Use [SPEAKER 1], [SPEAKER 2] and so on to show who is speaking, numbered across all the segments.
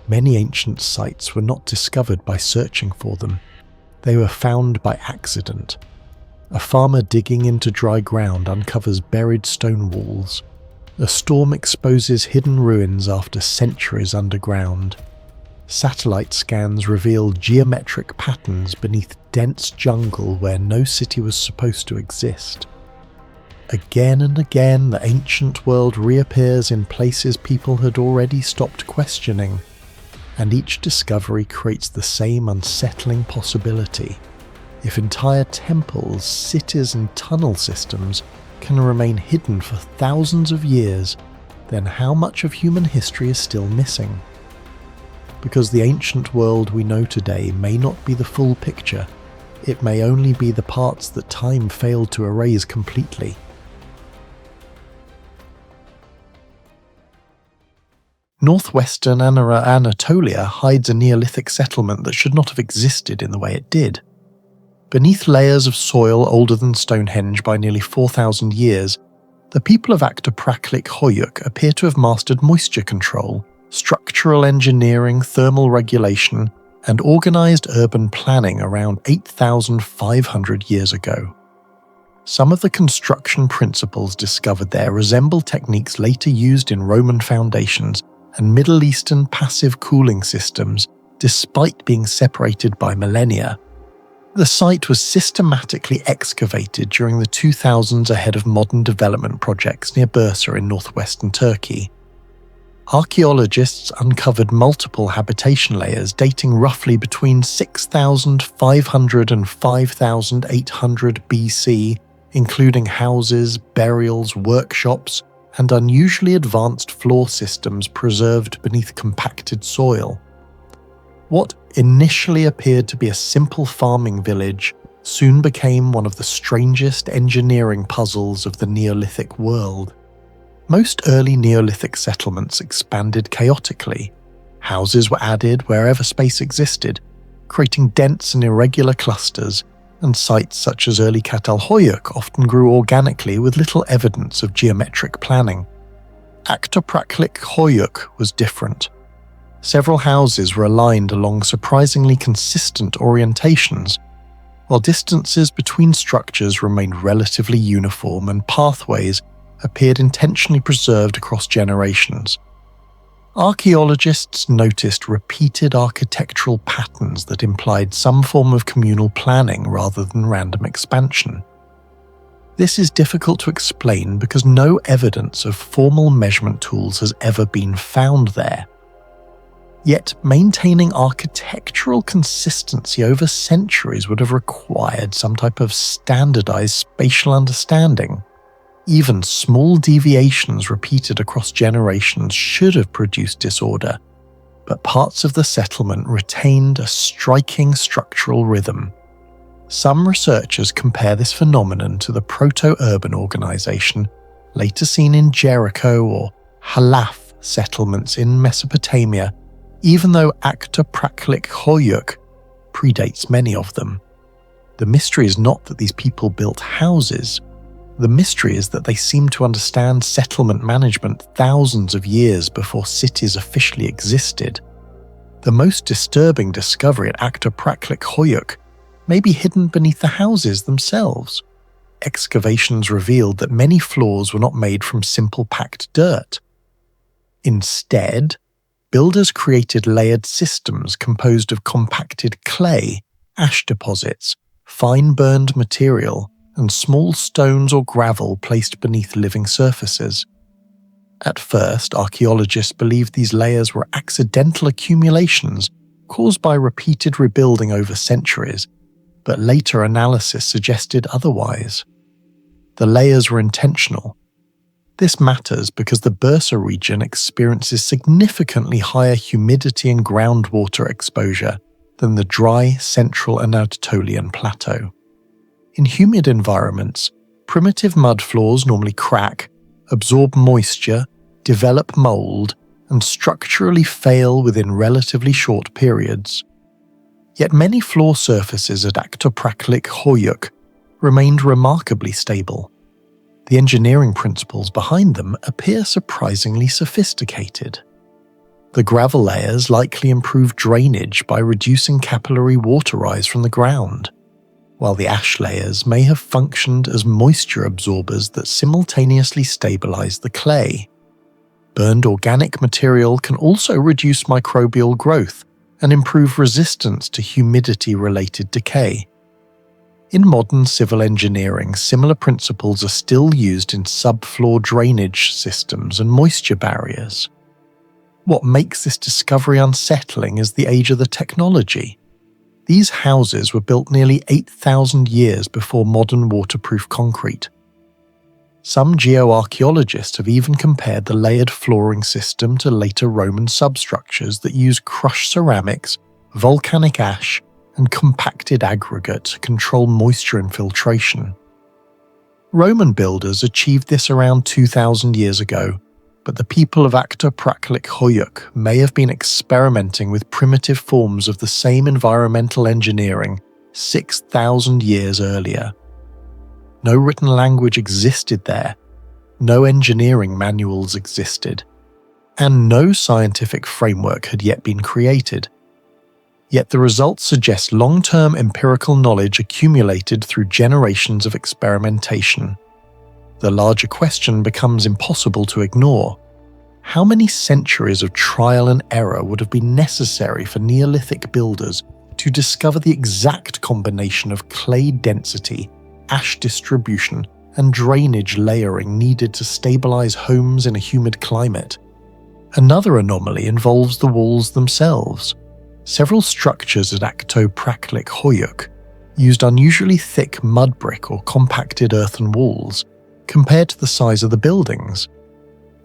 [SPEAKER 1] Many ancient sites were not discovered by searching for them. They were found by accident. A farmer digging into dry ground uncovers buried stone walls. A storm exposes hidden ruins after centuries underground. Satellite scans reveal geometric patterns beneath dense jungle where no city was supposed to exist. Again and again, the ancient world reappears in places people had already stopped questioning, and each discovery creates the same unsettling possibility. If entire temples, cities, and tunnel systems can remain hidden for thousands of years, then how much of human history is still missing? Because the ancient world we know today may not be the full picture, it may only be the parts that time failed to erase completely. Northwestern Anatolia hides a Neolithic settlement that should not have existed in the way it did. Beneath layers of soil older than Stonehenge by nearly 4,000 years, the people of Akhtopraklik-Hoyuk appear to have mastered moisture control, structural engineering, thermal regulation, and organized urban planning around 8,500 years ago. Some of the construction principles discovered there resemble techniques later used in Roman foundations and Middle Eastern passive cooling systems, despite being separated by millennia. The site was systematically excavated during the 2000s ahead of modern development projects near Bursa in northwestern Turkey. Archaeologists uncovered multiple habitation layers dating roughly between 6,500 and 5,800 BC, including houses, burials, workshops, and unusually advanced floor systems preserved beneath compacted soil. What initially appeared to be a simple farming village soon became one of the strangest engineering puzzles of the Neolithic world. Most early Neolithic settlements expanded chaotically. Houses were added wherever space existed, creating dense and irregular clusters, and sites such as early Çatalhöyük often grew organically with little evidence of geometric planning. Akhtopraklik-Hoyuk was different. Several houses were aligned along surprisingly consistent orientations, while distances between structures remained relatively uniform and pathways appeared intentionally preserved across generations. Archaeologists noticed repeated architectural patterns that implied some form of communal planning rather than random expansion. This is difficult to explain because no evidence of formal measurement tools has ever been found there. Yet maintaining architectural consistency over centuries would have required some type of standardized spatial understanding. Even small deviations repeated across generations should have produced disorder, but parts of the settlement retained a striking structural rhythm. Some researchers compare this phenomenon to the proto-urban organization later seen in Jericho or Halaf settlements in Mesopotamia, even though Akhtopraklik-Hoyuk predates many of them. The mystery is not that these people built houses. The mystery is that they seem to understand settlement management thousands of years before cities officially existed. The most disturbing discovery at Akhtopraklik-Hoyuk may be hidden beneath the houses themselves. Excavations revealed that many floors were not made from simple packed dirt. Instead, builders created layered systems composed of compacted clay, ash deposits, fine-burned material, and small stones or gravel placed beneath living surfaces. At first, archaeologists believed these layers were accidental accumulations caused by repeated rebuilding over centuries, but later analysis suggested otherwise. The layers were intentional. This matters because the Bursa region experiences significantly higher humidity and groundwater exposure than the dry central Anatolian plateau. In humid environments, primitive mud floors normally crack, absorb moisture, develop mold, and structurally fail within relatively short periods. Yet many floor surfaces at Akhtopraklik-Hoyuk remained remarkably stable. The engineering principles behind them appear surprisingly sophisticated. The gravel layers likely improved drainage by reducing capillary water rise from the ground, while the ash layers may have functioned as moisture absorbers that simultaneously stabilize the clay. Burned organic material can also reduce microbial growth and improve resistance to humidity-related decay. In modern civil engineering, similar principles are still used in subfloor drainage systems and moisture barriers. What makes this discovery unsettling is the age of the technology. These houses were built nearly 8,000 years before modern waterproof concrete. Some geoarchaeologists have even compared the layered flooring system to later Roman substructures that used crushed ceramics, volcanic ash, and compacted aggregate to control moisture infiltration. Roman builders achieved this around 2,000 years ago, but the people of Archaeological may have been experimenting with primitive forms of the same environmental engineering 6,000 years earlier. No written language existed there, no engineering manuals existed, and no scientific framework had yet been created. Yet the results suggest long-term empirical knowledge accumulated through generations of experimentation. The larger question becomes impossible to ignore. How many centuries of trial and error would have been necessary for Neolithic builders to discover the exact combination of clay density, ash distribution, and drainage layering needed to stabilize homes in a humid climate? Another anomaly involves the walls themselves. Several structures at Archaeological used unusually thick mud brick or compacted earthen walls, compared to the size of the buildings.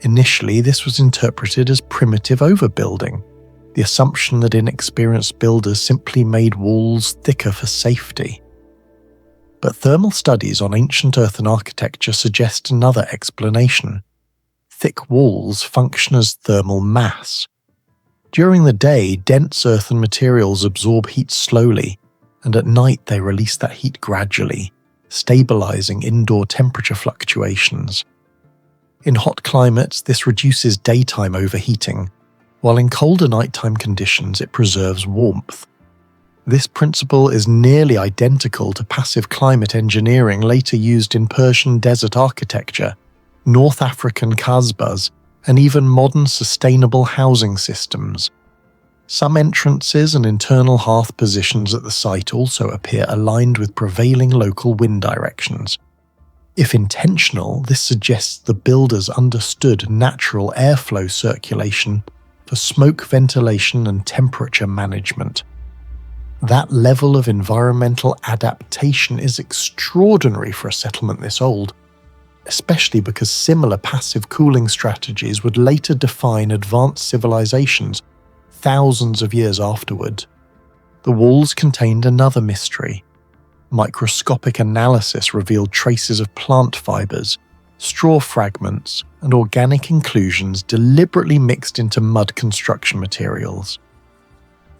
[SPEAKER 1] Initially, this was interpreted as primitive overbuilding, the assumption that inexperienced builders simply made walls thicker for safety. But thermal studies on ancient earthen architecture suggest another explanation. Thick walls function as thermal mass. During the day, dense earthen materials absorb heat slowly, and at night they release that heat gradually, stabilizing indoor temperature fluctuations. In hot climates, this reduces daytime overheating, while in colder nighttime conditions it preserves warmth. This principle is nearly identical to passive climate engineering later used in Persian desert architecture, North African kasbahs, and even modern sustainable housing systems. Some entrances and internal hearth positions at the site also appear aligned with prevailing local wind directions. If intentional, this suggests the builders understood natural airflow circulation for smoke ventilation and temperature management. That level of environmental adaptation is extraordinary for a settlement this old, especially because similar passive cooling strategies would later define advanced civilizations thousands of years afterward. The walls contained another mystery. Microscopic analysis revealed traces of plant fibers, straw fragments, and organic inclusions deliberately mixed into mud construction materials.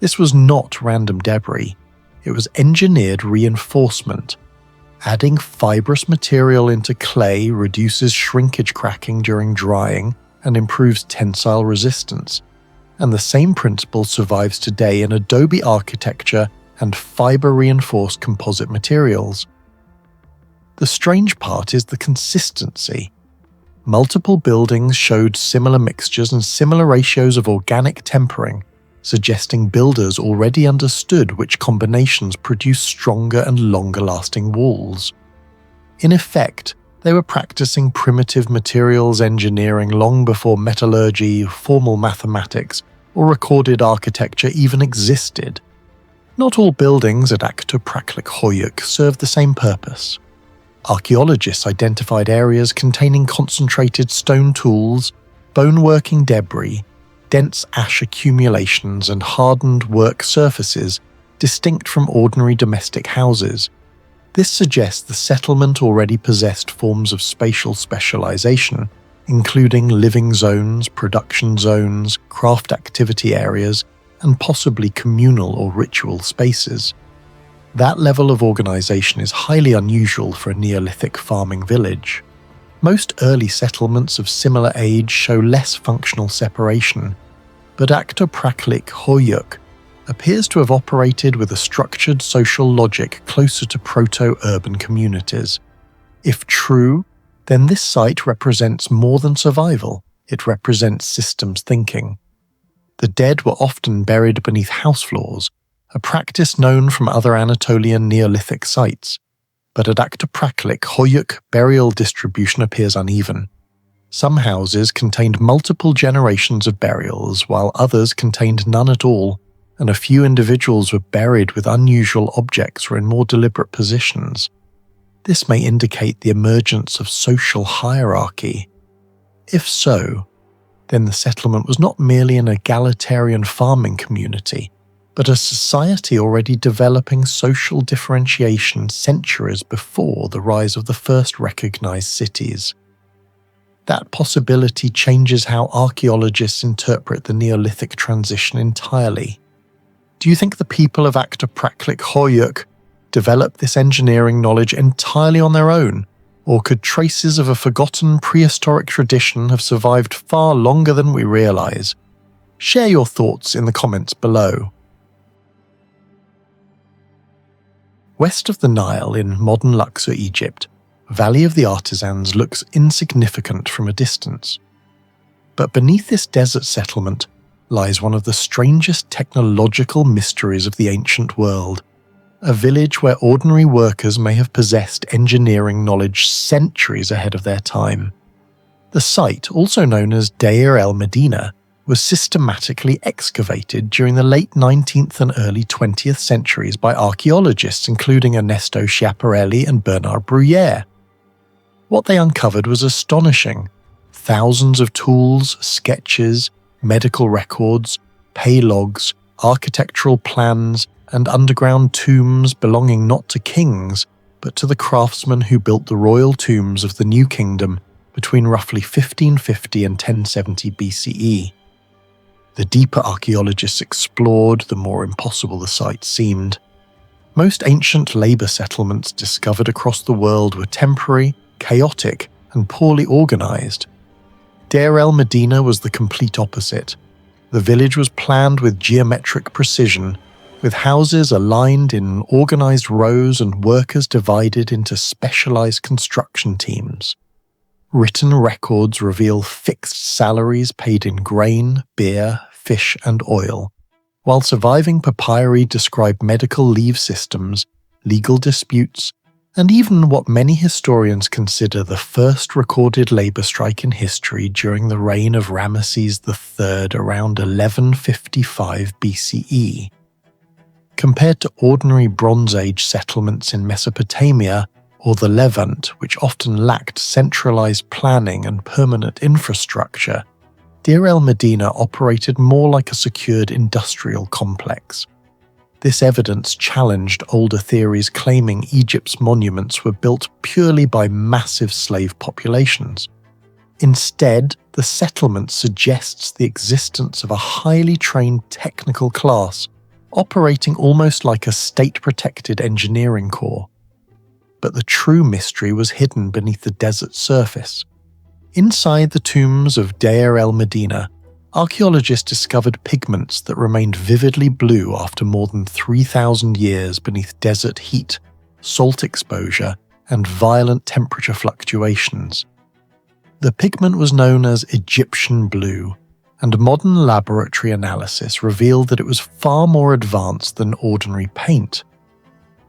[SPEAKER 1] This was not random debris, it was engineered reinforcement. Adding fibrous material into clay reduces shrinkage cracking during drying and improves tensile resistance, and the same principle survives today in adobe architecture and fiber-reinforced composite materials. The strange part is the consistency. Multiple buildings showed similar mixtures and similar ratios of organic tempering, suggesting builders already understood which combinations produce stronger and longer-lasting walls. In effect, they were practicing primitive materials engineering long before metallurgy, formal mathematics, or recorded architecture even existed. Not all buildings at Archaeological serve the same purpose. Archaeologists identified areas containing concentrated stone tools, bone-working debris, dense ash accumulations, and hardened work surfaces distinct from ordinary domestic houses. This suggests the settlement already possessed forms of spatial specialization, including living zones, production zones, craft activity areas, and possibly communal or ritual spaces. That level of organization is highly unusual for a Neolithic farming village. Most early settlements of similar age show less functional separation. but Praklik Hoyuk appears to have operated with a structured social logic closer to proto-urban communities. If true, then this site represents more than survival, it represents systems thinking. The dead were often buried beneath house floors, a practice known from other Anatolian Neolithic sites, but at Praklik Hoyuk burial distribution appears uneven. Some houses contained multiple generations of burials, while others contained none at all, and a few individuals were buried with unusual objects or in more deliberate positions. This may indicate the emergence of social hierarchy. If so, then the settlement was not merely an egalitarian farming community, but a society already developing social differentiation centuries before the rise of the first recognized cities. That possibility changes how archaeologists interpret the Neolithic transition entirely. Do you think the people of Praklik Hoyuk developed this engineering knowledge entirely on their own, or could traces of a forgotten prehistoric tradition have survived far longer than we realize? Share your thoughts in the comments below. West of the Nile in modern Luxor, Egypt, Valley of the Artisans looks insignificant from a distance. But beneath this desert settlement lies one of the strangest technological mysteries of the ancient world, a village where ordinary workers may have possessed engineering knowledge centuries ahead of their time. The site, also known as Deir el-Medina, was systematically excavated during the late 19th and early 20th centuries by archaeologists including Ernesto Schiaparelli and Bernard Bruyère. What they uncovered was astonishing. Thousands of tools, sketches, medical records, pay logs, architectural plans, and underground tombs belonging not to kings, but to the craftsmen who built the royal tombs of the New Kingdom between roughly 1550 and 1070 BCE. The deeper archaeologists explored, the more impossible the site seemed. Most ancient labour settlements discovered across the world were temporary, chaotic, and poorly organised. Deir el-Medina was the complete opposite. The village was planned with geometric precision, with houses aligned in organised rows and workers divided into specialised construction teams. Written records reveal fixed salaries paid in grain, beer, fish and oil, while surviving papyri describe medical leave systems, legal disputes, and even what many historians consider the first recorded labour strike in history during the reign of Ramesses III around 1155 BCE. Compared to ordinary Bronze Age settlements in Mesopotamia or the Levant, which often lacked centralised planning and permanent infrastructure, Deir el-Medina operated more like a secured industrial complex. This evidence challenged older theories claiming Egypt's monuments were built purely by massive slave populations. Instead, the settlement suggests the existence of a highly trained technical class, operating almost like a state-protected engineering corps. But the true mystery was hidden beneath the desert surface. Inside the tombs of Deir el-Medina, archaeologists discovered pigments that remained vividly blue after more than 3,000 years beneath desert heat, salt exposure, and violent temperature fluctuations. The pigment was known as Egyptian blue, and modern laboratory analysis revealed that it was far more advanced than ordinary paint.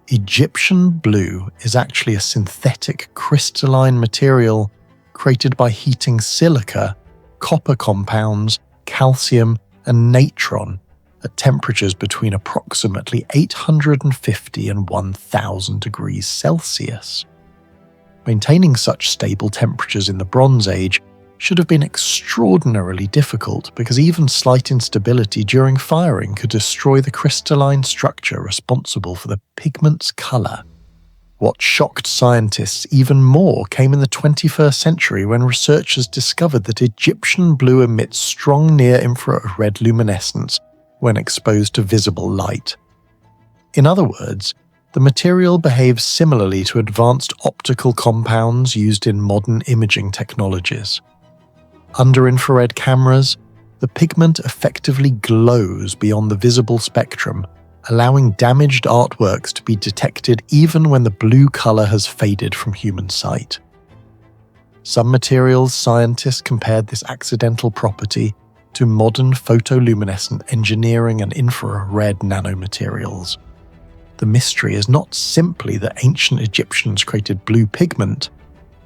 [SPEAKER 1] Egyptian blue is actually a synthetic crystalline material created by heating silica, copper compounds, calcium, and natron at temperatures between approximately 850 and 1000 degrees Celsius. Maintaining such stable temperatures in the Bronze Age should have been extraordinarily difficult because even slight instability during firing could destroy the crystalline structure responsible for the pigment's colour. What shocked scientists even more came in the 21st century when researchers discovered that Egyptian blue emits strong near-infrared luminescence when exposed to visible light. In other words, the material behaves similarly to advanced optical compounds used in modern imaging technologies. Under infrared cameras, the pigment effectively glows beyond the visible spectrum, allowing damaged artworks to be detected even when the blue color has faded from human sight. Some materials scientists compared this accidental property to modern photoluminescent engineering and infrared nanomaterials. The mystery is not simply that ancient Egyptians created blue pigment.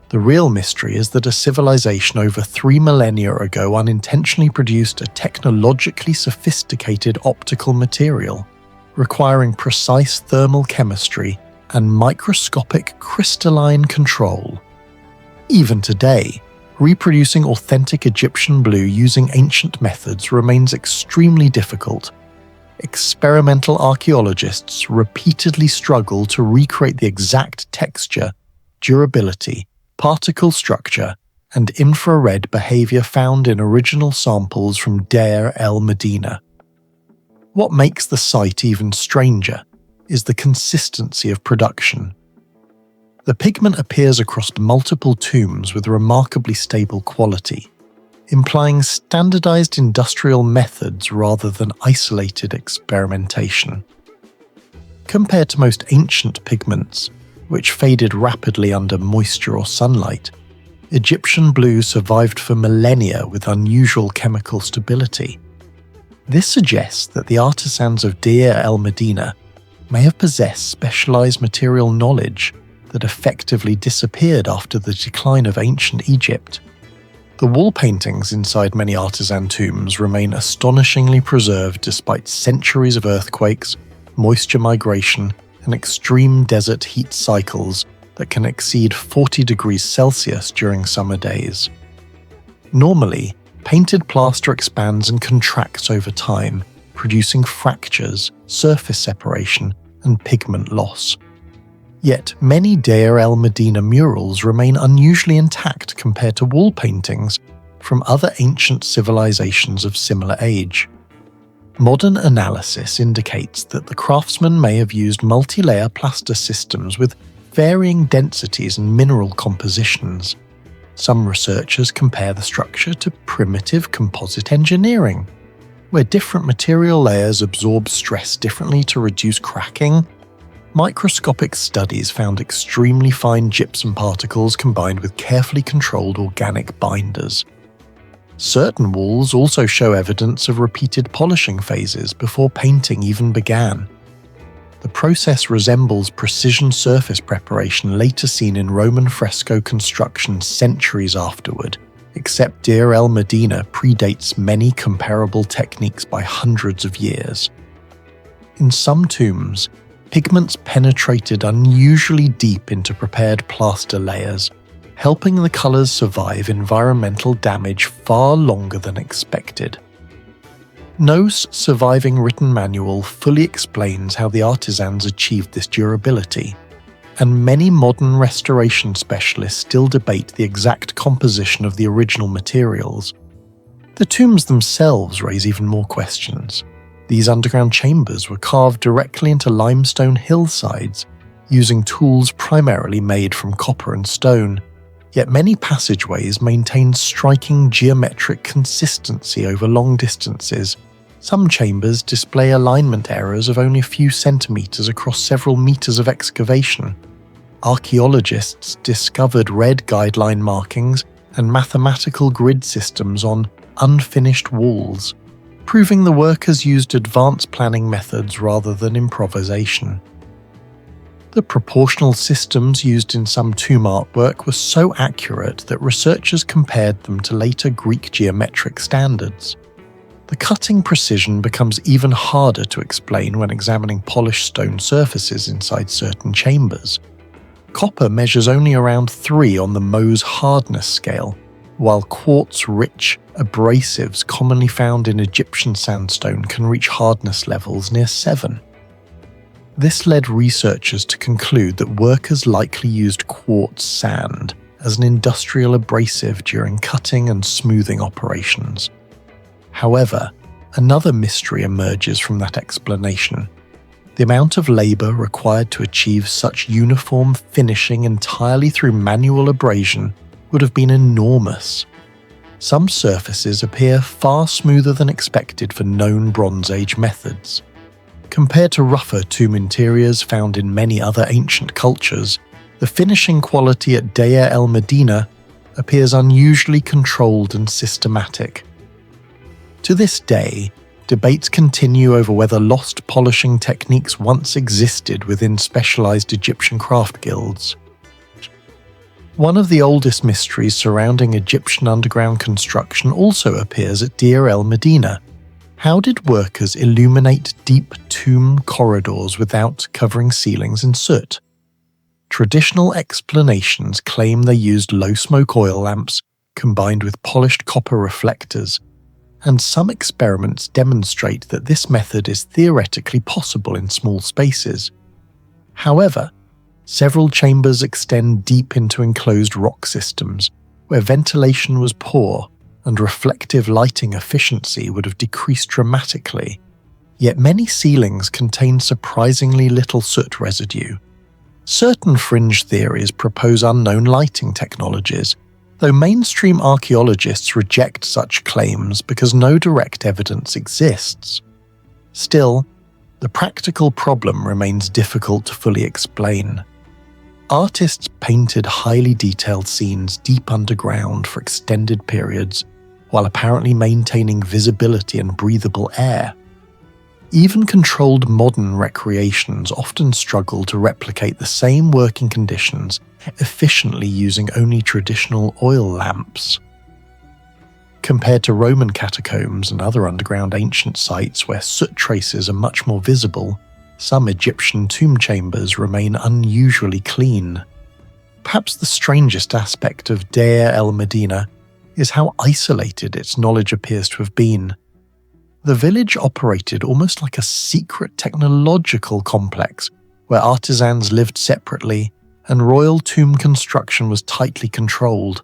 [SPEAKER 1] The real mystery is that a civilization over 3 millennia ago unintentionally produced a technologically sophisticated optical material, requiring precise thermal chemistry and microscopic crystalline control. Even today, reproducing authentic Egyptian blue using ancient methods remains extremely difficult. Experimental archaeologists repeatedly struggle to recreate the exact texture, durability, particle structure, and infrared behavior found in original samples from Deir el-Medina. What makes the site even stranger is the consistency of production. The pigment appears across multiple tombs with remarkably stable quality, implying standardized industrial methods rather than isolated experimentation. Compared to most ancient pigments, which faded rapidly under moisture or sunlight, Egyptian blue survived for millennia with unusual chemical stability. This suggests that the artisans of Deir el-Medina may have possessed specialized material knowledge that effectively disappeared after the decline of ancient Egypt. The wall paintings inside many artisan tombs remain astonishingly preserved despite centuries of earthquakes, moisture migration, and extreme desert heat cycles that can exceed 40 degrees Celsius during summer days. Normally, painted plaster expands and contracts over time, producing fractures, surface separation, and pigment loss. Yet many Deir el-Medina murals remain unusually intact compared to wall paintings from other ancient civilizations of similar age. Modern analysis indicates that the craftsmen may have used multi-layer plaster systems with varying densities and mineral compositions. Some researchers compare the structure to primitive composite engineering, where different material layers absorb stress differently to reduce cracking. Microscopic studies found extremely fine gypsum particles combined with carefully controlled organic binders. Certain walls also show evidence of repeated polishing phases before painting even began. The process resembles precision surface preparation later seen in Roman fresco construction centuries afterward, except Deir el-Medina predates many comparable techniques by hundreds of years. In some tombs, pigments penetrated unusually deep into prepared plaster layers, helping the colors survive environmental damage far longer than expected. No surviving written manual fully explains how the artisans achieved this durability, and many modern restoration specialists still debate the exact composition of the original materials. The tombs themselves raise even more questions. These underground chambers were carved directly into limestone hillsides, using tools primarily made from copper and stone, yet many passageways maintained striking geometric consistency over long distances. Some chambers display alignment errors of only a few centimeters across several meters of excavation. Archaeologists discovered red guideline markings and mathematical grid systems on unfinished walls, proving the workers used advanced planning methods rather than improvisation. The proportional systems used in some tomb artwork were so accurate that researchers compared them to later Greek geometric standards. The cutting precision becomes even harder to explain when examining polished stone surfaces inside certain chambers. Copper measures only around 3 on the Mohs hardness scale, while quartz-rich abrasives commonly found in Egyptian sandstone can reach hardness levels near 7. This led researchers to conclude that workers likely used quartz sand as an industrial abrasive during cutting and smoothing operations. However, another mystery emerges from that explanation. The amount of labor required to achieve such uniform finishing entirely through manual abrasion would have been enormous. Some surfaces appear far smoother than expected for known Bronze Age methods. Compared to rougher tomb interiors found in many other ancient cultures, the finishing quality at Deir el-Medina appears unusually controlled and systematic. To this day, debates continue over whether lost polishing techniques once existed within specialized Egyptian craft guilds. One of the oldest mysteries surrounding Egyptian underground construction also appears at Deir el-Medina. How did workers illuminate deep tomb corridors without covering ceilings in soot? Traditional explanations claim they used low-smoke oil lamps combined with polished copper reflectors, and some experiments demonstrate that this method is theoretically possible in small spaces. However, several chambers extend deep into enclosed rock systems, where ventilation was poor and reflective lighting efficiency would have decreased dramatically. Yet many ceilings contain surprisingly little soot residue. Certain fringe theories propose unknown lighting technologies, though mainstream archaeologists reject such claims because no direct evidence exists. Still, the practical problem remains difficult to fully explain. Artists painted highly detailed scenes deep underground for extended periods, while apparently maintaining visibility and breathable air. Even controlled modern recreations often struggle to replicate the same working conditions efficiently using only traditional oil lamps. Compared to Roman catacombs and other underground ancient sites where soot traces are much more visible, some Egyptian tomb chambers remain unusually clean. Perhaps the strangest aspect of Deir el-Medina is how isolated its knowledge appears to have been. The village operated almost like a secret technological complex where artisans lived separately and royal tomb construction was tightly controlled.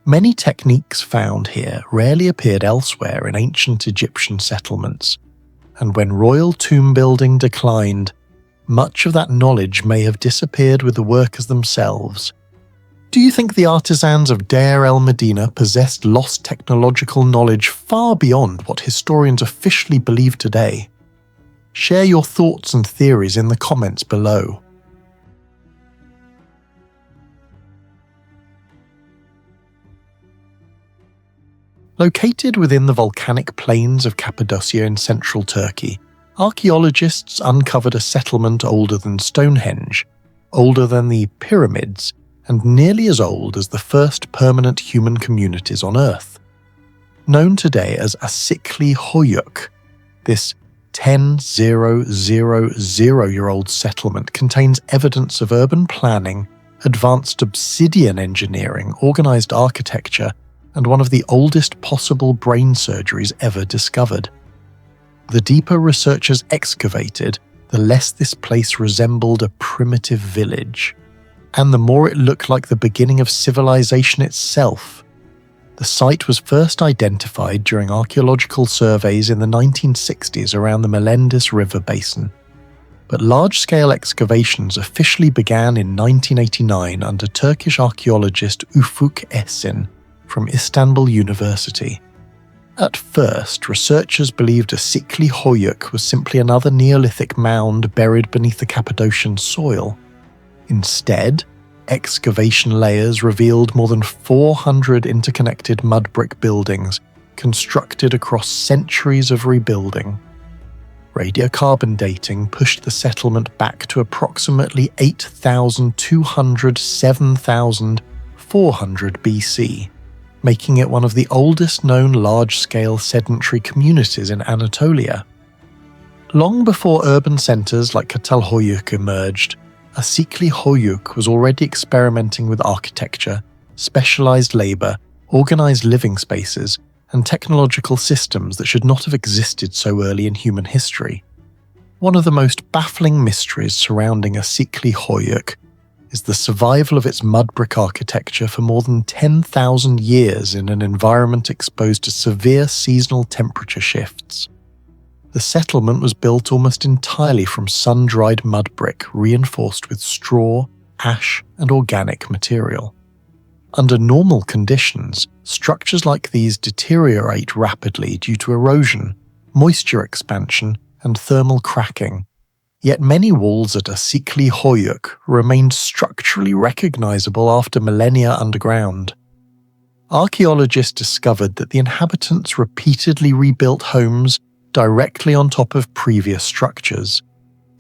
[SPEAKER 1] Many techniques found here rarely appeared elsewhere in ancient Egyptian settlements, and when royal tomb building declined, much of that knowledge may have disappeared with the workers themselves. Do you think the artisans of Deir el-Medina possessed lost technological knowledge far beyond what historians officially believe today? Share your thoughts and theories in the comments below. Located within the volcanic plains of Cappadocia in central Turkey, archaeologists uncovered a settlement older than Stonehenge, older than the pyramids, and nearly as old as the first permanent human communities on Earth. Known today as Asikli Hoyuk, this 10,000-year-old settlement contains evidence of urban planning, advanced obsidian engineering, organized architecture, and one of the oldest possible brain surgeries ever discovered. The deeper researchers excavated, the less this place resembled a primitive village, and the more it looked like the beginning of civilization itself. The site was first identified during archaeological surveys in the 1960s around the Melendez River basin, but large-scale excavations officially began in 1989 under Turkish archaeologist Ufuk Esin from Istanbul University. At first, researchers believed Asikli Hoyuk was simply another Neolithic mound buried beneath the Cappadocian soil. Instead, excavation layers revealed more than 400 interconnected mud brick buildings constructed across centuries of rebuilding. Radiocarbon dating pushed the settlement back to approximately 8,207,400 BC, making it one of the oldest known large-scale sedentary communities in Anatolia. Long before urban centers like Çatalhöyük emerged, Asikli Hoyuk was already experimenting with architecture, specialized labor, organized living spaces, and technological systems that should not have existed so early in human history. One of the most baffling mysteries surrounding Asikli Hoyuk is the survival of its mud brick architecture for more than 10,000 years in an environment exposed to severe seasonal temperature shifts. The settlement was built almost entirely from sun-dried mud brick reinforced with straw, ash, and organic material. Under normal conditions, structures like these deteriorate rapidly due to erosion, moisture expansion, and thermal cracking. Yet many walls at Archaeological remained structurally recognizable after millennia underground. Archaeologists discovered that the inhabitants repeatedly rebuilt homes directly on top of previous structures,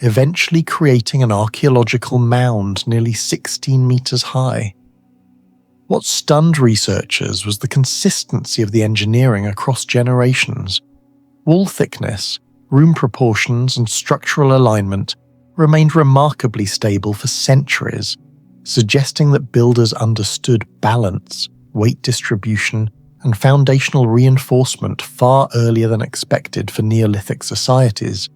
[SPEAKER 1] eventually creating an archaeological mound nearly 16 meters high. What stunned researchers was the consistency of the engineering across generations. Wall thickness, room proportions, and structural alignment remained remarkably stable for centuries, suggesting that builders understood balance, weight distribution, and foundational reinforcement far earlier than expected for Neolithic societies.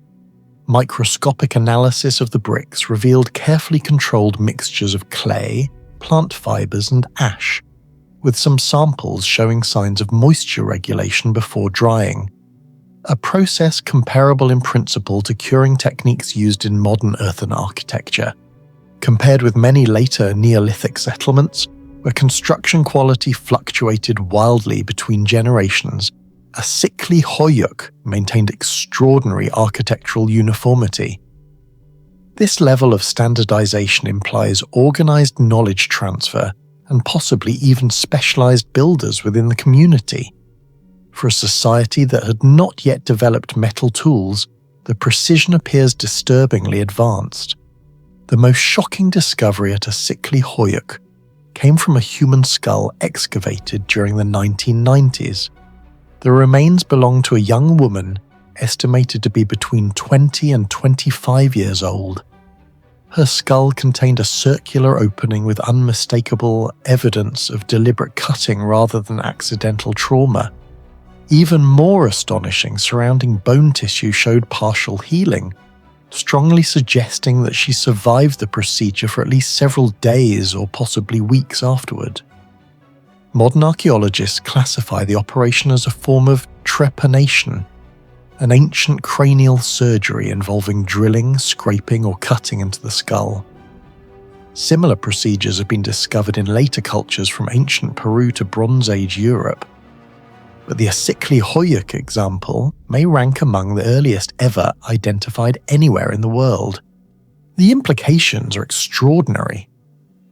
[SPEAKER 1] Microscopic analysis of the bricks revealed carefully controlled mixtures of clay, plant fibers, and ash, with some samples showing signs of moisture regulation before drying. A process comparable in principle to curing techniques used in modern earthen architecture. Compared with many later Neolithic settlements, where construction quality fluctuated wildly between generations, Archaeological maintained extraordinary architectural uniformity. This level of standardization implies organized knowledge transfer and possibly even specialized builders within the community. For a society that had not yet developed metal tools, the precision appears disturbingly advanced. The most shocking discovery at Archaeological came from a human skull excavated during the 1990s. The remains belong to a young woman estimated to be between 20 and 25 years old. Her skull contained a circular opening with unmistakable evidence of deliberate cutting rather than accidental trauma. Even more astonishing, surrounding bone tissue showed partial healing, strongly suggesting that she survived the procedure for at least several days or possibly weeks afterward. Modern archaeologists classify the operation as a form of trepanation, an ancient cranial surgery involving drilling, scraping, or cutting into the skull. Similar procedures have been discovered in later cultures from ancient Peru to Bronze Age Europe. But the Archaeological example may rank among the earliest ever identified anywhere in the world. The implications are extraordinary.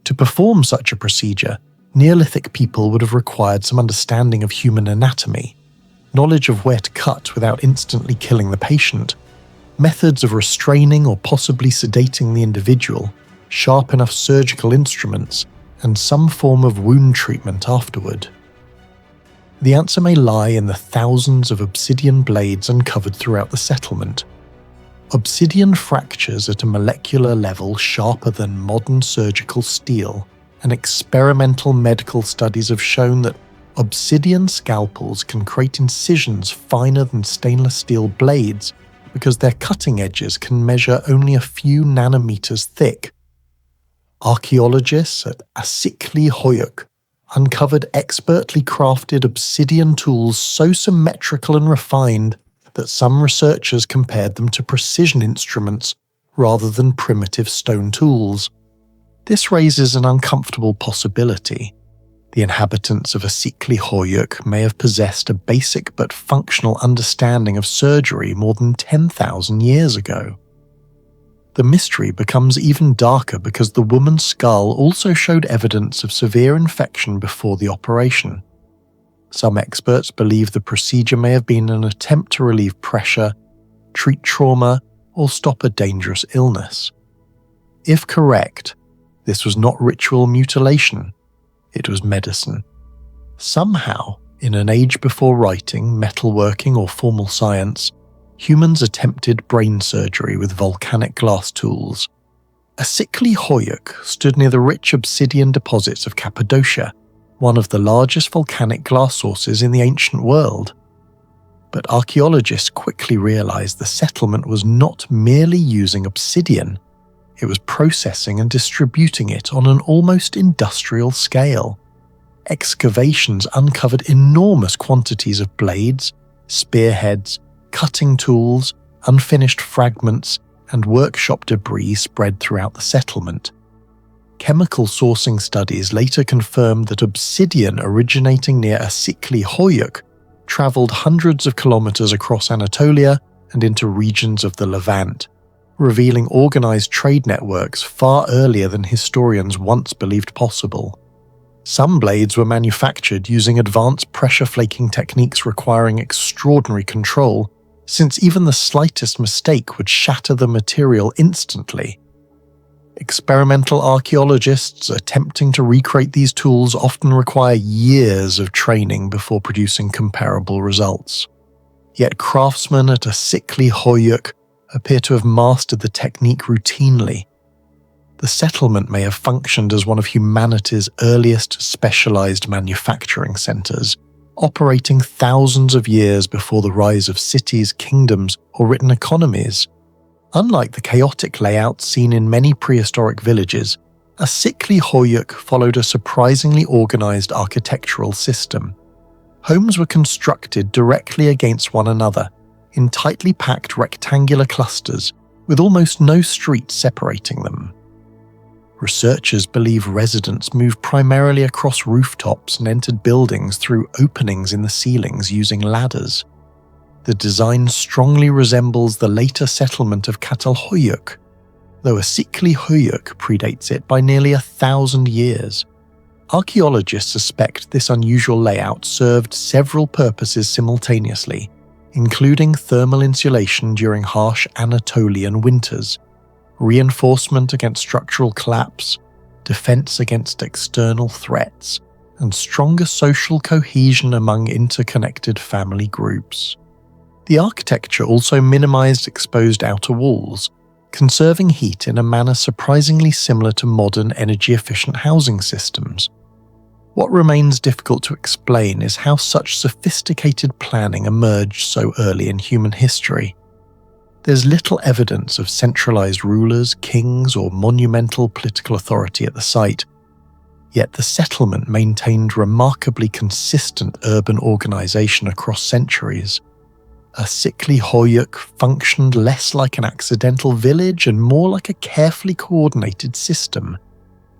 [SPEAKER 1] To perform such a procedure, Neolithic people would have required some understanding of human anatomy, knowledge of where to cut without instantly killing the patient, methods of restraining or possibly sedating the individual, sharp enough surgical instruments, and some form of wound treatment afterward. The answer may lie in the thousands of obsidian blades uncovered throughout the settlement. Obsidian fractures at a molecular level sharper than modern surgical steel, and experimental medical studies have shown that obsidian scalpels can create incisions finer than stainless steel blades because their cutting edges can measure only a few nanometers thick. Archaeologists at Archaeological uncovered expertly crafted obsidian tools so symmetrical and refined that some researchers compared them to precision instruments rather than primitive stone tools. This raises an uncomfortable possibility. The inhabitants of Archaeological may have possessed a basic but functional understanding of surgery more than 10,000 years ago. The mystery becomes even darker because the woman's skull also showed evidence of severe infection before the operation. Some experts believe the procedure may have been an attempt to relieve pressure, treat trauma, or stop a dangerous illness. If correct, this was not ritual mutilation, it was medicine. Somehow, in an age before writing, metalworking, or formal science, humans attempted brain surgery with volcanic glass tools. Archaeological stood near the rich obsidian deposits of Cappadocia, one of the largest volcanic glass sources in the ancient world. But archaeologists quickly realized the settlement was not merely using obsidian, it was processing and distributing it on an almost industrial scale. Excavations uncovered enormous quantities of blades, spearheads, cutting tools, unfinished fragments, and workshop debris spread throughout the settlement. Chemical sourcing studies later confirmed that obsidian originating near Asikli Hoyuk travelled hundreds of kilometres across Anatolia and into regions of the Levant, revealing organised trade networks far earlier than historians once believed possible. Some blades were manufactured using advanced pressure flaking techniques requiring extraordinary control, since even the slightest mistake would shatter the material instantly. Experimental archaeologists attempting to recreate these tools often require years of training before producing comparable results. Yet craftsmen at Asikli Hoyuk appear to have mastered the technique routinely. The settlement may have functioned as one of humanity's earliest specialized manufacturing centers, operating thousands of years before the rise of cities, kingdoms, or written economies. Unlike the chaotic layout seen in many prehistoric villages, Asikli Hoyuk followed a surprisingly organized architectural system. Homes were constructed directly against one another, in tightly packed rectangular clusters, with almost no streets separating them. Researchers believe residents moved primarily across rooftops and entered buildings through openings in the ceilings using ladders. The design strongly resembles the later settlement of Catalhoyuk, though Asikli Hoyuk predates it by nearly 1,000 years. Archaeologists suspect this unusual layout served several purposes simultaneously, including thermal insulation during harsh Anatolian winters, reinforcement against structural collapse, defense against external threats, and stronger social cohesion among interconnected family groups. The architecture also minimized exposed outer walls, conserving heat in a manner surprisingly similar to modern energy-efficient housing systems. What remains difficult to explain is how such sophisticated planning emerged so early in human history. There's little evidence of centralized rulers, kings, or monumental political authority at the site, yet the settlement maintained remarkably consistent urban organization across centuries. Asikli Hoyuk functioned less like an accidental village and more like a carefully coordinated system.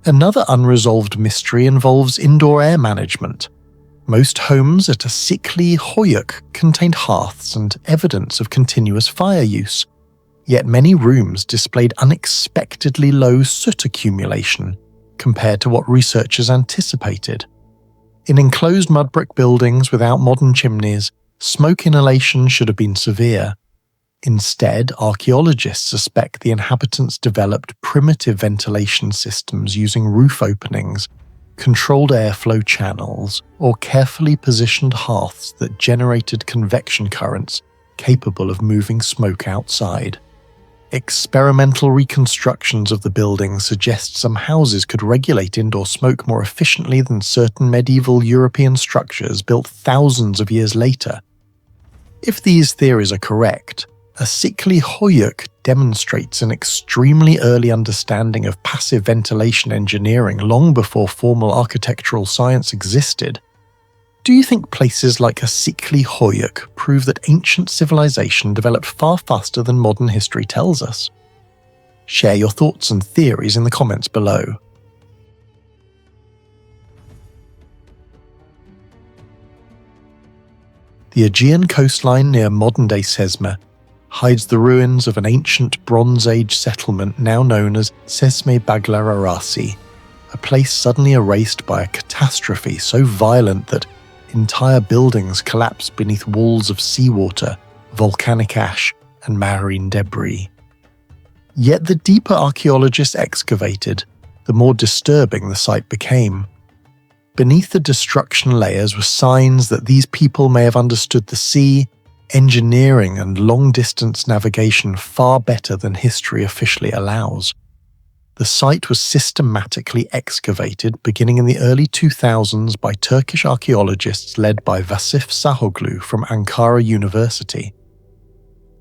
[SPEAKER 1] Another unresolved mystery involves indoor air management. Most homes at Asikli Hoyuk contained hearths and evidence of continuous fire use, yet many rooms displayed unexpectedly low soot accumulation compared to what researchers anticipated. In enclosed mud brick buildings without modern chimneys, smoke inhalation should have been severe. Instead, archaeologists suspect the inhabitants developed primitive ventilation systems using roof openings, controlled airflow channels, or carefully positioned hearths that generated convection currents capable of moving smoke outside. Experimental reconstructions of the building suggest some houses could regulate indoor smoke more efficiently than certain medieval European structures built thousands of years later. If these theories are correct, Asikli Hoyuk demonstrates an extremely early understanding of passive ventilation engineering long before formal architectural science existed. Do you think places like Asikli Hoyuk prove that ancient civilization developed far faster than modern history tells us? Share your thoughts and theories in the comments below. The Aegean coastline near modern-day Sesme hides the ruins of an ancient Bronze Age settlement now known as Sesme Baglararasi, a place suddenly erased by a catastrophe so violent that entire buildings collapsed beneath walls of seawater, volcanic ash, and marine debris. Yet the deeper archaeologists excavated, the more disturbing the site became. Beneath the destruction layers were signs that these people may have understood the sea, engineering, and long-distance navigation far better than history officially allows. The site was systematically excavated beginning in the early 2000s by Turkish archaeologists led by Vasif Sahoglu from Ankara University.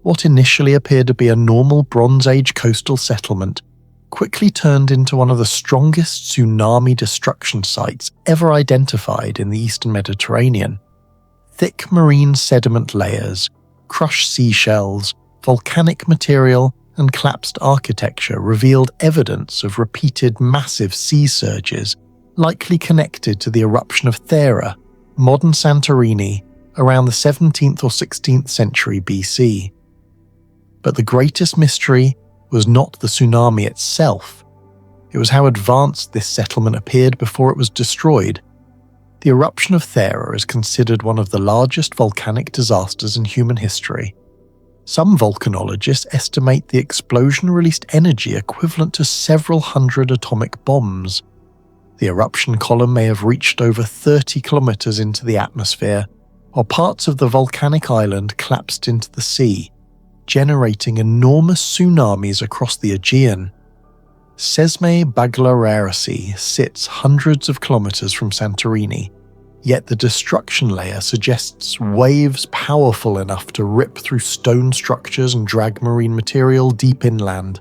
[SPEAKER 1] What initially appeared to be a normal Bronze Age coastal settlement quickly turned into one of the strongest tsunami destruction sites ever identified in the Eastern Mediterranean. Thick marine sediment layers, crushed seashells, volcanic material, and collapsed architecture revealed evidence of repeated massive sea surges, likely connected to the eruption of Thera, modern Santorini, around the 17th or 16th century BC. But the greatest mystery was not the tsunami itself. It was how advanced this settlement appeared before it was destroyed. The eruption of Thera is considered one of the largest volcanic disasters in human history. Some volcanologists estimate the explosion released energy equivalent to several hundred atomic bombs. The eruption column may have reached over 30 kilometers into the atmosphere, while parts of the volcanic island collapsed into the sea, generating enormous tsunamis across the Aegean. Sesme Baglararasi sits hundreds of kilometers from Santorini, yet the destruction layer suggests waves powerful enough to rip through stone structures and drag marine material deep inland.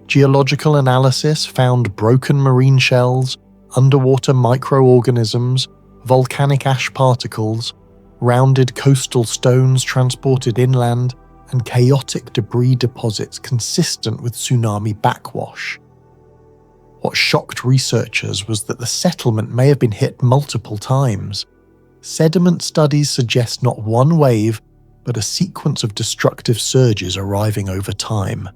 [SPEAKER 1] Geological analysis found broken marine shells, underwater microorganisms, volcanic ash particles, rounded coastal stones transported inland, and chaotic debris deposits consistent with tsunami backwash. What shocked researchers was that the settlement may have been hit multiple times. Sediment studies suggest not one wave, but a sequence of destructive surges arriving over time.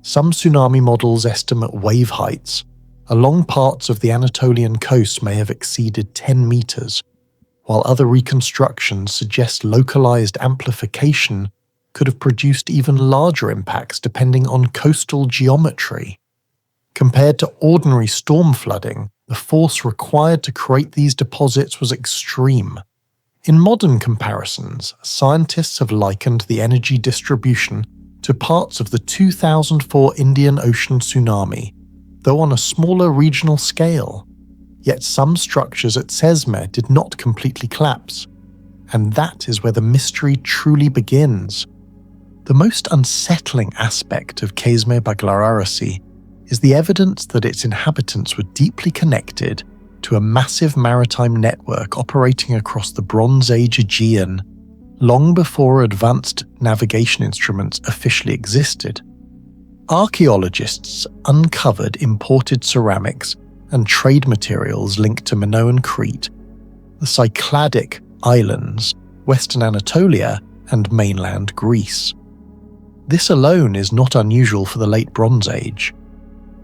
[SPEAKER 1] Some tsunami models estimate wave heights. Along parts of the Anatolian coast may have exceeded 10 meters, while other reconstructions suggest localized amplification could have produced even larger impacts depending on coastal geometry. Compared to ordinary storm flooding, the force required to create these deposits was extreme. In modern comparisons, scientists have likened the energy distribution to parts of the 2004 Indian Ocean tsunami, though on a smaller regional scale. Yet some structures at Sesme did not completely collapse, and that is where the mystery truly begins. The most unsettling aspect of Sesme Baglararasi is the evidence that its inhabitants were deeply connected to a massive maritime network operating across the Bronze Age Aegean, long before advanced navigation instruments officially existed. Archaeologists uncovered imported ceramics and trade materials linked to Minoan Crete, the Cycladic Islands, Western Anatolia, and mainland Greece. This alone is not unusual for the Late Bronze Age.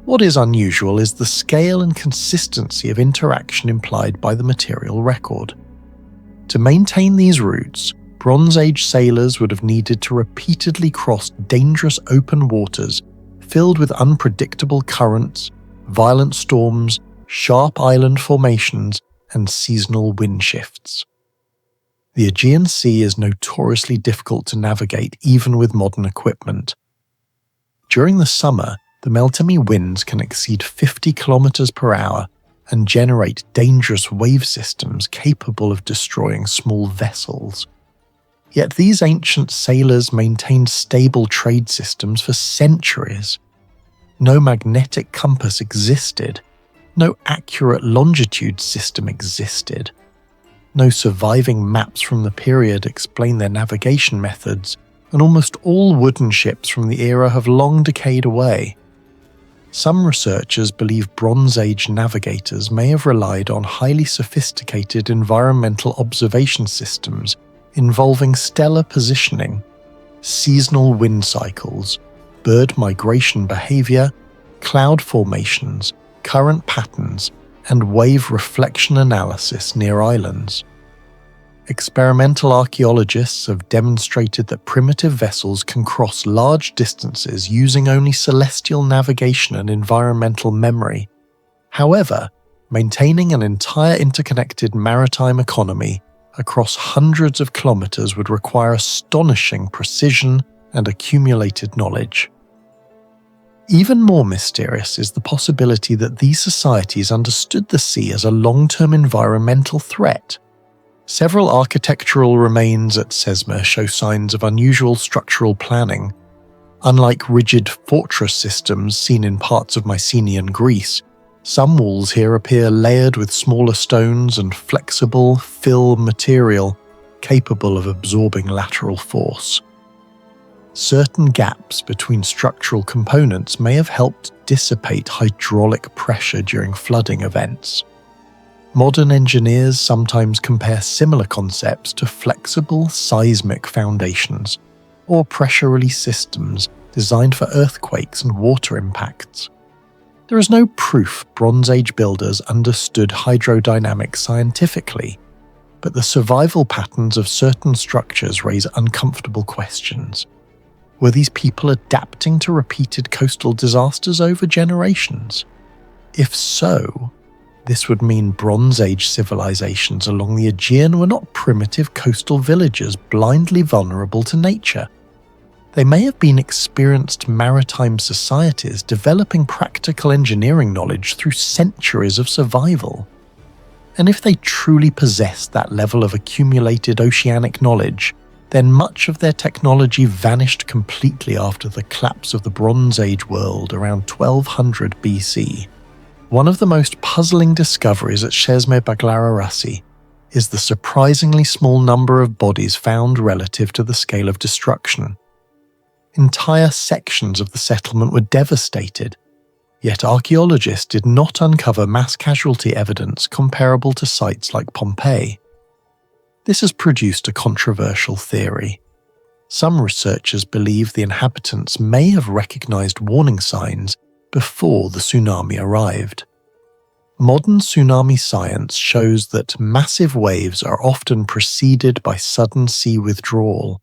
[SPEAKER 1] What is unusual is the scale and consistency of interaction implied by the material record. To maintain these routes, Bronze Age sailors would have needed to repeatedly cross dangerous open waters filled with unpredictable currents, violent storms, sharp island formations, and seasonal wind shifts. The Aegean Sea is notoriously difficult to navigate even with modern equipment. During the summer, the Meltemi winds can exceed 50 kilometers per hour and generate dangerous wave systems capable of destroying small vessels. Yet these ancient sailors maintained stable trade systems for centuries. No magnetic compass existed. No accurate longitude system existed. No surviving maps from the period explain their navigation methods, and almost all wooden ships from the era have long decayed away. Some researchers believe Bronze Age navigators may have relied on highly sophisticated environmental observation systems involving stellar positioning, seasonal wind cycles, bird migration behavior, cloud formations, current patterns, and wave reflection analysis near islands. Experimental archaeologists have demonstrated that primitive vessels can cross large distances using only celestial navigation and environmental memory. However, maintaining an entire interconnected maritime economy across hundreds of kilometers would require astonishing precision and accumulated knowledge. Even more mysterious is the possibility that these societies understood the sea as a long-term environmental threat. Several architectural remains at Sesme show signs of unusual structural planning. Unlike rigid fortress systems seen in parts of Mycenaean Greece, some walls here appear layered with smaller stones and flexible, fill material capable of absorbing lateral force. Certain gaps between structural components may have helped dissipate hydraulic pressure during flooding events. Modern engineers sometimes compare similar concepts to flexible seismic foundations or pressure release systems designed for earthquakes and water impacts. There is no proof Bronze Age builders understood hydrodynamics scientifically, but the survival patterns of certain structures raise uncomfortable questions. Were these people adapting to repeated coastal disasters over generations? If so, this would mean Bronze Age civilizations along the Aegean were not primitive coastal villages blindly vulnerable to nature. They may have been experienced maritime societies developing practical engineering knowledge through centuries of survival. And if they truly possessed that level of accumulated oceanic knowledge, then much of their technology vanished completely after the collapse of the Bronze Age world around 1200 BC. One of the most puzzling discoveries at Chesme Baglararasi is the surprisingly small number of bodies found relative to the scale of destruction. Entire sections of the settlement were devastated, yet archaeologists did not uncover mass casualty evidence comparable to sites like Pompeii. This has produced a controversial theory. Some researchers believe the inhabitants may have recognized warning signs before the tsunami arrived. Modern tsunami science shows that massive waves are often preceded by sudden sea withdrawal,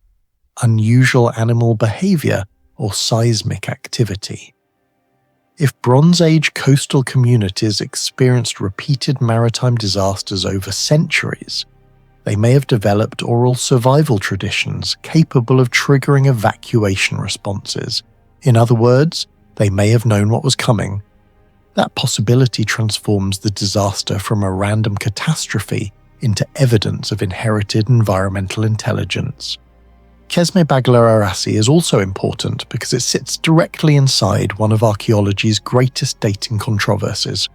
[SPEAKER 1] unusual animal behavior, or seismic activity. If Bronze Age coastal communities experienced repeated maritime disasters over centuries, they may have developed oral survival traditions capable of triggering evacuation responses. In other words, they may have known what was coming. That possibility transforms the disaster from a random catastrophe into evidence of inherited environmental intelligence. Chesme Baglararasi is also important because it sits directly inside one of archaeology's greatest dating controversies.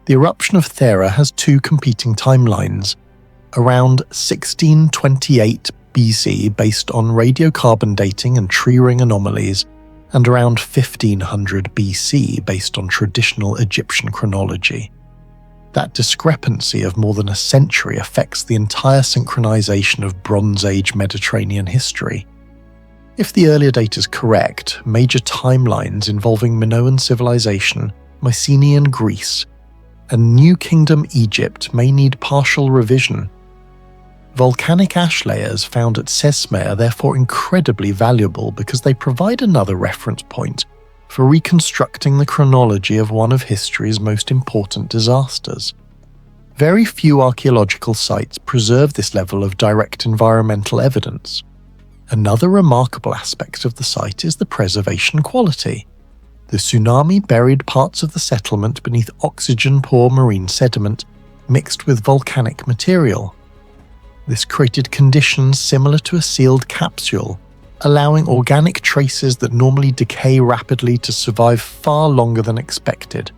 [SPEAKER 1] The eruption of Thera has two competing timelines. Around 1628 BC based on radiocarbon dating and tree ring anomalies, and around 1500 BC based on traditional Egyptian chronology. That discrepancy of more than a century affects the entire synchronization of Bronze Age Mediterranean history. If the earlier date is correct, major timelines involving Minoan civilization, Mycenaean Greece, and New Kingdom Egypt may need partial revision. Volcanic ash layers found at Sesme are therefore incredibly valuable because they provide another reference point for reconstructing the chronology of one of history's most important disasters. Very few archaeological sites preserve this level of direct environmental evidence. Another remarkable aspect of the site is the preservation quality. The tsunami buried parts of the settlement beneath oxygen-poor marine sediment mixed with volcanic material. This created conditions similar to a sealed capsule, allowing organic traces that normally decay rapidly to survive far longer than expected.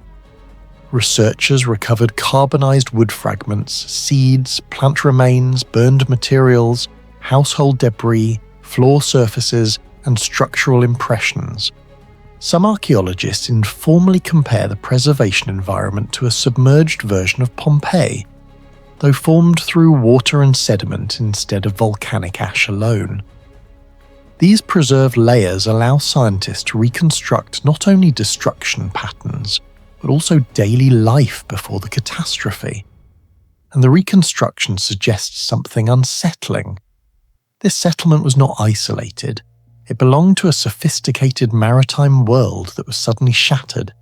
[SPEAKER 1] Researchers recovered carbonized wood fragments, seeds, plant remains, burned materials, household debris, floor surfaces, and structural impressions. Some archaeologists informally compare the preservation environment to a submerged version of Pompeii, though formed through water and sediment instead of volcanic ash alone. These preserved layers allow scientists to reconstruct not only destruction patterns, but also daily life before the catastrophe. And the reconstruction suggests something unsettling. This settlement was not isolated. It belonged to a sophisticated maritime world that was suddenly shattered.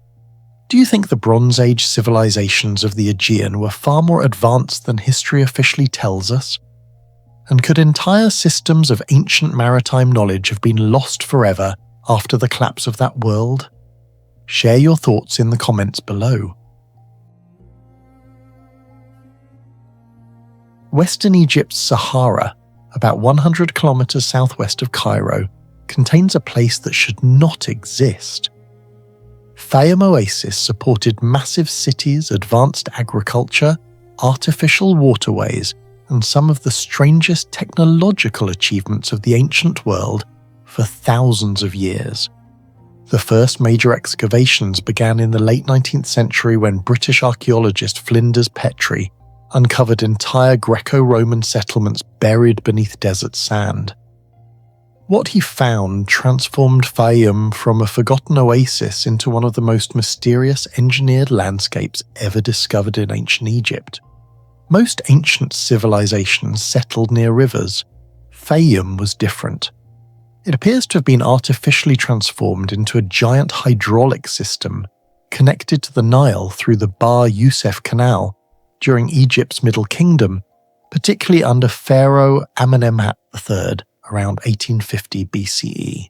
[SPEAKER 1] Do you think the Bronze Age civilizations of the Aegean were far more advanced than history officially tells us? And could entire systems of ancient maritime knowledge have been lost forever after the collapse of that world? Share your thoughts in the comments below. Western Egypt's Sahara, about 100 kilometers southwest of Cairo, contains a place that should not exist. Fayum Oasis supported massive cities, advanced agriculture, artificial waterways, and some of the strangest technological achievements of the ancient world for thousands of years. The first major excavations began in the late 19th century when British archaeologist Flinders Petrie uncovered entire Greco-Roman settlements buried beneath desert sand. What he found transformed Fayum from a forgotten oasis into one of the most mysterious engineered landscapes ever discovered in ancient Egypt. Most ancient civilizations settled near rivers. Fayum was different. It appears to have been artificially transformed into a giant hydraulic system connected to the Nile through the Bar Youssef Canal during Egypt's Middle Kingdom, particularly under Pharaoh Amenemhat III around 1850 BCE.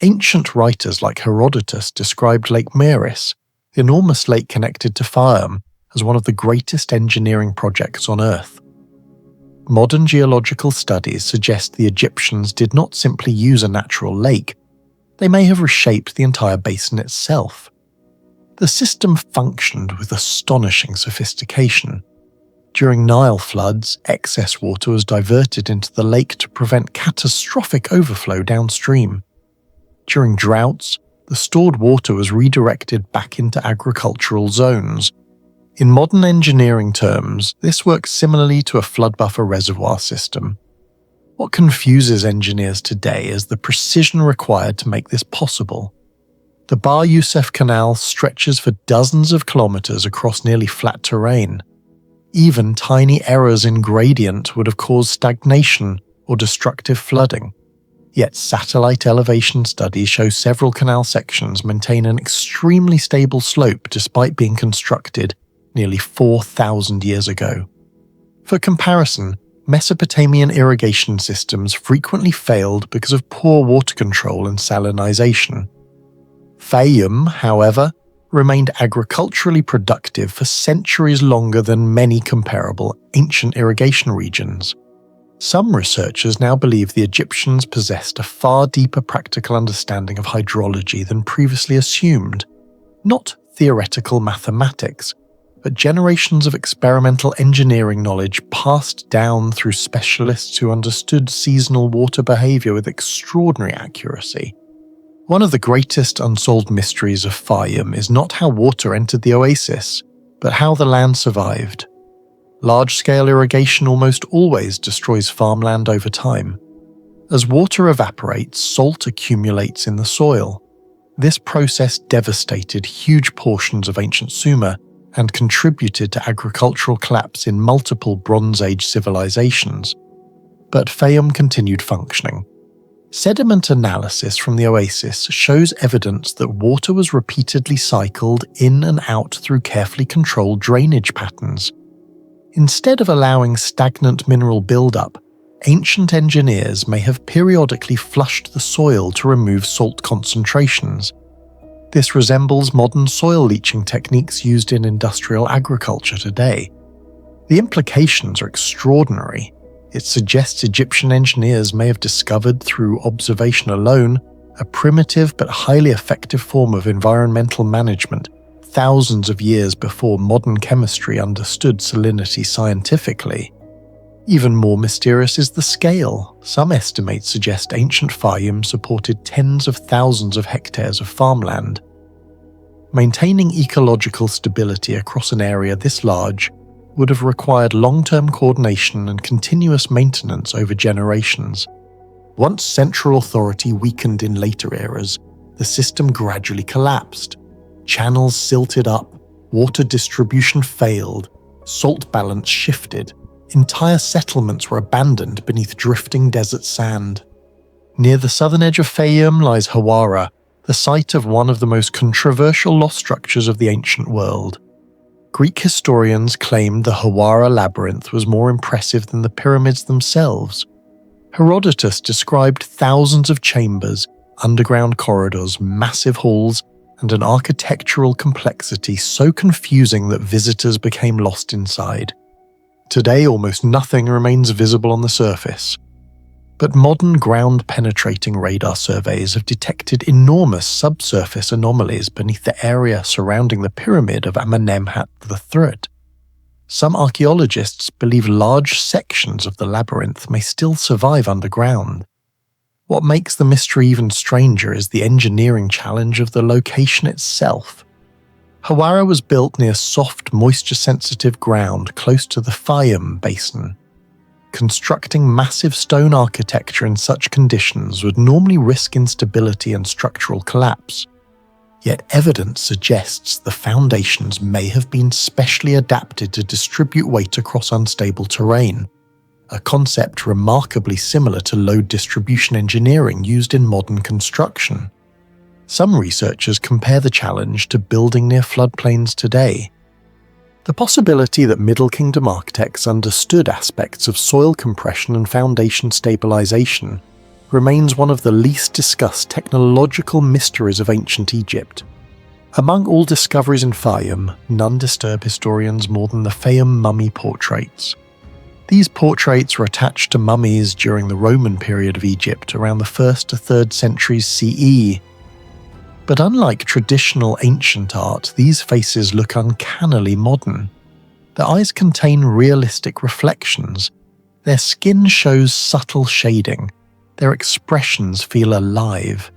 [SPEAKER 1] Ancient writers like Herodotus described Lake Meris, the enormous lake connected to Fayum, as one of the greatest engineering projects on Earth. Modern geological studies suggest the Egyptians did not simply use a natural lake, they may have reshaped the entire basin itself. The system functioned with astonishing sophistication. During Nile floods, excess water was diverted into the lake to prevent catastrophic overflow downstream. During droughts, the stored water was redirected back into agricultural zones. In modern engineering terms, this works similarly to a flood buffer reservoir system. What confuses engineers today is the precision required to make this possible. The Bar Youssef Canal stretches for dozens of kilometers across nearly flat terrain. Even tiny errors in gradient would have caused stagnation or destructive flooding. Yet satellite elevation studies show several canal sections maintain an extremely stable slope despite being constructed nearly 4,000 years ago. For comparison, Mesopotamian irrigation systems frequently failed because of poor water control and salinization. Fayum, however, remained agriculturally productive for centuries longer than many comparable ancient irrigation regions. Some researchers now believe the Egyptians possessed a far deeper practical understanding of hydrology than previously assumed, not theoretical mathematics, but generations of experimental engineering knowledge passed down through specialists who understood seasonal water behavior with extraordinary accuracy. One of the greatest unsolved mysteries of Fayum is not how water entered the oasis, but how the land survived. Large-scale irrigation almost always destroys farmland over time. As water evaporates, salt accumulates in the soil. This process devastated huge portions of ancient Sumer and contributed to agricultural collapse in multiple Bronze Age civilizations. But Fayum continued functioning. Sediment analysis from the oasis shows evidence that water was repeatedly cycled in and out through carefully controlled drainage patterns. Instead of allowing stagnant mineral buildup, ancient engineers may have periodically flushed the soil to remove salt concentrations. This resembles modern soil leaching techniques used in industrial agriculture today. The implications are extraordinary. It suggests Egyptian engineers may have discovered through observation alone a primitive but highly effective form of environmental management thousands of years before modern chemistry understood salinity scientifically. Even more mysterious is the scale. Some estimates suggest ancient Fayum supported tens of thousands of hectares of farmland. Maintaining ecological stability across an area this large would have required long-term coordination and continuous maintenance over generations. Once central authority weakened in later eras, the system gradually collapsed. Channels silted up, water distribution failed, salt balance shifted, entire settlements were abandoned beneath drifting desert sand. Near the southern edge of Fayum lies Hawara, the site of one of the most controversial lost structures of the ancient world. Greek historians claimed the Hawara labyrinth was more impressive than the pyramids themselves. Herodotus described thousands of chambers, underground corridors, massive halls, and an architectural complexity so confusing that visitors became lost inside. Today, almost nothing remains visible on the surface. But modern ground-penetrating radar surveys have detected enormous subsurface anomalies beneath the area surrounding the pyramid of Amenemhat III. Some archaeologists believe large sections of the labyrinth may still survive underground. What makes the mystery even stranger is the engineering challenge of the location itself. Hawara was built near soft, moisture-sensitive ground close to the Fayum Basin. Constructing massive stone architecture in such conditions would normally risk instability and structural collapse. Yet evidence suggests the foundations may have been specially adapted to distribute weight across unstable terrain, a concept remarkably similar to load distribution engineering used in modern construction. Some researchers compare the challenge to building near floodplains today. The possibility that Middle Kingdom architects understood aspects of soil compression and foundation stabilization remains one of the least discussed technological mysteries of ancient Egypt. Among all discoveries in Fayum, none disturb historians more than the Fayum mummy portraits. These portraits were attached to mummies during the Roman period of Egypt around the 1st to 3rd centuries CE. But unlike traditional ancient art, these faces look uncannily modern. Their eyes contain realistic reflections. Their skin shows subtle shading. Their expressions feel alive.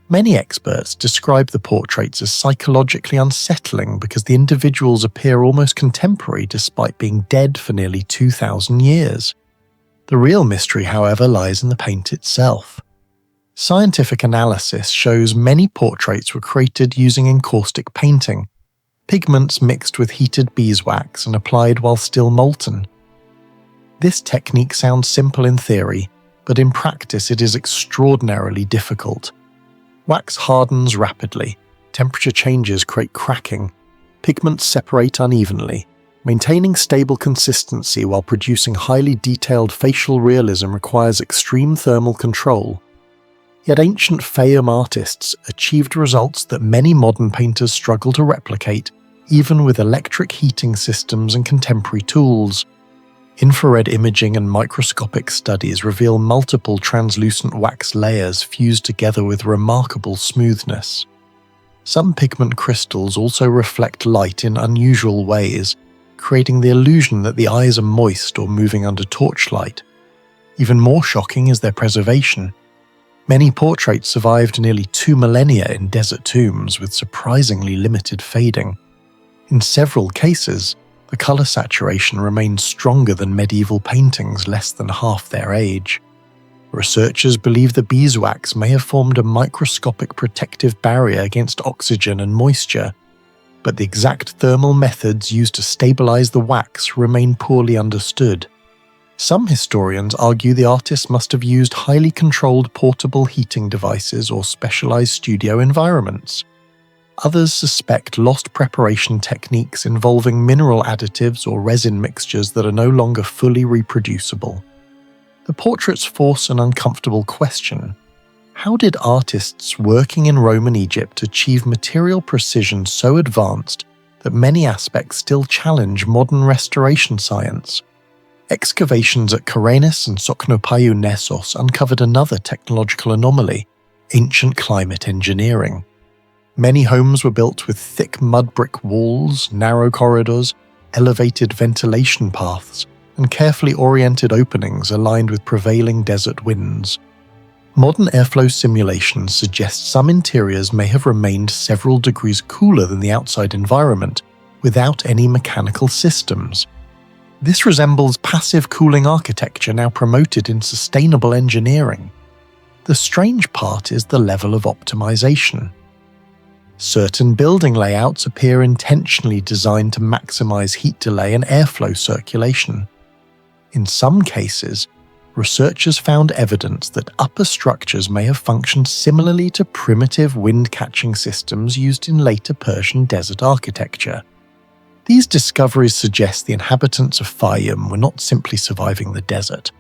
[SPEAKER 1] Many experts describe the portraits as psychologically unsettling because the individuals appear almost contemporary despite being dead for nearly 2,000 years. The real mystery, however, lies in the paint itself. Scientific analysis shows many portraits were created using encaustic painting, pigments mixed with heated beeswax and applied while still molten. This technique sounds simple in theory, but in practice it is extraordinarily difficult. Wax hardens rapidly, temperature changes create cracking, pigments separate unevenly. Maintaining stable consistency while producing highly detailed facial realism requires extreme thermal control. Yet ancient Fayum artists achieved results that many modern painters struggle to replicate, even with electric heating systems and contemporary tools. Infrared imaging and microscopic studies reveal multiple translucent wax layers fused together with remarkable smoothness. Some pigment crystals also reflect light in unusual ways, creating the illusion that the eyes are moist or moving under torchlight. Even more shocking is their preservation. Many portraits survived nearly 2 millennia in desert tombs with surprisingly limited fading. In several cases, the color saturation remains stronger than medieval paintings less than half their age. Researchers believe the beeswax may have formed a microscopic protective barrier against oxygen and moisture, but the exact thermal methods used to stabilize the wax remain poorly understood. Some historians argue the artists must have used highly controlled portable heating devices or specialized studio environments. Others suspect lost preparation techniques involving mineral additives or resin mixtures that are no longer fully reproducible. The portraits force an uncomfortable question. How did artists working in Roman Egypt achieve material precision so advanced that many aspects still challenge modern restoration science? Excavations at Karanis and Soknopayu Nessos uncovered another technological anomaly: ancient climate engineering. Many homes were built with thick mud brick walls, narrow corridors, elevated ventilation paths, and carefully oriented openings aligned with prevailing desert winds. Modern airflow simulations suggest some interiors may have remained several degrees cooler than the outside environment without any mechanical systems. This resembles passive cooling architecture now promoted in sustainable engineering. The strange part is the level of optimization. Certain building layouts appear intentionally designed to maximize heat delay and airflow circulation. In some cases, researchers found evidence that upper structures may have functioned similarly to primitive wind-catching systems used in later Persian desert architecture. These discoveries suggest the inhabitants of Fayum were not simply surviving the desert.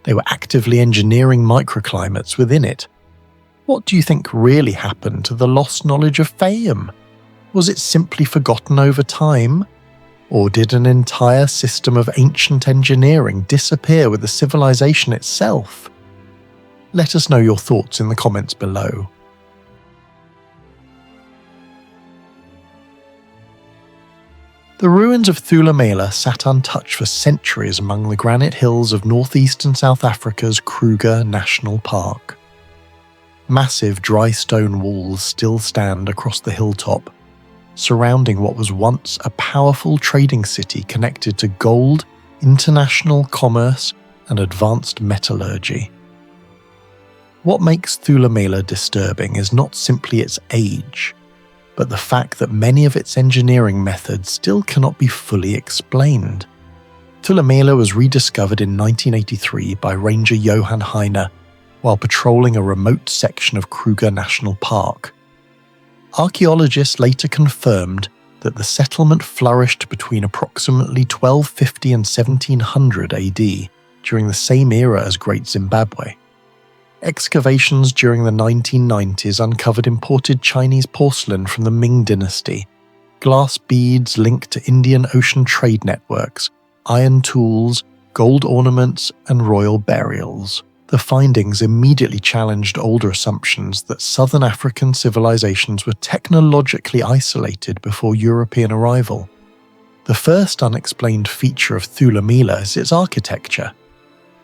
[SPEAKER 1] They were actively engineering microclimates within it. What do you think really happened to the lost knowledge of Fayum? Was it simply forgotten over time? Or did an entire system of ancient engineering disappear with the civilization itself? Let us know your thoughts in the comments below. The ruins of Thulamela sat untouched for centuries among the granite hills of northeastern South Africa's Kruger National Park. Massive dry stone walls still stand across the hilltop, surrounding what was once a powerful trading city connected to gold, international commerce, and advanced metallurgy. What makes Thulamela disturbing is not simply its age, but the fact that many of its engineering methods still cannot be fully explained. Thulamela was rediscovered in 1983 by Ranger Johann Heine while patrolling a remote section of Kruger National Park. Archaeologists later confirmed that the settlement flourished between approximately 1250 and 1700 AD, during the same era as Great Zimbabwe. Excavations during the 1990s uncovered imported Chinese porcelain from the Ming dynasty, glass beads linked to Indian Ocean trade networks, iron tools, gold ornaments, and royal burials. The findings immediately challenged older assumptions that southern African civilizations were technologically isolated before European arrival. The first unexplained feature of Thulamela is its architecture.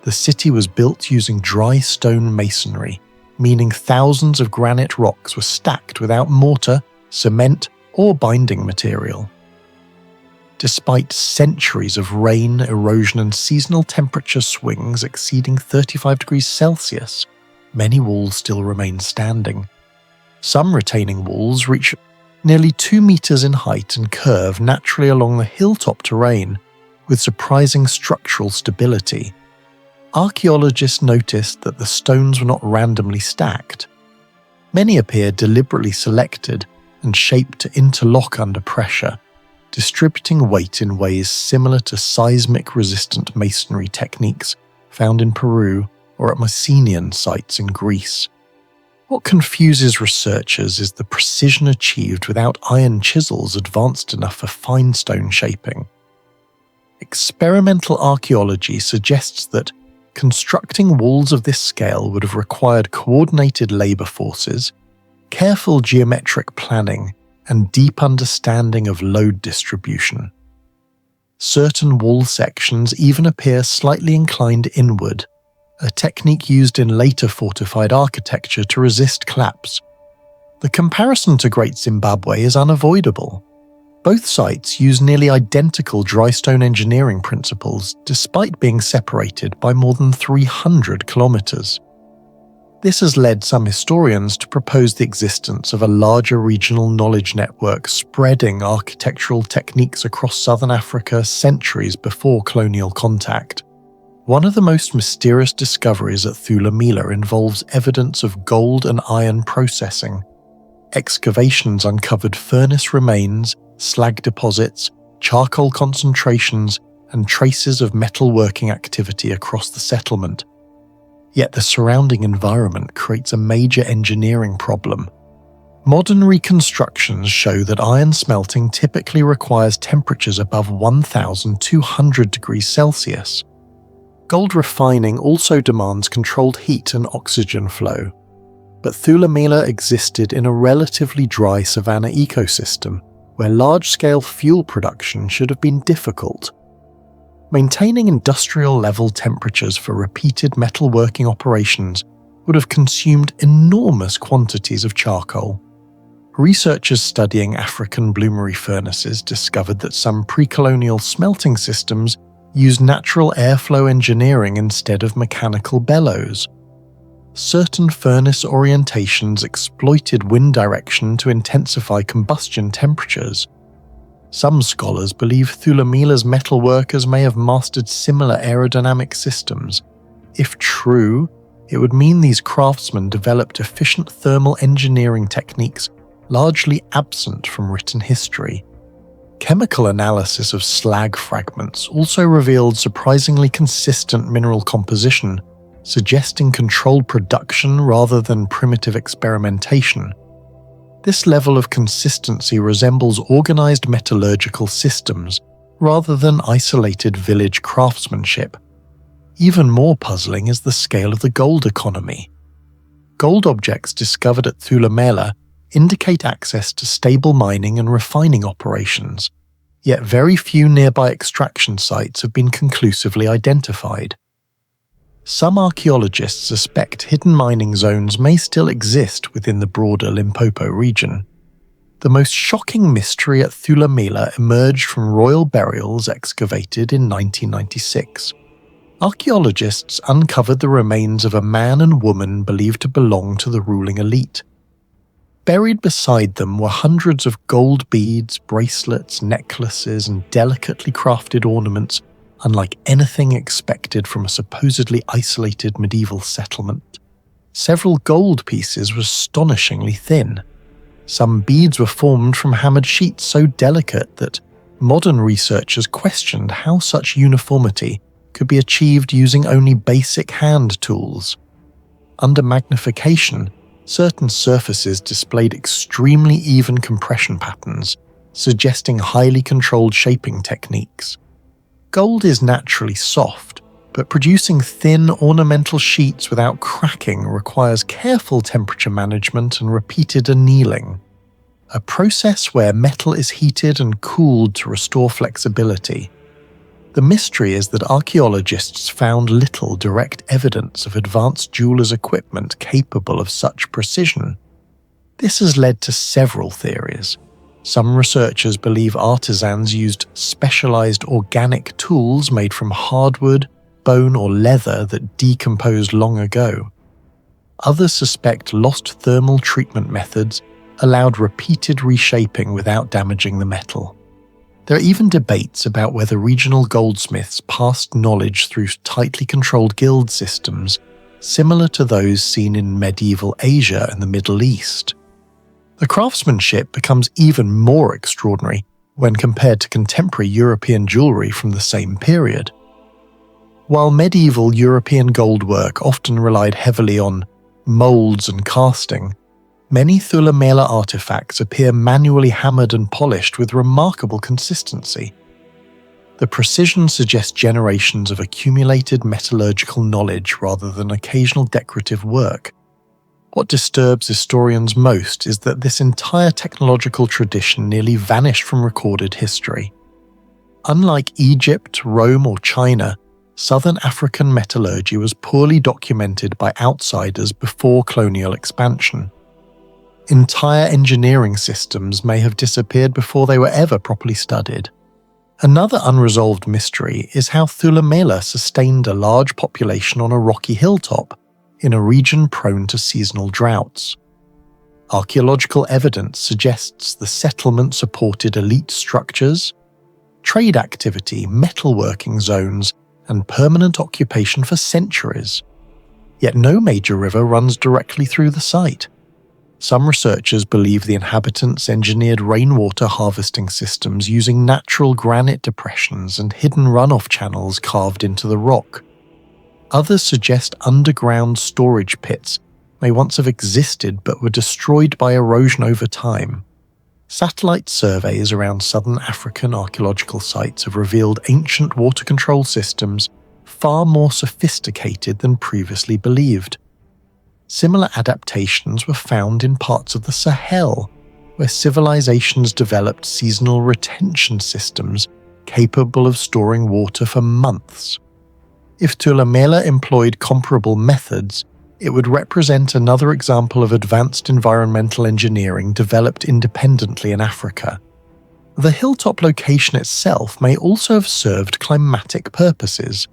[SPEAKER 1] The city was built using dry stone masonry, meaning thousands of granite rocks were stacked without mortar, cement, or binding material. Despite centuries of rain, erosion, and seasonal temperature swings exceeding 35 degrees Celsius, many walls still remain standing. Some retaining walls reach nearly 2 meters in height and curve naturally along the hilltop terrain with surprising structural stability. Archaeologists noticed that the stones were not randomly stacked. Many appear deliberately selected and shaped to interlock under pressure, distributing weight in ways similar to seismic-resistant masonry techniques found in Peru or at Mycenaean sites in Greece. What confuses researchers is the precision achieved without iron chisels advanced enough for fine stone shaping. Experimental archaeology suggests that constructing walls of this scale would have required coordinated labor forces, careful geometric planning, and deep understanding of load distribution. Certain wall sections even appear slightly inclined inward, a technique used in later fortified architecture to resist collapse. The comparison to Great Zimbabwe is unavoidable. Both sites use nearly identical dry stone engineering principles despite being separated by more than 300 kilometers. This has led some historians to propose the existence of a larger regional knowledge network spreading architectural techniques across southern Africa centuries before colonial contact. One of the most mysterious discoveries at Thulamela involves evidence of gold and iron processing. Excavations uncovered furnace remains, slag deposits, charcoal concentrations, and traces of metalworking activity across the settlement. Yet the surrounding environment creates a major engineering problem. Modern reconstructions show that iron smelting typically requires temperatures above 1,200 degrees Celsius. Gold refining also demands controlled heat and oxygen flow, but Thulamela existed in a relatively dry savanna ecosystem where large-scale fuel production should have been difficult. Maintaining industrial-level temperatures for repeated metalworking operations would have consumed enormous quantities of charcoal. Researchers studying African bloomery furnaces discovered that some pre-colonial smelting systems used natural airflow engineering instead of mechanical bellows. Certain furnace orientations exploited wind direction to intensify combustion temperatures. Some scholars believe Thulamela's metalworkers may have mastered similar aerodynamic systems. If true, it would mean these craftsmen developed efficient thermal engineering techniques largely absent from written history. Chemical analysis of slag fragments also revealed surprisingly consistent mineral composition, suggesting controlled production rather than primitive experimentation. This level of consistency resembles organized metallurgical systems rather than isolated village craftsmanship. Even more puzzling is the scale of the gold economy. Gold objects discovered at Thulamela indicate access to stable mining and refining operations, yet very few nearby extraction sites have been conclusively identified. Some archaeologists suspect hidden mining zones may still exist within the broader Limpopo region. The most shocking mystery at Thulamela emerged from royal burials excavated in 1996. Archaeologists uncovered the remains of a man and woman believed to belong to the ruling elite. Buried beside them were hundreds of gold beads, bracelets, necklaces, and delicately crafted ornaments unlike anything expected from a supposedly isolated medieval settlement. Several gold pieces were astonishingly thin. Some beads were formed from hammered sheets so delicate that modern researchers questioned how such uniformity could be achieved using only basic hand tools. Under magnification, certain surfaces displayed extremely even compression patterns, suggesting highly controlled shaping techniques. Gold is naturally soft, but producing thin ornamental sheets without cracking requires careful temperature management and repeated annealing, a process where metal is heated and cooled to restore flexibility. The mystery is that archaeologists found little direct evidence of advanced jewelers' equipment capable of such precision. This has led to several theories. Some researchers believe artisans used specialized organic tools made from hardwood, bone, or leather that decomposed long ago. Others suspect lost thermal treatment methods allowed repeated reshaping without damaging the metal. There are even debates about whether regional goldsmiths passed knowledge through tightly controlled guild systems, similar to those seen in medieval Asia and the Middle East. The craftsmanship becomes even more extraordinary when compared to contemporary European jewellery from the same period. While medieval European gold work often relied heavily on moulds and casting, many Thulamela artifacts appear manually hammered and polished with remarkable consistency. The precision suggests generations of accumulated metallurgical knowledge rather than occasional decorative work. What disturbs historians most is that this entire technological tradition nearly vanished from recorded history. Unlike Egypt, Rome, or China, southern African metallurgy was poorly documented by outsiders before colonial expansion. Entire engineering systems may have disappeared before they were ever properly studied. Another unresolved mystery is how Thulamela sustained a large population on a rocky hilltop in a region prone to seasonal droughts. Archaeological evidence suggests the settlement supported elite structures, trade activity, metalworking zones, and permanent occupation for centuries. Yet no major river runs directly through the site. Some researchers believe the inhabitants engineered rainwater harvesting systems using natural granite depressions and hidden runoff channels carved into the rock. Others suggest underground storage pits may once have existed but were destroyed by erosion over time. Satellite surveys around southern African archaeological sites have revealed ancient water control systems far more sophisticated than previously believed. Similar adaptations were found in parts of the Sahel, where civilizations developed seasonal retention systems capable of storing water for months. If Thulamela employed comparable methods, it would represent another example of advanced environmental engineering developed independently in Africa. The hilltop location itself may also have served climatic purposes.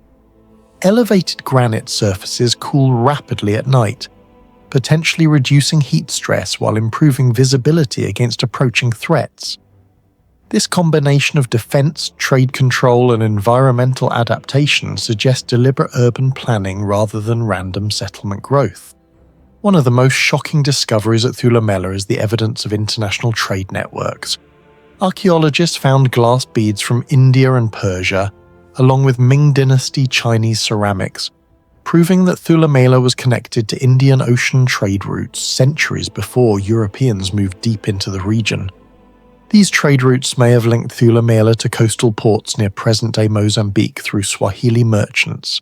[SPEAKER 1] Elevated granite surfaces cool rapidly at night, potentially reducing heat stress while improving visibility against approaching threats. This combination of defense, trade control, and environmental adaptation suggests deliberate urban planning rather than random settlement growth. One of the most shocking discoveries at Thulamela is the evidence of international trade networks. Archaeologists found glass beads from India and Persia, along with Ming Dynasty Chinese ceramics, proving that Thulamela was connected to Indian Ocean trade routes centuries before Europeans moved deep into the region. These trade routes may have linked Thulamela to coastal ports near present-day Mozambique through Swahili merchants.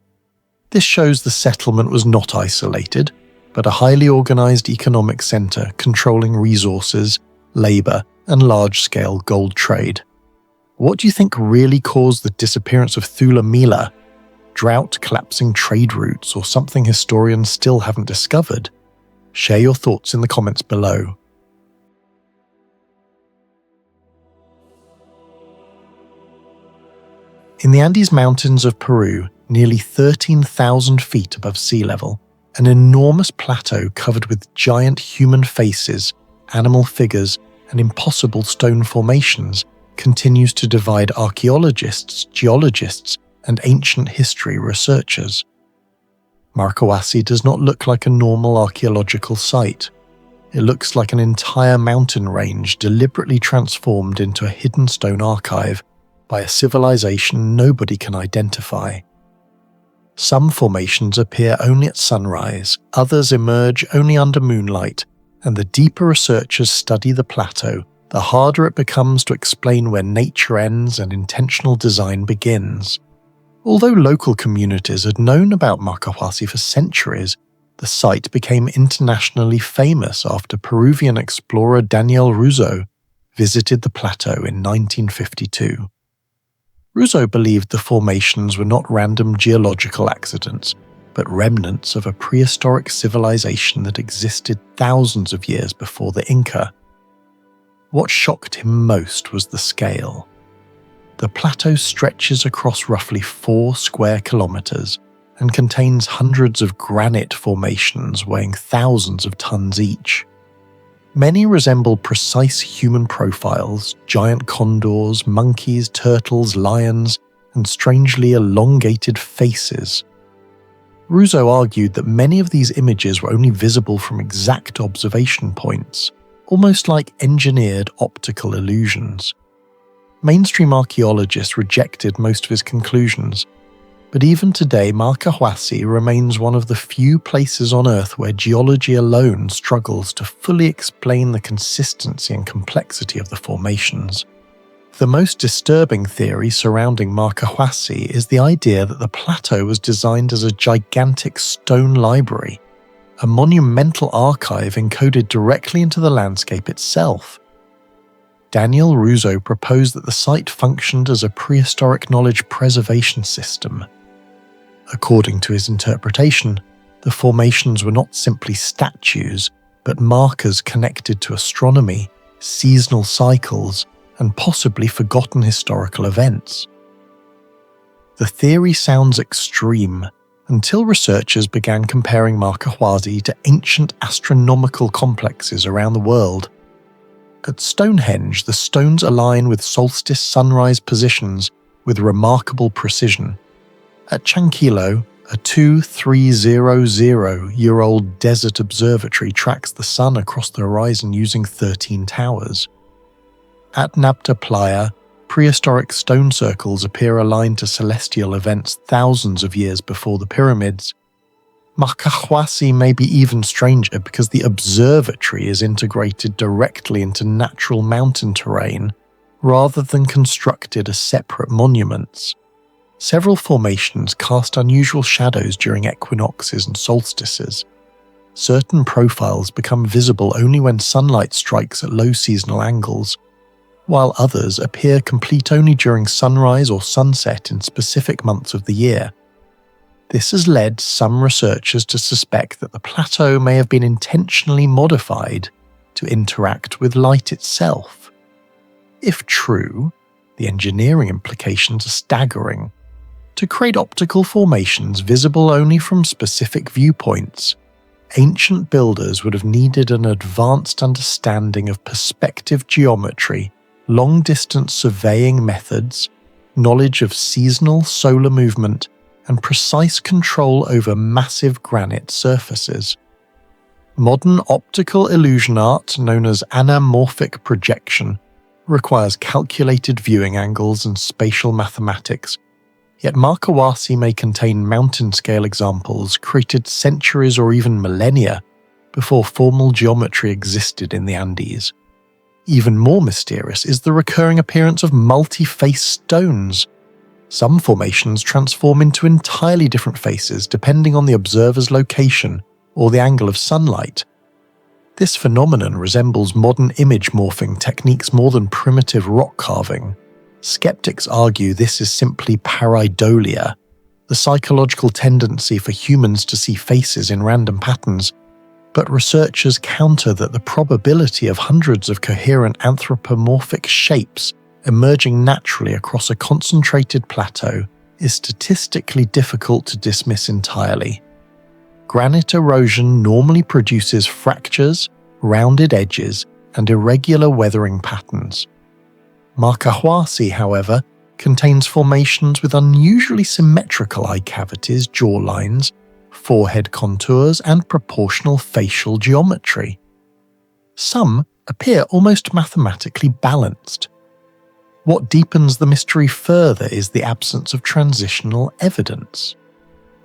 [SPEAKER 1] This shows the settlement was not isolated, but a highly organized economic center controlling resources, labor, and large-scale gold trade. What do you think really caused the disappearance of Thulamela? drought, collapsing trade routes, or something historians still haven't discovered? Share your thoughts in the comments below. In the Andes Mountains of Peru, nearly 13,000 feet above sea level, an enormous plateau covered with giant human faces, animal figures, and impossible stone formations continues to divide archaeologists, geologists, and ancient history researchers. Marcohasi does not look like a normal archaeological site. It looks like an entire mountain range deliberately transformed into a hidden stone archive by a civilization nobody can identify. Some formations appear only at sunrise, others emerge only under moonlight, and the deeper researchers study the plateau, the harder it becomes to explain where nature ends and intentional design begins. Although local communities had known about Marcohasi for centuries, the site became internationally famous after Peruvian explorer Daniel Russo visited the plateau in 1952. Russo believed the formations were not random geological accidents, but remnants of a prehistoric civilization that existed thousands of years before the Inca. What shocked him most was the scale. The plateau stretches across roughly 4 square kilometers and contains hundreds of granite formations weighing thousands of tons each. Many resemble precise human profiles, giant condors, monkeys, turtles, lions, and strangely elongated faces. Russo argued that many of these images were only visible from exact observation points, almost like engineered optical illusions. Mainstream archaeologists rejected most of his conclusions, but even today Marcohasi remains one of the few places on Earth where geology alone struggles to fully explain the consistency and complexity of the formations. The most disturbing theory surrounding Marcohasi is the idea that the plateau was designed as a gigantic stone library, a monumental archive encoded directly into the landscape itself. Daniel Russo proposed that the site functioned as a prehistoric knowledge preservation system. According to his interpretation, the formations were not simply statues, but markers connected to astronomy, seasonal cycles, and possibly forgotten historical events. The theory sounds extreme, until researchers began comparing Marcohasi to ancient astronomical complexes around the world. At Stonehenge, the stones align with solstice sunrise positions with remarkable precision. At Chankilo, a 2,300-year-old desert observatory tracks the sun across the horizon using 13 towers. At Nabta Playa, prehistoric stone circles appear aligned to celestial events thousands of years before the pyramids. Marcohasi may be even stranger because the observatory is integrated directly into natural mountain terrain rather than constructed as separate monuments. Several formations cast unusual shadows during equinoxes and solstices. Certain profiles become visible only when sunlight strikes at low seasonal angles, while others appear complete only during sunrise or sunset in specific months of the year. This has led some researchers to suspect that the plateau may have been intentionally modified to interact with light itself. If true, the engineering implications are staggering. To create optical formations visible only from specific viewpoints, ancient builders would have needed an advanced understanding of perspective geometry, long-distance surveying methods, knowledge of seasonal solar movement, and precise control over massive granite surfaces. Modern optical illusion art, known as anamorphic projection, requires calculated viewing angles and spatial mathematics, yet Marcohasi may contain mountain-scale examples created centuries or even millennia before formal geometry existed in the Andes. Even more mysterious is the recurring appearance of multi-faced stones. Some formations transform into entirely different faces depending on the observer's location or the angle of sunlight. This phenomenon resembles modern image morphing techniques more than primitive rock carving. Skeptics argue this is simply pareidolia, the psychological tendency for humans to see faces in random patterns, but researchers counter that the probability of hundreds of coherent anthropomorphic shapes emerging naturally across a concentrated plateau is statistically difficult to dismiss entirely. Granite erosion normally produces fractures, rounded edges, and irregular weathering patterns. Marcahuasi, however, contains formations with unusually symmetrical eye cavities, jawlines, forehead contours, and proportional facial geometry. Some appear almost mathematically balanced. What deepens the mystery further is the absence of transitional evidence.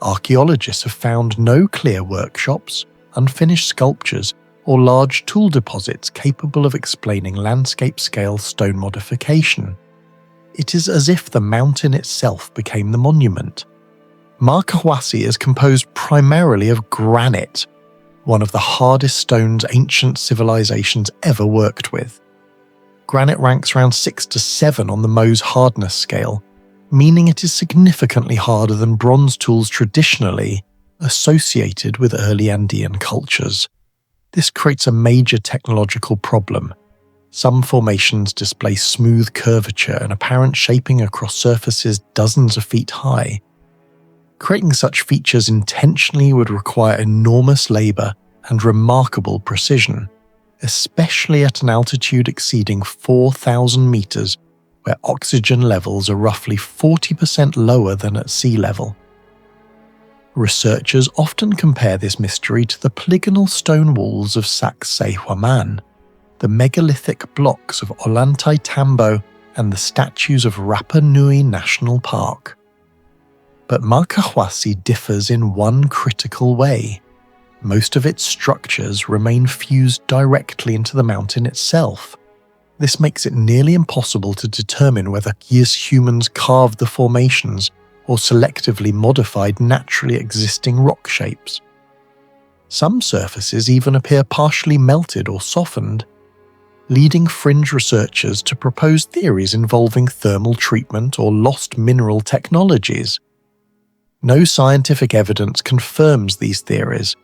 [SPEAKER 1] Archaeologists have found no clear workshops, unfinished sculptures, or large tool deposits capable of explaining landscape-scale stone modification. It is as if the mountain itself became the monument. Marcahuasi is composed primarily of granite, one of the hardest stones ancient civilizations ever worked with. Granite ranks around 6 to 7 on the Mohs hardness scale, meaning it is significantly harder than bronze tools traditionally associated with early Andean cultures. This creates a major technological problem. Some formations display smooth curvature and apparent shaping across surfaces dozens of feet high. Creating such features intentionally would require enormous labor and remarkable precision, especially at an altitude exceeding 4,000 meters, where oxygen levels are roughly 40% lower than at sea level. Researchers often compare this mystery to the polygonal stone walls of Sacsayhuaman, the megalithic blocks of Ollantaytambo, and the statues of Rapa Nui National Park. But Marcahuasi differs in one critical way. Most of its structures remain fused directly into the mountain itself. This makes it nearly impossible to determine whether humans carved the formations or selectively modified naturally existing rock shapes. Some surfaces even appear partially melted or softened, leading fringe researchers to propose theories involving thermal treatment or lost mineral technologies. No scientific evidence confirms these theories,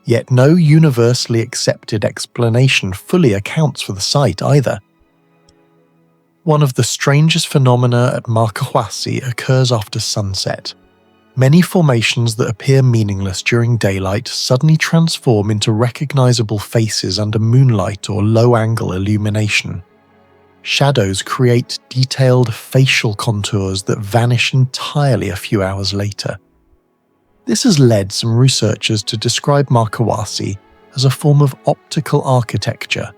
[SPEAKER 1] yet no universally accepted explanation fully accounts for the site either. One of the strangest phenomena at Marcahuasi occurs after sunset. Many formations that appear meaningless during daylight suddenly transform into recognizable faces under moonlight or low-angle illumination. Shadows create detailed facial contours that vanish entirely a few hours later. This has led some researchers to describe Marcahuasi as a form of optical architecture,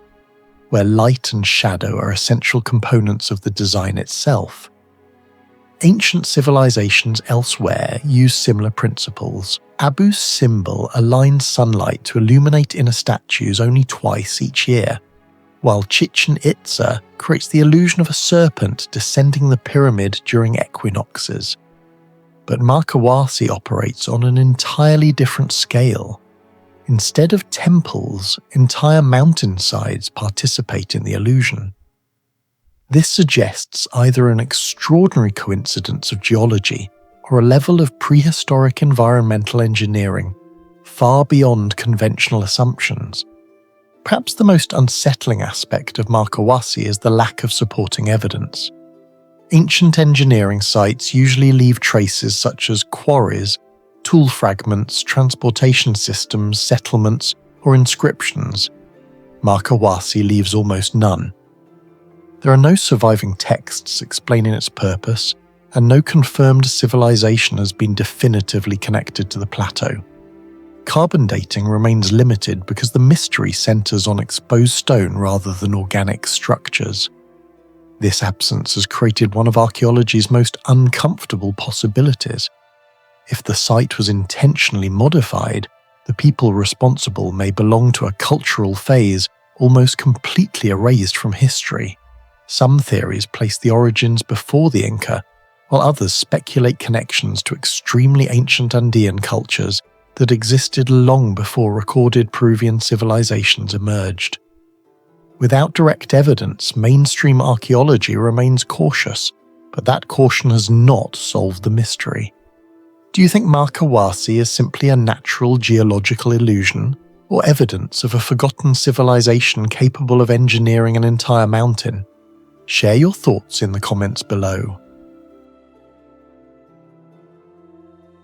[SPEAKER 1] where light and shadow are essential components of the design itself. Ancient civilizations elsewhere use similar principles. Abu Simbel aligns sunlight to illuminate inner statues only twice each year, while Chichen Itza creates the illusion of a serpent descending the pyramid during equinoxes. But Marcahuasi operates on an entirely different scale. Instead of temples, entire mountainsides participate in the illusion. This suggests either an extraordinary coincidence of geology or a level of prehistoric environmental engineering far beyond conventional assumptions. Perhaps the most unsettling aspect of Marcahuasi is the lack of supporting evidence. Ancient engineering sites usually leave traces such as quarries, tool fragments, transportation systems, settlements, or inscriptions. Marcahuasi leaves almost none. There are no surviving texts explaining its purpose, and no confirmed civilization has been definitively connected to the plateau. Carbon dating remains limited because the mystery centers on exposed stone rather than organic structures. This absence has created one of archaeology's most uncomfortable possibilities. If the site was intentionally modified, the people responsible may belong to a cultural phase almost completely erased from history. Some theories place the origins before the Inca, while others speculate connections to extremely ancient Andean cultures that existed long before recorded Peruvian civilizations emerged. Without direct evidence, mainstream archaeology remains cautious, but that caution has not solved the mystery. Do you think Markawasi is simply a natural geological illusion, or evidence of a forgotten civilization capable of engineering an entire mountain? Share your thoughts in the comments below.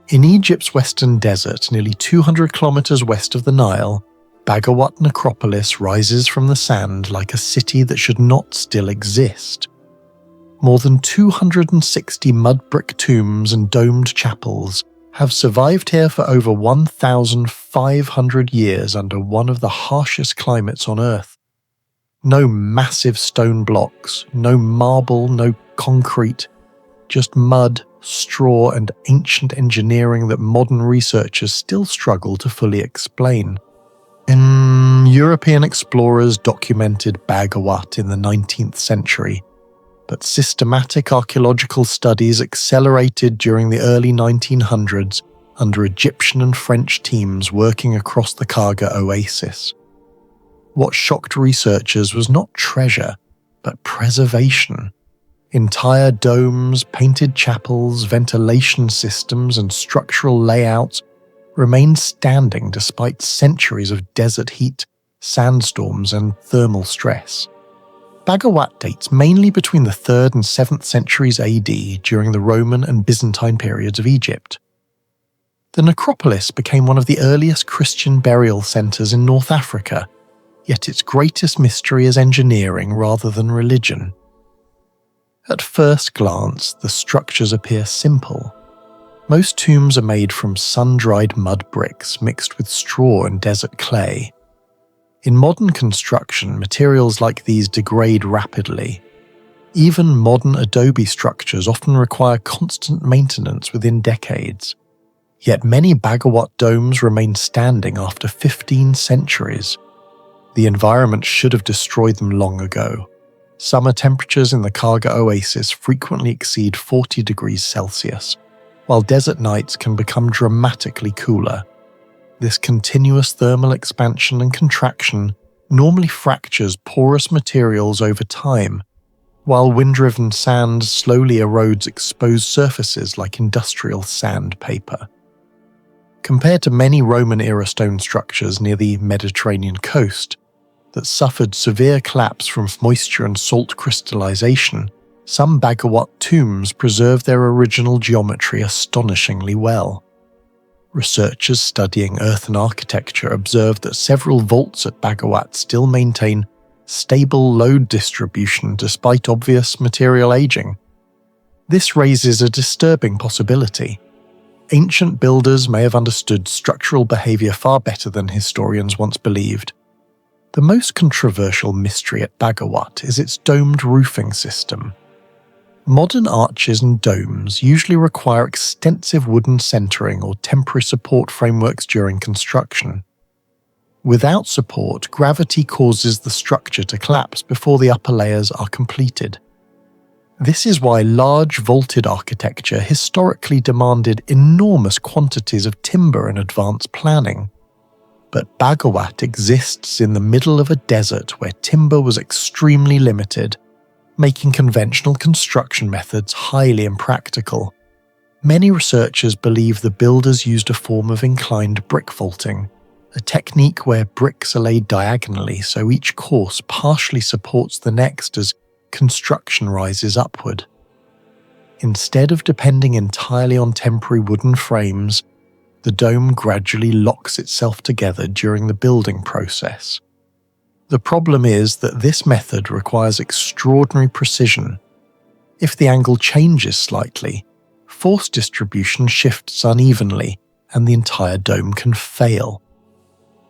[SPEAKER 1] In Egypt's western desert, nearly 200 kilometers west of the Nile, Bagawat necropolis rises from the sand like a city that should not still exist. More than 260 mud brick tombs and domed chapels have survived here for over 1,500 years under one of the harshest climates on Earth. No massive stone blocks, no marble, no concrete, just mud, straw, and ancient engineering that modern researchers still struggle to fully explain. European explorers documented Bagawat in the 19th century, but systematic archaeological studies accelerated during the early 1900s under Egyptian and French teams working across the Karga oasis. What shocked researchers was not treasure, but preservation. Entire domes, painted chapels, ventilation systems, and structural layouts remained standing despite centuries of desert heat, sandstorms, and thermal stress. Bagawat dates mainly between the 3rd and 7th centuries AD during the Roman and Byzantine periods of Egypt. The necropolis became one of the earliest Christian burial centers in North Africa, yet its greatest mystery is engineering rather than religion. At first glance, the structures appear simple. Most tombs are made from sun-dried mud bricks mixed with straw and desert clay. In modern construction, materials like these degrade rapidly. Even modern adobe structures often require constant maintenance within decades. Yet many Bagawat domes remain standing after 15 centuries. The environment should have destroyed them long ago. Summer temperatures in the Karga oasis frequently exceed 40 degrees Celsius, while desert nights can become dramatically cooler. This continuous thermal expansion and contraction normally fractures porous materials over time, while wind-driven sand slowly erodes exposed surfaces like industrial sandpaper. Compared to many Roman-era stone structures near the Mediterranean coast that suffered severe collapse from moisture and salt crystallization, some Bagawat tombs preserve their original geometry astonishingly well. Researchers studying earthen architecture observed that several vaults at Bagawat still maintain stable load distribution despite obvious material aging. This raises a disturbing possibility. Ancient builders may have understood structural behavior far better than historians once believed. The most controversial mystery at Bagawat is its domed roofing system. Modern arches and domes usually require extensive wooden centering or temporary support frameworks during construction. Without support, gravity causes the structure to collapse before the upper layers are completed. This is why large vaulted architecture historically demanded enormous quantities of timber in advance planning. But Bagawat exists in the middle of a desert where timber was extremely limited, making conventional construction methods highly impractical. Many researchers believe the builders used a form of inclined brick vaulting, a technique where bricks are laid diagonally so each course partially supports the next as construction rises upward. Instead of depending entirely on temporary wooden frames, the dome gradually locks itself together during the building process. The problem is that this method requires extraordinary precision. If the angle changes slightly, force distribution shifts unevenly and the entire dome can fail.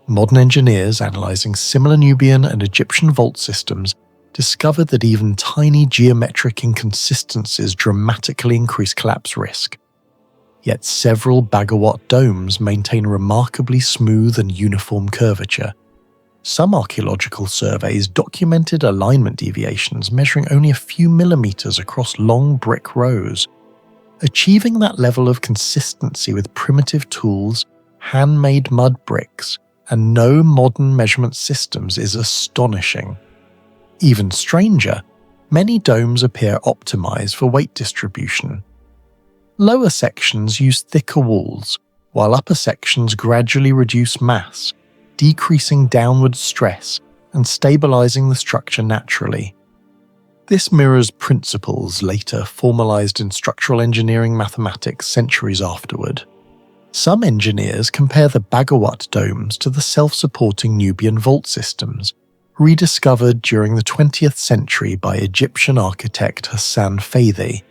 [SPEAKER 1] Modern engineers analyzing similar Nubian and Egyptian vault systems discovered that even tiny geometric inconsistencies dramatically increase collapse risk. Yet several Bagawat domes maintain remarkably smooth and uniform curvature. Some archaeological surveys documented alignment deviations measuring only a few millimeters across long brick rows. Achieving that level of consistency with primitive tools, handmade mud bricks, and no modern measurement systems is astonishing. Even stranger, many domes appear optimized for weight distribution. Lower sections use thicker walls, while upper sections gradually reduce mass, decreasing downward stress and stabilizing the structure naturally. This mirrors principles later formalized in structural engineering mathematics centuries afterward. Some engineers compare the Bhagawat domes to the self-supporting Nubian vault systems, rediscovered during the 20th century by Egyptian architect Hassan Fathi.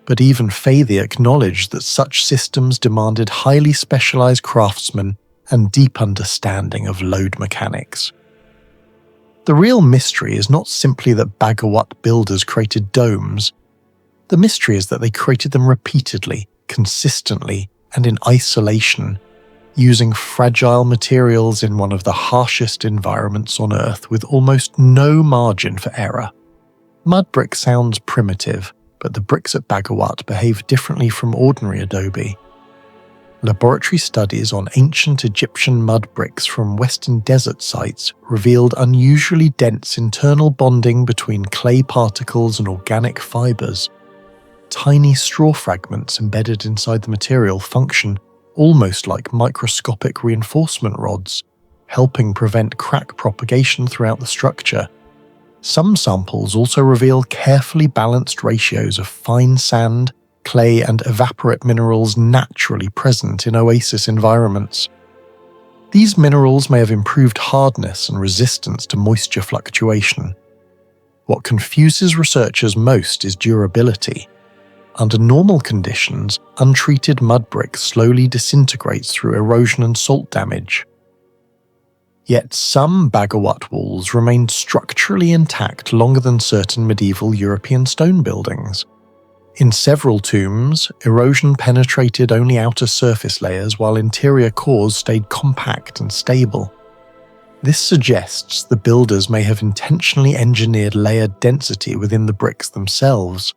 [SPEAKER 1] But even Fathi acknowledged that such systems demanded highly specialized craftsmen and deep understanding of load mechanics. The real mystery is not simply that Bhagawat builders created domes. The mystery is that they created them repeatedly, consistently, and in isolation, using fragile materials in one of the harshest environments on Earth with almost no margin for error. Mud brick sounds primitive, but the bricks at Bhagawat behave differently from ordinary adobe. Laboratory studies on ancient Egyptian mud bricks from Western desert sites revealed unusually dense internal bonding between clay particles and organic fibers. Tiny straw fragments embedded inside the material function almost like microscopic reinforcement rods, helping prevent crack propagation throughout the structure. Some samples also reveal carefully balanced ratios of fine sand, clay, and evaporite minerals naturally present in oasis environments. These minerals may have improved hardness and resistance to moisture fluctuation. What confuses researchers most is durability. Under normal conditions, untreated mud brick slowly disintegrates through erosion and salt damage. Yet some Bhagawat walls remained structurally intact longer than certain medieval European stone buildings. In several tombs, erosion penetrated only outer surface layers while interior cores stayed compact and stable. This suggests the builders may have intentionally engineered layered density within the bricks themselves.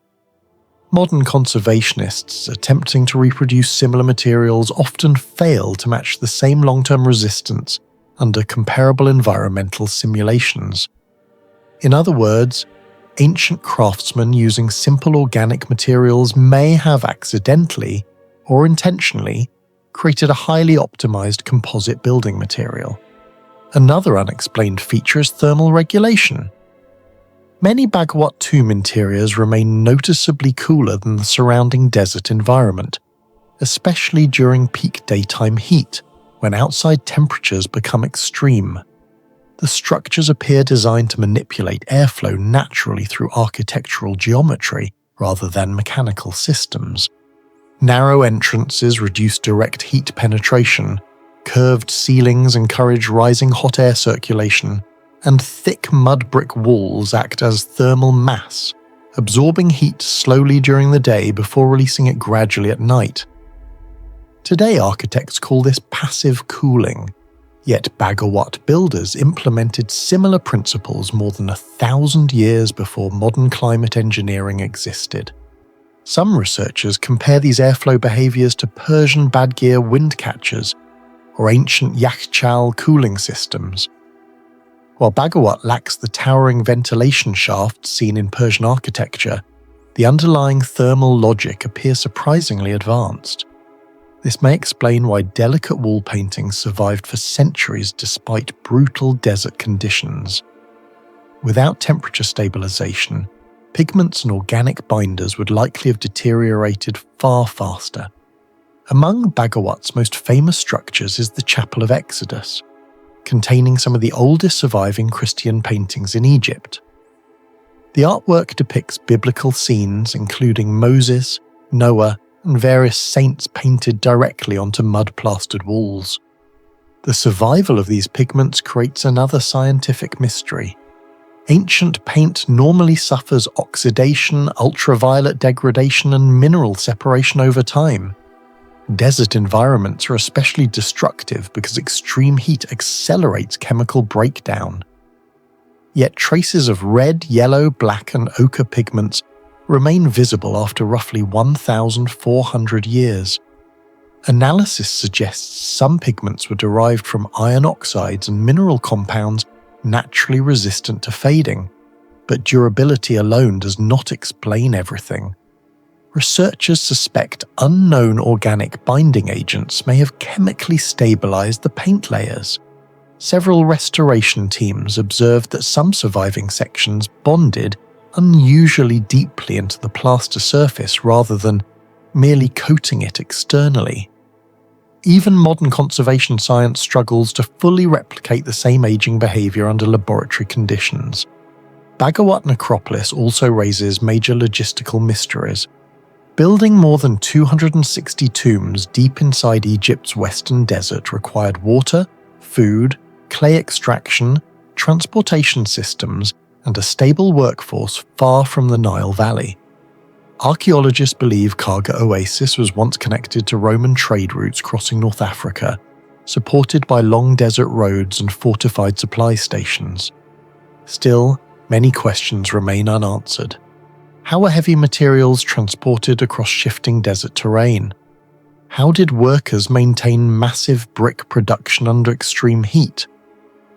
[SPEAKER 1] Modern conservationists attempting to reproduce similar materials often fail to match the same long-term resistance under comparable environmental simulations. In other words, ancient craftsmen using simple organic materials may have accidentally or intentionally created a highly optimized composite building material. Another unexplained feature is thermal regulation. Many Bhagawat tomb interiors remain noticeably cooler than the surrounding desert environment, especially during peak daytime heat, when outside temperatures become extreme. The structures appear designed to manipulate airflow naturally through architectural geometry rather than mechanical systems. Narrow entrances reduce direct heat penetration, curved ceilings encourage rising hot air circulation, and thick mud brick walls act as thermal mass, absorbing heat slowly during the day before releasing it gradually at night. Today, architects call this passive cooling, yet Bhagawat builders implemented similar principles more than 1,000 years before modern climate engineering existed. Some researchers compare these airflow behaviors to Persian Badgir wind catchers or ancient Yakhchal cooling systems. While Bhagawat lacks the towering ventilation shafts seen in Persian architecture, the underlying thermal logic appears surprisingly advanced. This may explain why delicate wall paintings survived for centuries despite brutal desert conditions. Without temperature stabilization, pigments and organic binders would likely have deteriorated far faster. Among Bhagawat's most famous structures is the Chapel of Exodus, containing some of the oldest surviving Christian paintings in Egypt. The artwork depicts biblical scenes including Moses, Noah, and various saints painted directly onto mud-plastered walls. The survival of these pigments creates another scientific mystery. Ancient paint normally suffers oxidation, ultraviolet degradation, and mineral separation over time. Desert environments are especially destructive because extreme heat accelerates chemical breakdown. Yet traces of red, yellow, black, and ochre pigments remain visible after roughly 1,400 years. Analysis suggests some pigments were derived from iron oxides and mineral compounds naturally resistant to fading, but durability alone does not explain everything. researchers suspect unknown organic binding agents may have chemically stabilized the paint layers. Several restoration teams observed that some surviving sections bonded unusually deeply into the plaster surface rather than merely coating it externally. Even modern conservation science struggles to fully replicate the same aging behavior under laboratory conditions. Bagawat necropolis also raises major logistical mysteries. Building more than 260 tombs deep inside Egypt's western desert required water, food, clay extraction, transportation systems, and a stable workforce far from the Nile Valley. Archaeologists believe Karga Oasis was once connected to Roman trade routes crossing North Africa, supported by long desert roads and fortified supply stations. Still, many questions remain unanswered. How were heavy materials transported across shifting desert terrain? How did workers maintain massive brick production under extreme heat?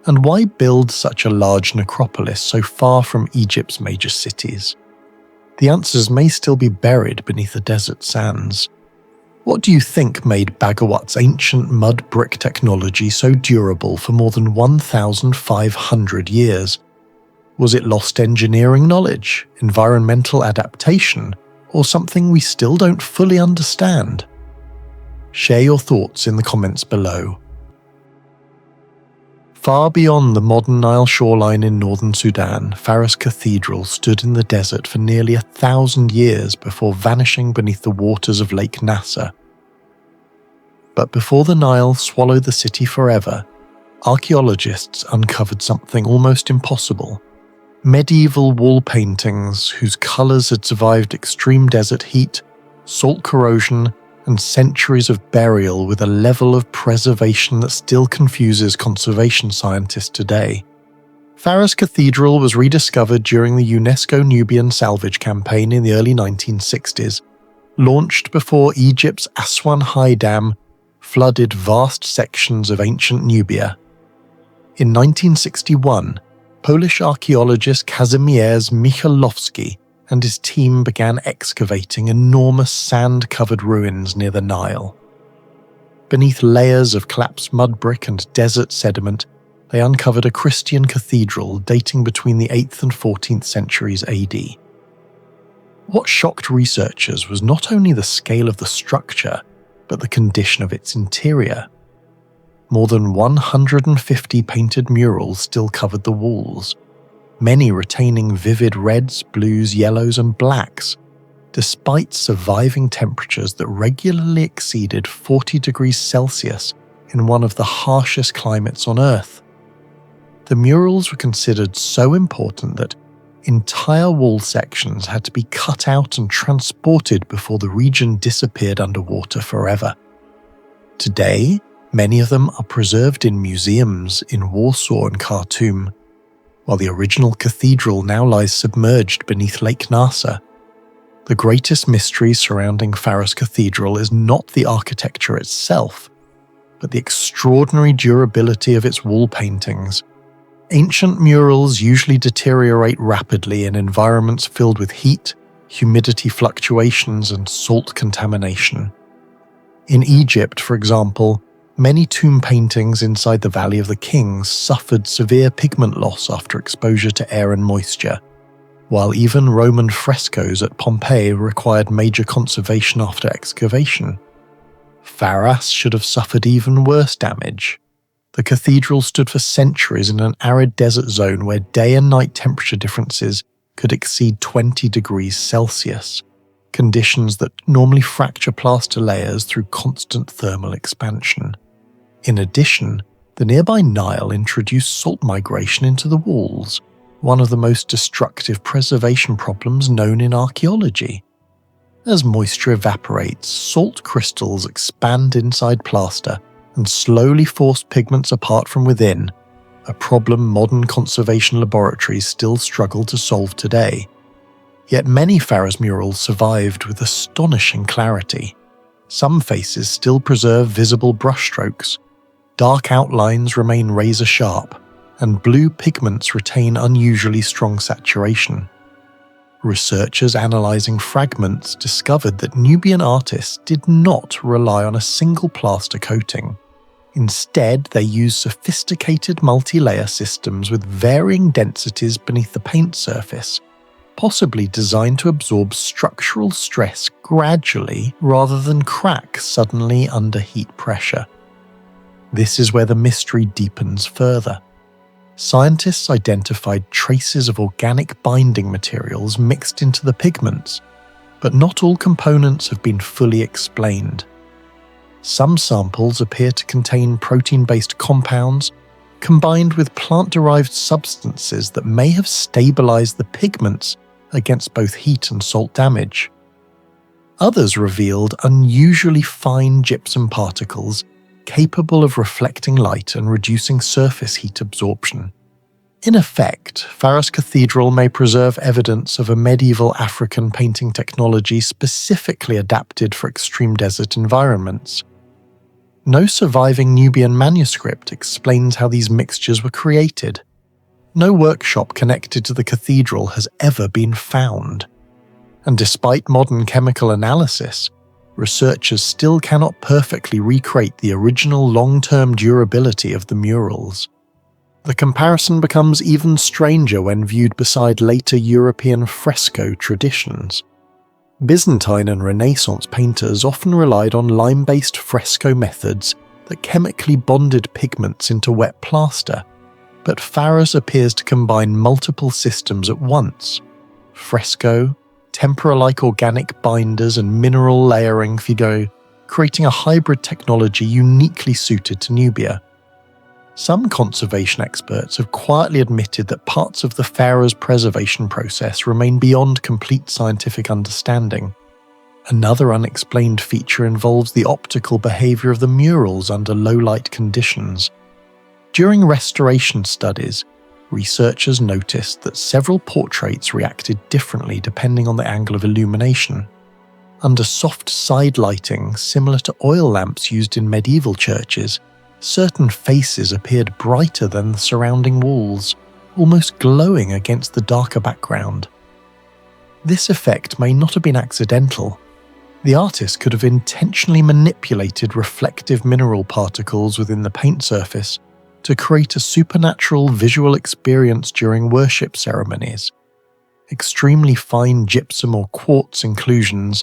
[SPEAKER 1] And why build such a large necropolis so far from Egypt's major cities? The answers may still be buried beneath the desert sands. What do you think made Bagawat's ancient mud brick technology so durable for more than 1,500 years? Was it lost engineering knowledge, environmental adaptation, or something we still don't fully understand? Share your thoughts in the comments below. Far beyond the modern Nile shoreline in northern Sudan, Pharos Cathedral stood in the desert for nearly 1,000 years before vanishing beneath the waters of Lake Nasser. But before the Nile swallowed the city forever, archaeologists uncovered something almost impossible. Medieval wall paintings whose colours had survived extreme desert heat, salt corrosion, and centuries of burial with a level of preservation that still confuses conservation scientists today. Pharos Cathedral was rediscovered during the UNESCO Nubian Salvage Campaign in the early 1960s, launched before Egypt's Aswan High Dam flooded vast sections of ancient Nubia. In 1961, Polish archaeologist Kazimierz Michalowski and his team began excavating enormous sand-covered ruins near the Nile. Beneath layers of collapsed mud brick and desert sediment, they uncovered a Christian cathedral dating between the 8th and 14th centuries AD. What shocked researchers was not only the scale of the structure, but the condition of its interior. More than 150 painted murals still covered the walls, many retaining vivid reds, blues, yellows, and blacks, despite surviving temperatures that regularly exceeded 40 degrees Celsius in one of the harshest climates on Earth. The murals were considered so important that entire wall sections had to be cut out and transported before the region disappeared underwater forever. Today, many of them are preserved in museums in Warsaw and Khartoum, while the original cathedral now lies submerged beneath Lake Nasser. The greatest mystery surrounding Pharos Cathedral is not the architecture itself, but the extraordinary durability of its wall paintings. Ancient murals usually deteriorate rapidly in environments filled with heat, humidity fluctuations, and salt contamination. In Egypt, for example, many tomb paintings inside the Valley of the Kings suffered severe pigment loss after exposure to air and moisture, while even Roman frescoes at Pompeii required major conservation after excavation. Pharos should have suffered even worse damage. The cathedral stood for centuries in an arid desert zone where day and night temperature differences could exceed 20 degrees Celsius, conditions that normally fracture plaster layers through constant thermal expansion. In addition, the nearby Nile introduced salt migration into the walls, one of the most destructive preservation problems known in archaeology. As moisture evaporates, salt crystals expand inside plaster and slowly force pigments apart from within, a problem modern conservation laboratories still struggle to solve today. Yet many Pharos murals survived with astonishing clarity. Some faces still preserve visible brushstrokes, dark outlines remain razor-sharp, and blue pigments retain unusually strong saturation. Researchers analysing fragments discovered that Nubian artists did not rely on a single plaster coating. Instead, they used sophisticated multi-layer systems with varying densities beneath the paint surface, possibly designed to absorb structural stress gradually rather than crack suddenly under heat pressure. This is where the mystery deepens further. Scientists identified traces of organic binding materials mixed into the pigments, but not all components have been fully explained. Some samples appear to contain protein-based compounds combined with plant-derived substances that may have stabilized the pigments against both heat and salt damage. Others revealed unusually fine gypsum particles capable of reflecting light and reducing surface heat absorption. In effect, Pharos Cathedral may preserve evidence of a medieval African painting technology specifically adapted for extreme desert environments. No surviving Nubian manuscript explains how these mixtures were created. No workshop connected to the cathedral has ever been found. And despite modern chemical analysis, researchers still cannot perfectly recreate the original long-term durability of the murals. The comparison becomes even stranger when viewed beside later European fresco traditions. Byzantine and Renaissance painters often relied on lime-based fresco methods that chemically bonded pigments into wet plaster, but Pharos appears to combine multiple systems at once: fresco, tempera-like organic binders and mineral layering figo, creating a hybrid technology uniquely suited to Nubia. Some conservation experts have quietly admitted that parts of the Pharos preservation process remain beyond complete scientific understanding. Another unexplained feature involves the optical behavior of the murals under low-light conditions. During restoration studies, researchers noticed that several portraits reacted differently depending on the angle of illumination. Under soft side lighting, similar to oil lamps used in medieval churches, certain faces appeared brighter than the surrounding walls, almost glowing against the darker background. This effect may not have been accidental. The artist could have intentionally manipulated reflective mineral particles within the paint surface to create a supernatural visual experience during worship ceremonies. Extremely fine gypsum or quartz inclusions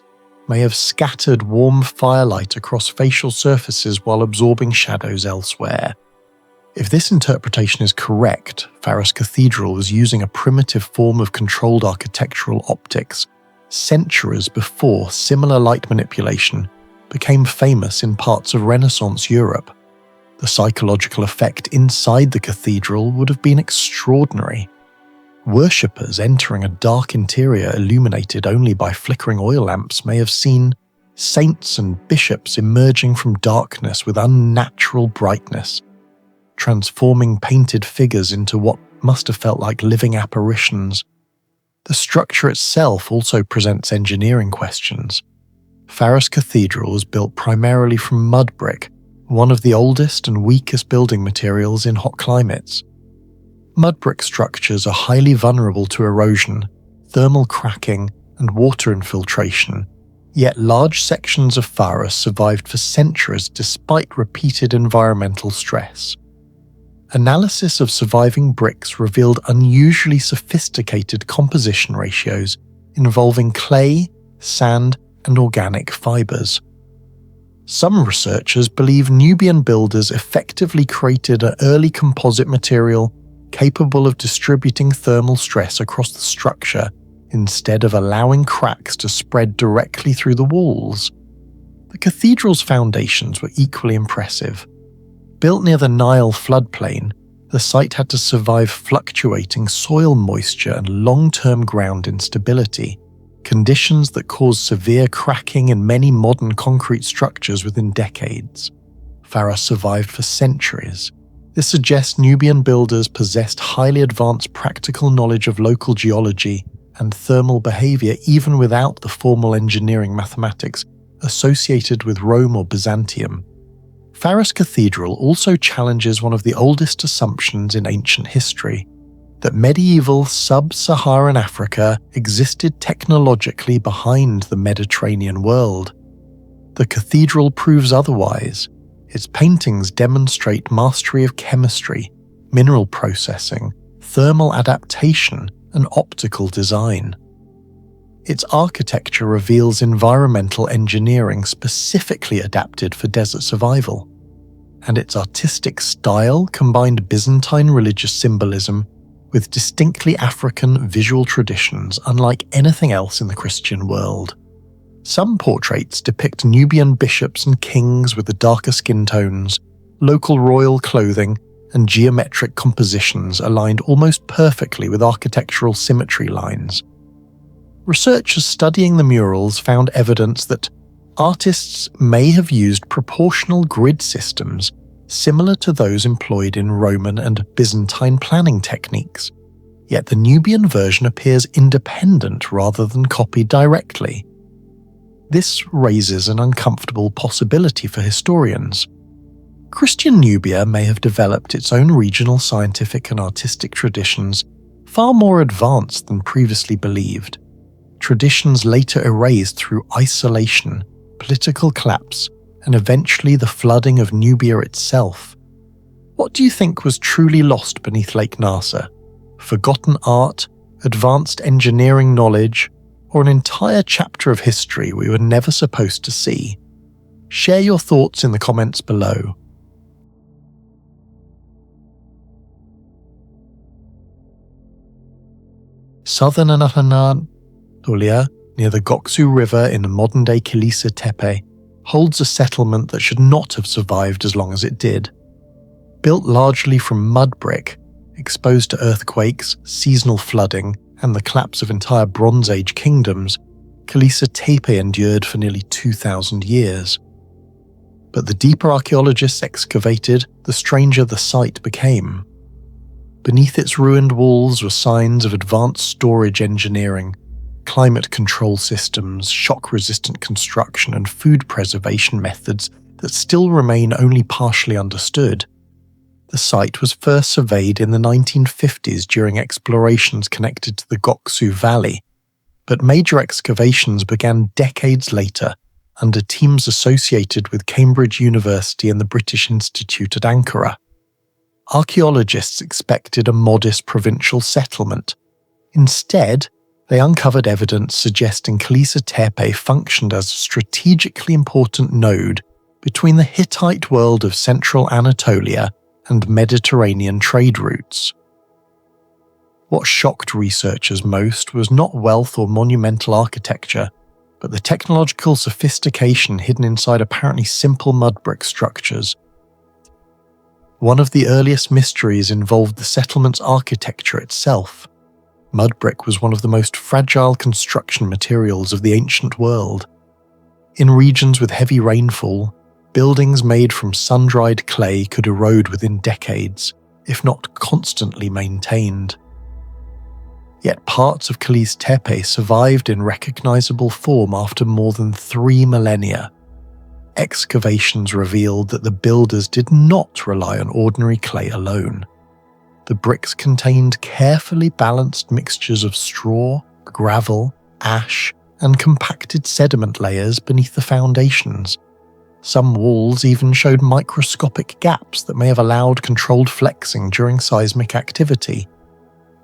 [SPEAKER 1] may have scattered warm firelight across facial surfaces while absorbing shadows elsewhere. If this interpretation is correct, Pharos Cathedral was using a primitive form of controlled architectural optics centuries before similar light manipulation became famous in parts of Renaissance Europe. The psychological effect inside the cathedral would have been extraordinary. Worshippers entering a dark interior illuminated only by flickering oil lamps may have seen saints and bishops emerging from darkness with unnatural brightness, transforming painted figures into what must have felt like living apparitions. The structure itself also presents engineering questions. Pharos Cathedral was built primarily from mud brick, one of the oldest and weakest building materials in hot climates. Mud brick structures are highly vulnerable to erosion, thermal cracking, and water infiltration, yet large sections of Pharos survived for centuries despite repeated environmental stress. Analysis of surviving bricks revealed unusually sophisticated composition ratios involving clay, sand, and organic fibers. Some researchers believe Nubian builders effectively created an early composite material capable of distributing thermal stress across the structure instead of allowing cracks to spread directly through the walls. The cathedral's foundations were equally impressive. Built near the Nile floodplain, the site had to survive fluctuating soil moisture and long-term ground instability, conditions that cause severe cracking in many modern concrete structures within decades. Pharos survived for centuries. This suggests Nubian builders possessed highly advanced practical knowledge of local geology and thermal behavior even without the formal engineering mathematics associated with Rome or Byzantium. Pharos Cathedral also challenges one of the oldest assumptions in ancient history, that medieval sub-Saharan Africa existed technologically behind the Mediterranean world. The cathedral proves otherwise. Its paintings demonstrate mastery of chemistry, mineral processing, thermal adaptation, and optical design. Its architecture reveals environmental engineering specifically adapted for desert survival, and its artistic style combined Byzantine religious symbolism with distinctly African visual traditions unlike anything else in the Christian world. Some portraits depict Nubian bishops and kings with the darker skin tones, local royal clothing, and geometric compositions aligned almost perfectly with architectural symmetry lines. Researchers studying the murals found evidence that artists may have used proportional grid systems similar to those employed in Roman and Byzantine planning techniques, yet the Nubian version appears independent rather than copied directly. This raises an uncomfortable possibility for historians. Christian Nubia may have developed its own regional scientific and artistic traditions far more advanced than previously believed, traditions later erased through isolation, political collapse, and eventually the flooding of Nubia itself. What do you think was truly lost beneath Lake Nasser? Forgotten art, advanced engineering knowledge, or an entire chapter of history we were never supposed to see? Share your thoughts in the comments below. Southern Anatolia, near the Goksu River in modern-day Kilise Tepe, holds a settlement that should not have survived as long as it did. Built largely from mud brick, exposed to earthquakes, seasonal flooding, and the collapse of entire Bronze Age kingdoms, Kilise Tepe endured for nearly 2,000 years. But the deeper archaeologists excavated, the stranger the site became. Beneath its ruined walls were signs of advanced storage engineering, climate control systems, shock-resistant construction, and food preservation methods that still remain only partially understood. The site was first surveyed in the 1950s during explorations connected to the Goksu Valley, but major excavations began decades later under teams associated with Cambridge University and the British Institute at Ankara. Archaeologists expected a modest provincial settlement. Instead, they uncovered evidence suggesting Kilise Tepe functioned as a strategically important node between the Hittite world of central Anatolia and Mediterranean trade routes. What shocked researchers most was not wealth or monumental architecture, but the technological sophistication hidden inside apparently simple mud brick structures. One of the earliest mysteries involved the settlement's architecture itself. Mud brick was one of the most fragile construction materials of the ancient world. In regions with heavy rainfall, buildings made from sun-dried clay could erode within decades, if not constantly maintained. Yet parts of Kilise Tepe survived in recognizable form after more than 3 millennia. Excavations revealed that the builders did not rely on ordinary clay alone. The bricks contained carefully balanced mixtures of straw, gravel, ash, and compacted sediment layers beneath the foundations. Some walls even showed microscopic gaps that may have allowed controlled flexing during seismic activity.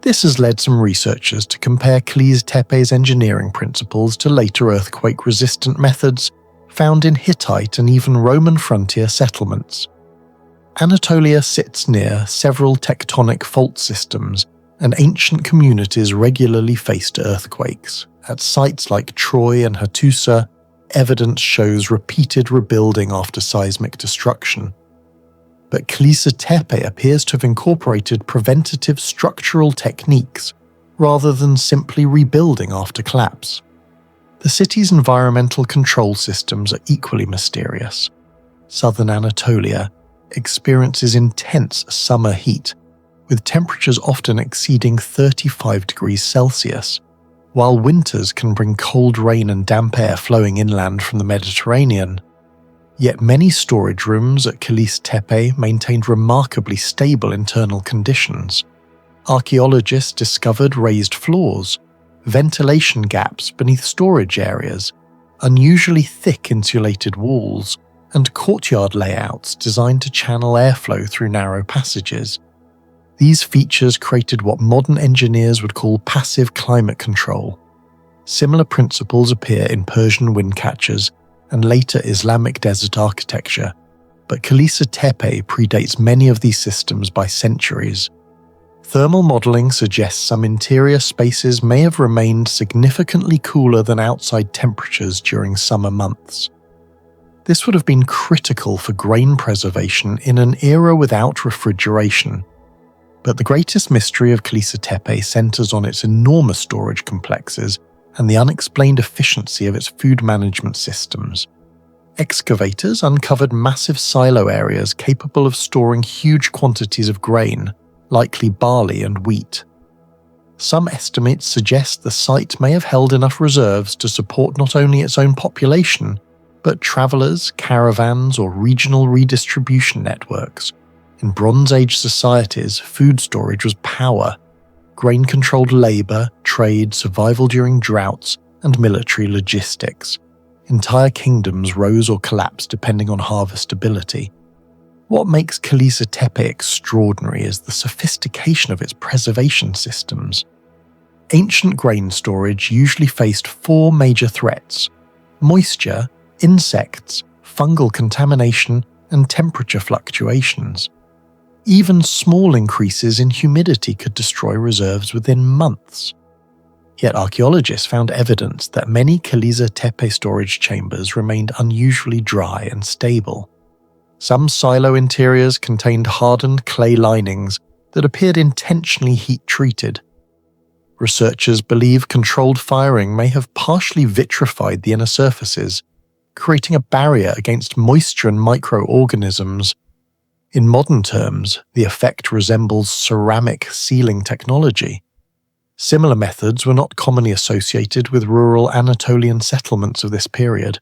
[SPEAKER 1] This has led some researchers to compare Kilise Tepe's engineering principles to later earthquake-resistant methods found in Hittite and even Roman frontier settlements. Anatolia sits near several tectonic fault systems, and ancient communities regularly faced earthquakes. At sites like Troy and Hattusa, evidence shows repeated rebuilding after seismic destruction. But Kilise Tepe appears to have incorporated preventative structural techniques rather than simply rebuilding after collapse. The city's environmental control systems are equally mysterious. Southern Anatolia experiences intense summer heat, with temperatures often exceeding 35 degrees Celsius, while winters can bring cold rain and damp air flowing inland from the Mediterranean. Yet many storage rooms at Kilise Tepe maintained remarkably stable internal conditions. Archaeologists discovered raised floors, ventilation gaps beneath storage areas, unusually thick insulated walls, and courtyard layouts designed to channel airflow through narrow passages. These features created what modern engineers would call passive climate control. Similar principles appear in Persian wind catchers and later Islamic desert architecture, but Kilise Tepe predates many of these systems by centuries. Thermal modelling suggests some interior spaces may have remained significantly cooler than outside temperatures during summer months. This would have been critical for grain preservation in an era without refrigeration. But the greatest mystery of Kilise Tepe centres on its enormous storage complexes and the unexplained efficiency of its food management systems. Excavators uncovered massive silo areas capable of storing huge quantities of grain, likely barley and wheat. Some estimates suggest the site may have held enough reserves to support not only its own population, but travellers, caravans, or regional redistribution networks. In Bronze Age societies, food storage was power. Grain controlled labour, trade, survival during droughts, and military logistics. Entire kingdoms rose or collapsed depending on harvestability. What makes Kilise Tepe extraordinary is the sophistication of its preservation systems. Ancient grain storage usually faced four major threats: moisture, insects, fungal contamination, and temperature fluctuations. Even small increases in humidity could destroy reserves within months. Yet archaeologists found evidence that many Kilise Tepe storage chambers remained unusually dry and stable. Some silo interiors contained hardened clay linings that appeared intentionally heat-treated. Researchers believe controlled firing may have partially vitrified the inner surfaces, creating a barrier against moisture and microorganisms. In modern terms, the effect resembles ceramic sealing technology. Similar methods were not commonly associated with rural Anatolian settlements of this period.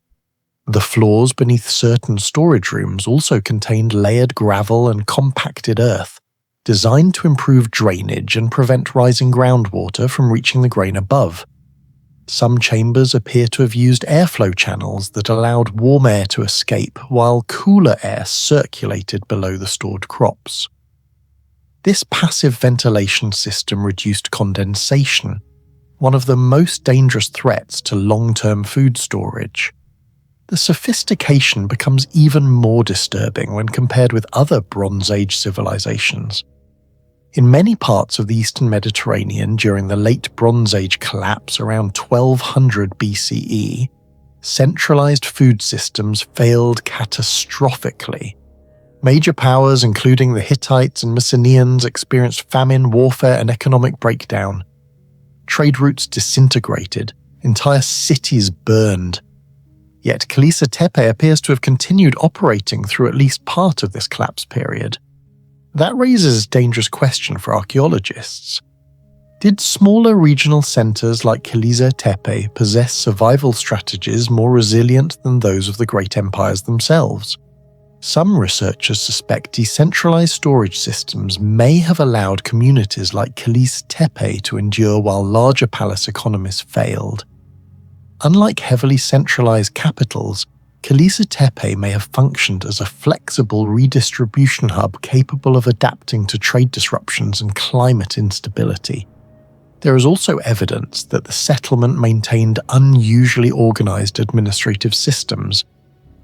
[SPEAKER 1] The floors beneath certain storage rooms also contained layered gravel and compacted earth, designed to improve drainage and prevent rising groundwater from reaching the grain above. Some chambers appear to have used airflow channels that allowed warm air to escape while cooler air circulated below the stored crops. This passive ventilation system reduced condensation, one of the most dangerous threats to long-term food storage. The sophistication becomes even more disturbing when compared with other Bronze Age civilizations. In many parts of the Eastern Mediterranean during the late Bronze Age collapse around 1200 BCE, centralized food systems failed catastrophically. Major powers, including the Hittites and Mycenaeans, experienced famine, warfare, and economic breakdown. Trade routes disintegrated, entire cities burned. Yet Kilise Tepe appears to have continued operating through at least part of this collapse period. That raises a dangerous question for archaeologists. Did smaller regional centers like Kilise Tepe possess survival strategies more resilient than those of the great empires themselves? Some researchers suspect decentralized storage systems may have allowed communities like Kilise Tepe to endure while larger palace economies failed. Unlike heavily centralized capitals, Kilise Tepe may have functioned as a flexible redistribution hub capable of adapting to trade disruptions and climate instability. There is also evidence that the settlement maintained unusually organized administrative systems.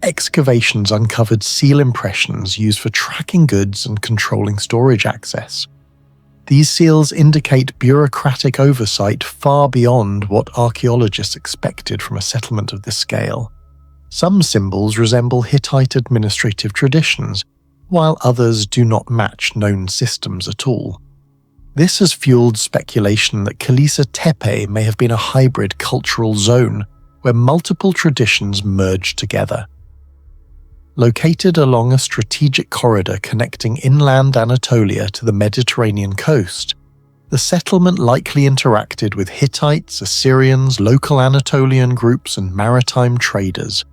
[SPEAKER 1] Excavations uncovered seal impressions used for tracking goods and controlling storage access. These seals indicate bureaucratic oversight far beyond what archaeologists expected from a settlement of this scale. Some symbols resemble Hittite administrative traditions, while others do not match known systems at all. This has fueled speculation that Kilise Tepe may have been a hybrid cultural zone where multiple traditions merged together. Located along a strategic corridor connecting inland Anatolia to the Mediterranean coast, the settlement likely interacted with Hittites, Assyrians, local Anatolian groups, and maritime traders.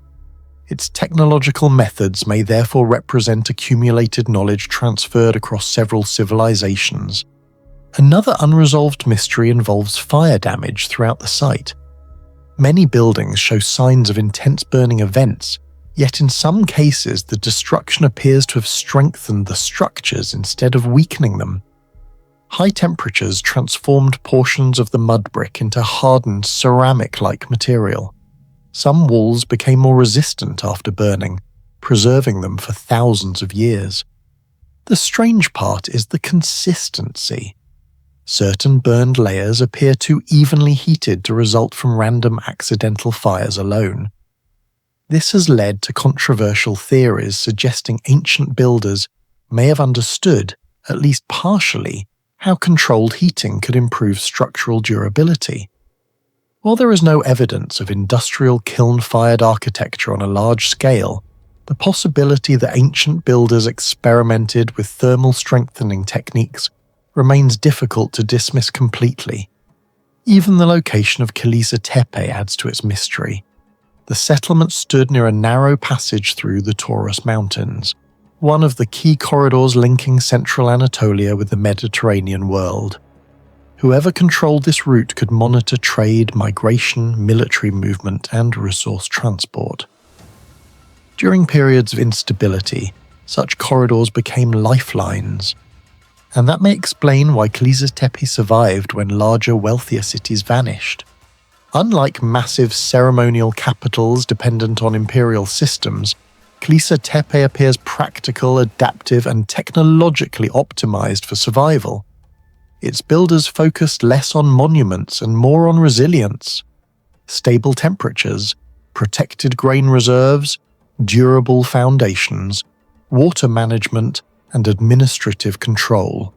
[SPEAKER 1] Its technological methods may therefore represent accumulated knowledge transferred across several civilizations. Another unresolved mystery involves fire damage throughout the site. Many buildings show signs of intense burning events, yet in some cases the destruction appears to have strengthened the structures instead of weakening them. High temperatures transformed portions of the mud brick into hardened ceramic-like material. Some walls became more resistant after burning, preserving them for thousands of years. The strange part is the consistency. Certain burned layers appear too evenly heated to result from random accidental fires alone. This has led to controversial theories suggesting ancient builders may have understood, at least partially, how controlled heating could improve structural durability. While there is no evidence of industrial kiln-fired architecture on a large scale, the possibility that ancient builders experimented with thermal strengthening techniques remains difficult to dismiss completely. Even the location of Kilise Tepe adds to its mystery. The settlement stood near a narrow passage through the Taurus Mountains, one of the key corridors linking central Anatolia with the Mediterranean world. Whoever controlled this route could monitor trade, migration, military movement, and resource transport. During periods of instability, such corridors became lifelines, and that may explain why Kilise Tepe survived when larger, wealthier cities vanished. Unlike massive ceremonial capitals dependent on imperial systems, Kilise Tepe appears practical, adaptive, and technologically optimized for survival. Its builders focused less on monuments and more on resilience. Stable temperatures, protected grain reserves, durable foundations, water management, and administrative control.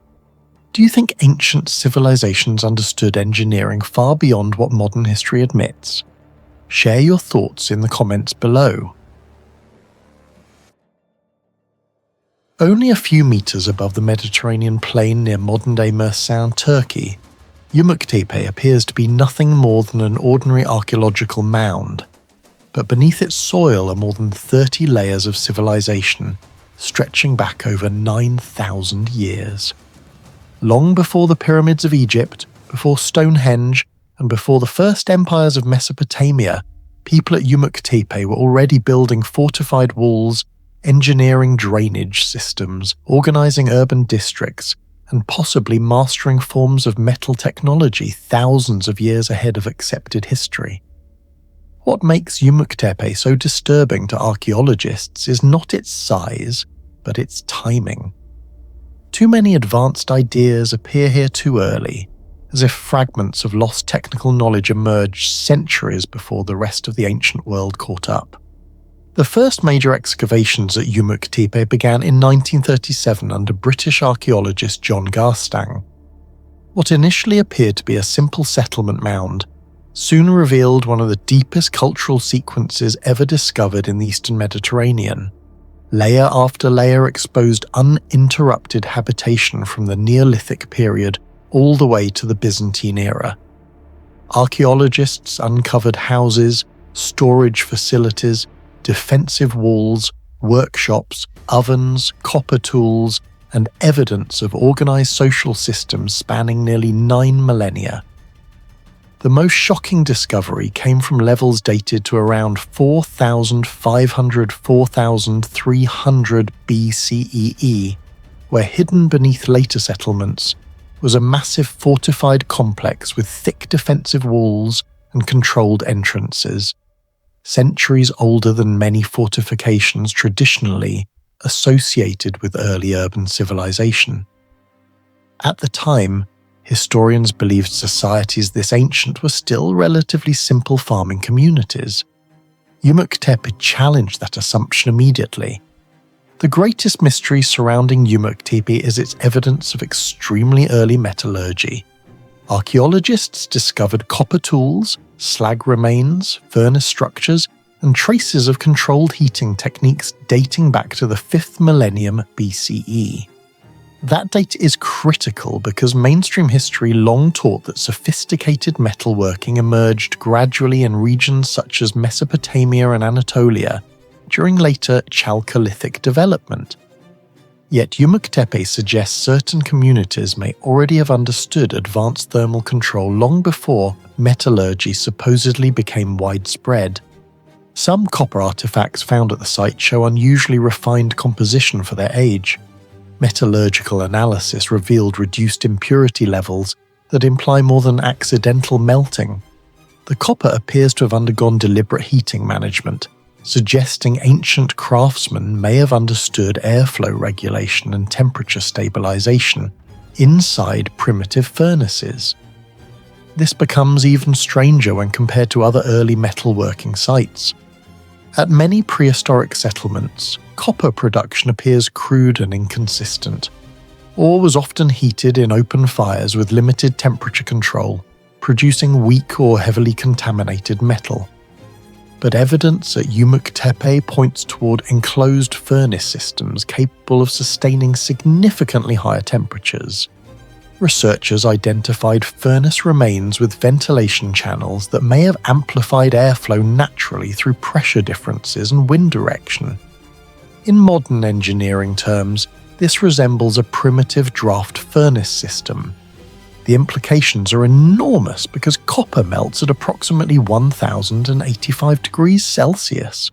[SPEAKER 1] Do you think ancient civilizations understood engineering far beyond what modern history admits? Share your thoughts in the comments below. Only a few meters above the Mediterranean plain near modern-day Mersin, Turkey, Yumuktepe appears to be nothing more than an ordinary archaeological mound, but beneath its soil are more than 30 layers of civilization, stretching back over 9,000 years. Long before the pyramids of Egypt, before Stonehenge, and before the first empires of Mesopotamia, people at Yumuktepe were already building fortified walls, engineering drainage systems, organizing urban districts, and possibly mastering forms of metal technology thousands of years ahead of accepted history. What makes Yumuktepe so disturbing to archaeologists is not its size, but its timing. Too many advanced ideas appear here too early, as if fragments of lost technical knowledge emerged centuries before the rest of the ancient world caught up. The first major excavations at Yumuktepe began in 1937 under British archaeologist John Garstang. What initially appeared to be a simple settlement mound soon revealed one of the deepest cultural sequences ever discovered in the Eastern Mediterranean. Layer after layer exposed uninterrupted habitation from the Neolithic period all the way to the Byzantine era. Archaeologists uncovered houses, storage facilities, defensive walls, workshops, ovens, copper tools, and evidence of organized social systems spanning nearly 9 millennia. The most shocking discovery came from levels dated to around 4,500–4,300 BCEE, where hidden beneath later settlements was a massive fortified complex with thick defensive walls and controlled entrances, centuries older than many fortifications traditionally associated with early urban civilization. At the time, historians believed societies this ancient were still relatively simple farming communities. Yumuktepe challenged that assumption immediately. The greatest mystery surrounding Yumuktepe is its evidence of extremely early metallurgy. Archaeologists discovered copper tools, slag remains, furnace structures, and traces of controlled heating techniques dating back to the 5th millennium BCE. That date is critical because mainstream history long taught that sophisticated metalworking emerged gradually in regions such as Mesopotamia and Anatolia during later Chalcolithic development. Yet Ümüktepe suggests certain communities may already have understood advanced thermal control long before metallurgy supposedly became widespread. Some copper artifacts found at the site show unusually refined composition for their age. Metallurgical analysis revealed reduced impurity levels that imply more than accidental melting. The copper appears to have undergone deliberate heating management, suggesting ancient craftsmen may have understood airflow regulation and temperature stabilization inside primitive furnaces. This becomes even stranger when compared to other early metalworking sites. At many prehistoric settlements, copper production appears crude and inconsistent. Ore was often heated in open fires with limited temperature control, producing weak or heavily contaminated metal. But evidence at Ümüktepe points toward enclosed furnace systems capable of sustaining significantly higher temperatures. Researchers identified furnace remains with ventilation channels that may have amplified airflow naturally through pressure differences and wind direction. In modern engineering terms, this resembles a primitive draft furnace system. The implications are enormous because copper melts at approximately 1085 degrees Celsius.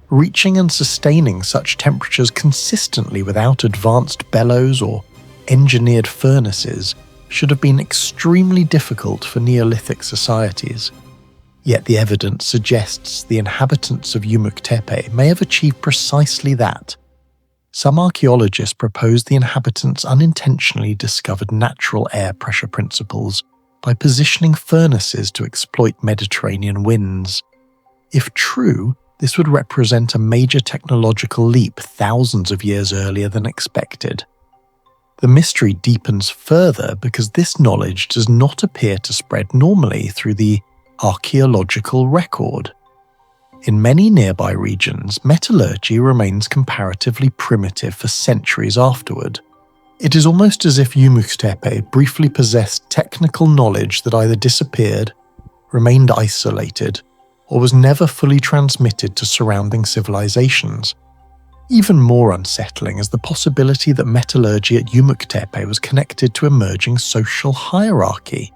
[SPEAKER 1] Reaching and sustaining such temperatures consistently without advanced bellows or engineered furnaces should have been extremely difficult for Neolithic societies. Yet the evidence suggests the inhabitants of Ümüktepe may have achieved precisely that. Some archaeologists propose the inhabitants unintentionally discovered natural air pressure principles by positioning furnaces to exploit Mediterranean winds. If true, this would represent a major technological leap thousands of years earlier than expected. The mystery deepens further because this knowledge does not appear to spread normally through the archaeological record. In many nearby regions, metallurgy remains comparatively primitive for centuries afterward. It is almost as if Ümüktepe briefly possessed technical knowledge that either disappeared, remained isolated, or was never fully transmitted to surrounding civilizations. Even more unsettling is the possibility that metallurgy at Ümüktepe was connected to emerging social hierarchy.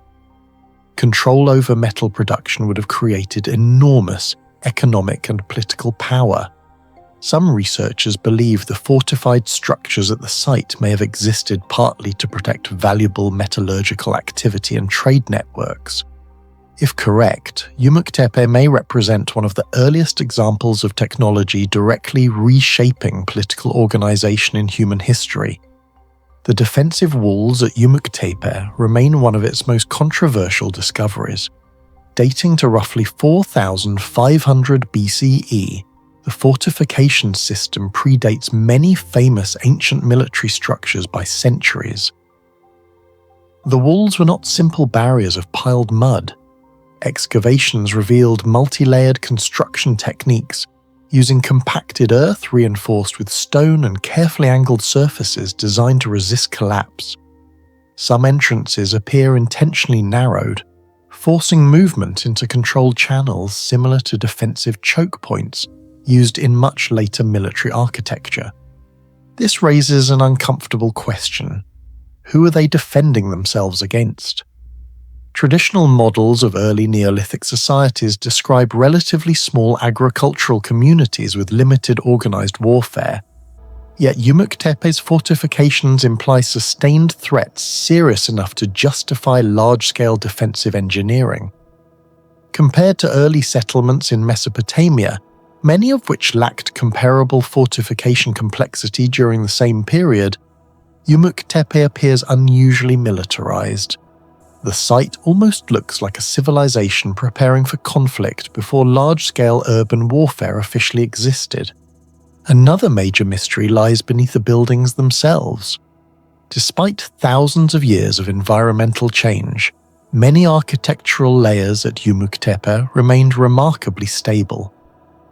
[SPEAKER 1] Control over metal production would have created enormous economic and political power. Some researchers believe the fortified structures at the site may have existed partly to protect valuable metallurgical activity and trade networks. If correct, Ümüktepe may represent one of the earliest examples of technology directly reshaping political organization in human history. The defensive walls at Ümüktepe remain one of its most controversial discoveries. Dating to roughly 4500 BCE, the fortification system predates many famous ancient military structures by centuries. The walls were not simple barriers of piled mud. Excavations revealed multi-layered construction techniques using compacted earth reinforced with stone and carefully angled surfaces designed to resist collapse. Some entrances appear intentionally narrowed, forcing movement into controlled channels similar to defensive choke points used in much later military architecture. This raises an uncomfortable question. Who are they defending themselves against? Traditional models of early Neolithic societies describe relatively small agricultural communities with limited organized warfare. Yet Ümüktepe's fortifications imply sustained threats serious enough to justify large-scale defensive engineering. Compared to early settlements in Mesopotamia, many of which lacked comparable fortification complexity during the same period, Ümüktepe appears unusually militarized. The site almost looks like a civilization preparing for conflict before large-scale urban warfare officially existed. Another major mystery lies beneath the buildings themselves. Despite thousands of years of environmental change, many architectural layers at Ümüktepe remained remarkably stable.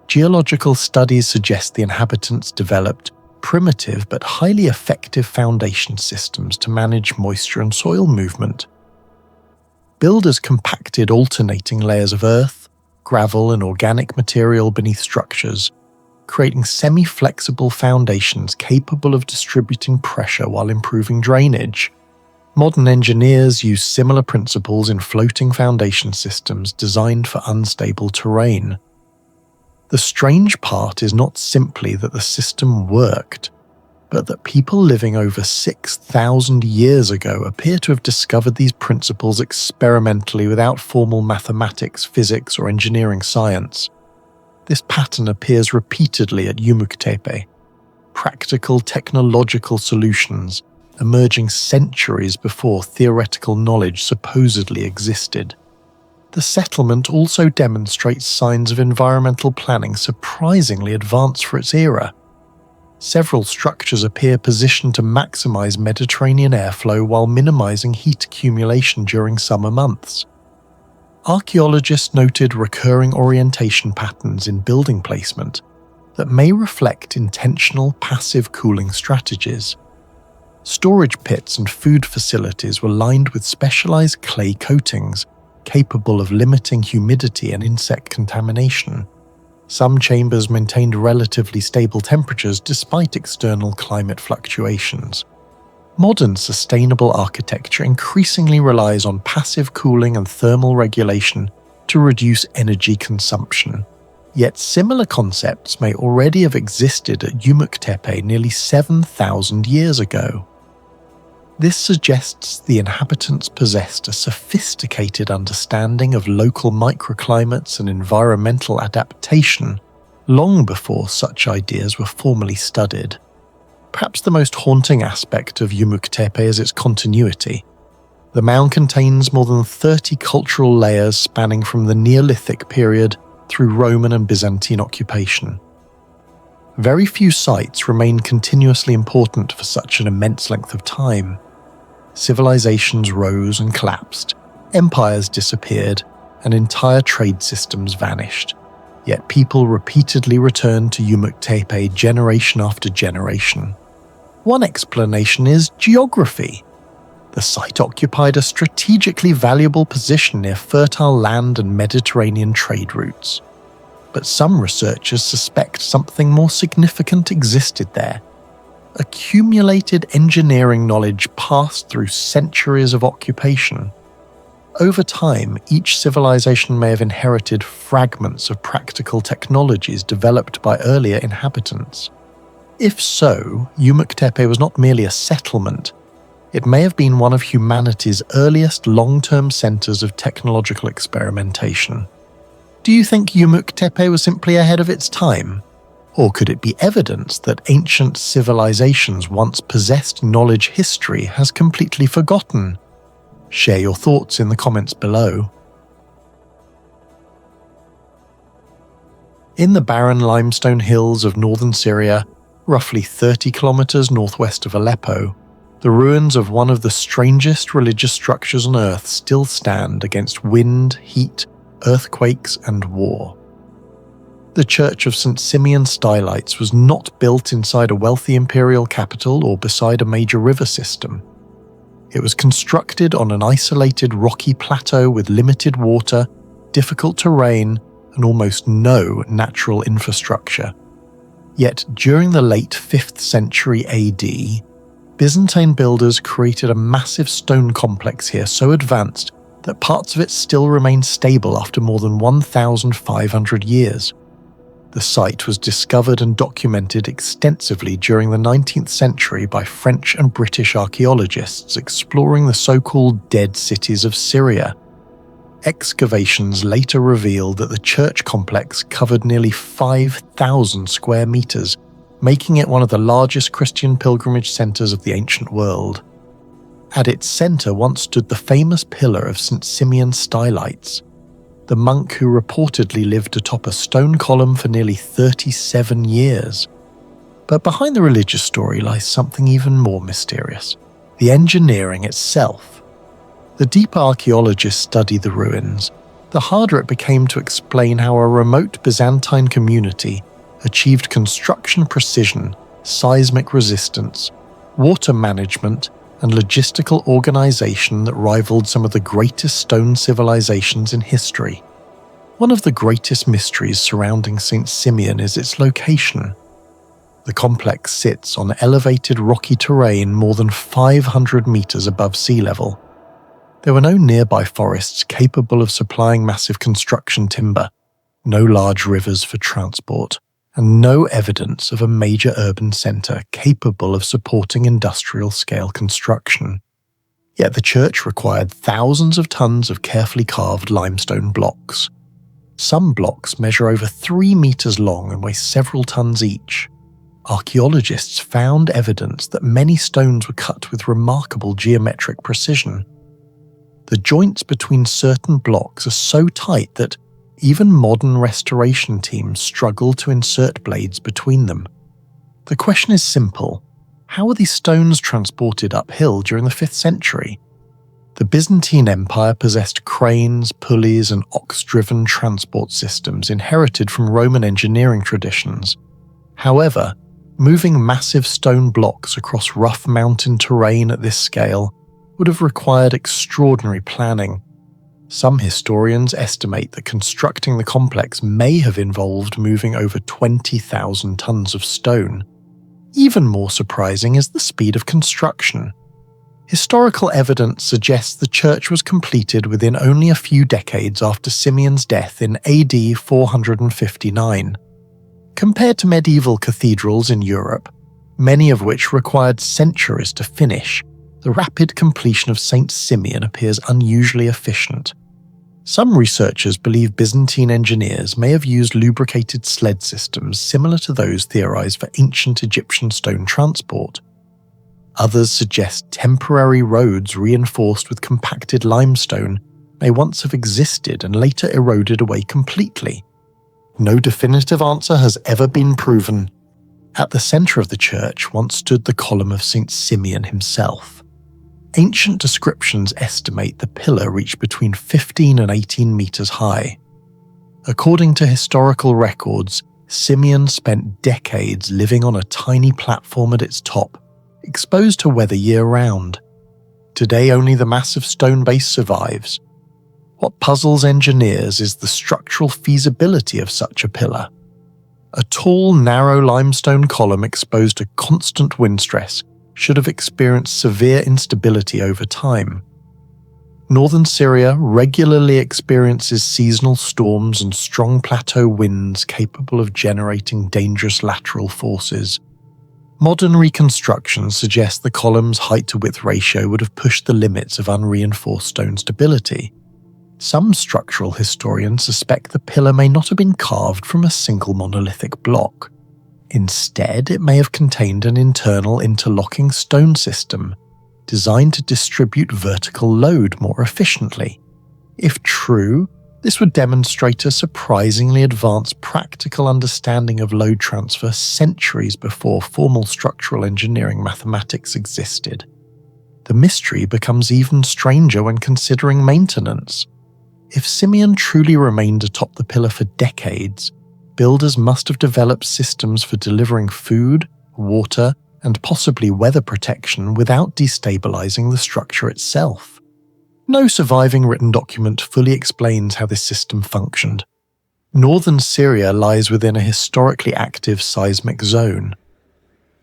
[SPEAKER 1] Geological studies suggest the inhabitants developed primitive but highly effective foundation systems to manage moisture and soil movement. Builders compacted alternating layers of earth, gravel, and organic material beneath structures, creating semi-flexible foundations capable of distributing pressure while improving drainage. Modern engineers use similar principles in floating foundation systems designed for unstable terrain. The strange part is not simply that the system worked, but that people living over 6,000 years ago appear to have discovered these principles experimentally without formal mathematics, physics, or engineering science. This pattern appears repeatedly at Ümüktepe. Practical technological solutions emerging centuries before theoretical knowledge supposedly existed. The settlement also demonstrates signs of environmental planning surprisingly advanced for its era. Several structures appear positioned to maximize Mediterranean airflow while minimizing heat accumulation during summer months. Archaeologists noted recurring orientation patterns in building placement that may reflect intentional passive cooling strategies. Storage pits and food facilities were lined with specialized clay coatings capable of limiting humidity and insect contamination. Some chambers maintained relatively stable temperatures despite external climate fluctuations. Modern sustainable architecture increasingly relies on passive cooling and thermal regulation to reduce energy consumption. Yet similar concepts may already have existed at Ümüktepe nearly 7,000 years ago. This suggests the inhabitants possessed a sophisticated understanding of local microclimates and environmental adaptation long before such ideas were formally studied. Perhaps the most haunting aspect of Ümüktepe is its continuity. The mound contains more than 30 cultural layers spanning from the Neolithic period through Roman and Byzantine occupation. Very few sites remain continuously important for such an immense length of time. Civilizations rose and collapsed, empires disappeared, and entire trade systems vanished. Yet people repeatedly returned to Ümüktepe generation after generation. One explanation is geography. The site occupied a strategically valuable position near fertile land and Mediterranean trade routes. But some researchers suspect something more significant existed there. Accumulated engineering knowledge passed through centuries of occupation. Over time, each civilization may have inherited fragments of practical technologies developed by earlier inhabitants. If so, Ümüktepe was not merely a settlement. It may have been one of humanity's earliest long-term centers of technological experimentation. Do you think Ümüktepe was simply ahead of its time? Or could it be evidence that ancient civilizations once possessed knowledge history has completely forgotten? Share your thoughts in the comments below. In the barren limestone hills of northern Syria, roughly 30 kilometers northwest of Aleppo, the ruins of one of the strangest religious structures on Earth still stand against wind, heat, earthquakes, and war. The Church of St. Simeon Stylites was not built inside a wealthy imperial capital or beside a major river system. It was constructed on an isolated rocky plateau with limited water, difficult terrain, and almost no natural infrastructure. Yet during the late 5th century AD, Byzantine builders created a massive stone complex here so advanced that parts of it still remain stable after more than 1,500 years. The site was discovered and documented extensively during the 19th century by French and British archaeologists exploring the so-called dead cities of Syria. Excavations later revealed that the church complex covered nearly 5,000 square meters, making it one of the largest Christian pilgrimage centers of the ancient world. At its center once stood the famous pillar of St. Simeon Stylites, the monk who reportedly lived atop a stone column for nearly 37 years. But behind the religious story lies something even more mysterious: the engineering itself. The deeper archaeologists study the ruins, the harder it became to explain how a remote Byzantine community achieved construction precision, seismic resistance, water management, and logistical organization that rivaled some of the greatest stone civilizations in history. One of the greatest mysteries surrounding St. Simeon is its location. The complex sits on elevated rocky terrain more than 500 meters above sea level. There were no nearby forests capable of supplying massive construction timber, no large rivers for transport, and no evidence of a major urban centre capable of supporting industrial-scale construction. Yet the church required thousands of tons of carefully carved limestone blocks. Some blocks measure over 3 meters long and weigh several tons each. Archaeologists found evidence that many stones were cut with remarkable geometric precision. The joints between certain blocks are so tight that even modern restoration teams struggle to insert blades between them. The question is simple: how were these stones transported uphill during the 5th century? The Byzantine Empire possessed cranes, pulleys, and ox-driven transport systems inherited from Roman engineering traditions. However, moving massive stone blocks across rough mountain terrain at this scale would have required extraordinary planning. Some historians estimate that constructing the complex may have involved moving over 20,000 tons of stone. Even more surprising is the speed of construction. Historical evidence suggests the church was completed within only a few decades after Simeon's death in AD 459. Compared to medieval cathedrals in Europe, many of which required centuries to finish, the rapid completion of St. Simeon appears unusually efficient. Some researchers believe Byzantine engineers may have used lubricated sled systems similar to those theorized for ancient Egyptian stone transport. Others suggest temporary roads reinforced with compacted limestone may once have existed and later eroded away completely. No definitive answer has ever been proven. At the center of the church once stood the column of St. Simeon himself. Ancient descriptions estimate the pillar reached between 15 and 18 meters high. According to historical records, Simeon spent decades living on a tiny platform at its top, exposed to weather year-round. Today only the massive stone base survives. What puzzles engineers is the structural feasibility of such a pillar. A tall, narrow limestone column exposed to constant wind stress should have experienced severe instability over time. Northern Syria regularly experiences seasonal storms and strong plateau winds capable of generating dangerous lateral forces. Modern reconstructions suggest the column's height-to-width ratio would have pushed the limits of unreinforced stone stability. Some structural historians suspect the pillar may not have been carved from a single monolithic block. Instead, it may have contained an internal interlocking stone system, designed to distribute vertical load more efficiently. If true, this would demonstrate a surprisingly advanced practical understanding of load transfer centuries before formal structural engineering mathematics existed. The mystery becomes even stranger when considering maintenance. If Simeon truly remained atop the pillar for decades, builders must have developed systems for delivering food, water, and possibly weather protection without destabilizing the structure itself. No surviving written document fully explains how this system functioned. Northern Syria lies within a historically active seismic zone.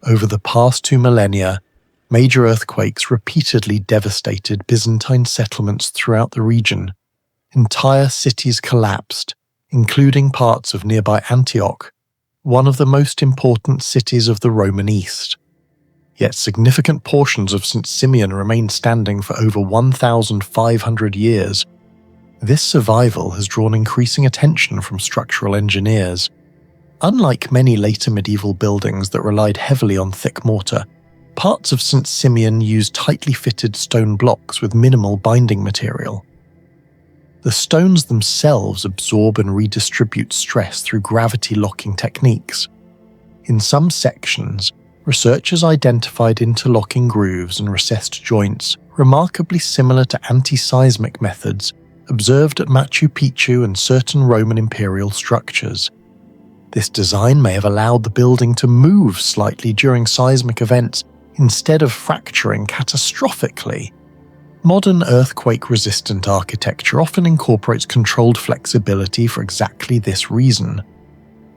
[SPEAKER 1] Over the past 2 millennia, major earthquakes repeatedly devastated Byzantine settlements throughout the region. Entire cities collapsed, including parts of nearby Antioch, one of the most important cities of the Roman East. Yet significant portions of St. Simeon remain standing for over 1,500 years. This survival has drawn increasing attention from structural engineers. Unlike many later medieval buildings that relied heavily on thick mortar, parts of St. Simeon used tightly fitted stone blocks with minimal binding material. The stones themselves absorb and redistribute stress through gravity-locking techniques. In some sections, researchers identified interlocking grooves and recessed joints remarkably similar to anti-seismic methods observed at Machu Picchu and certain Roman imperial structures. This design may have allowed the building to move slightly during seismic events instead of fracturing catastrophically. Modern earthquake-resistant architecture often incorporates controlled flexibility for exactly this reason.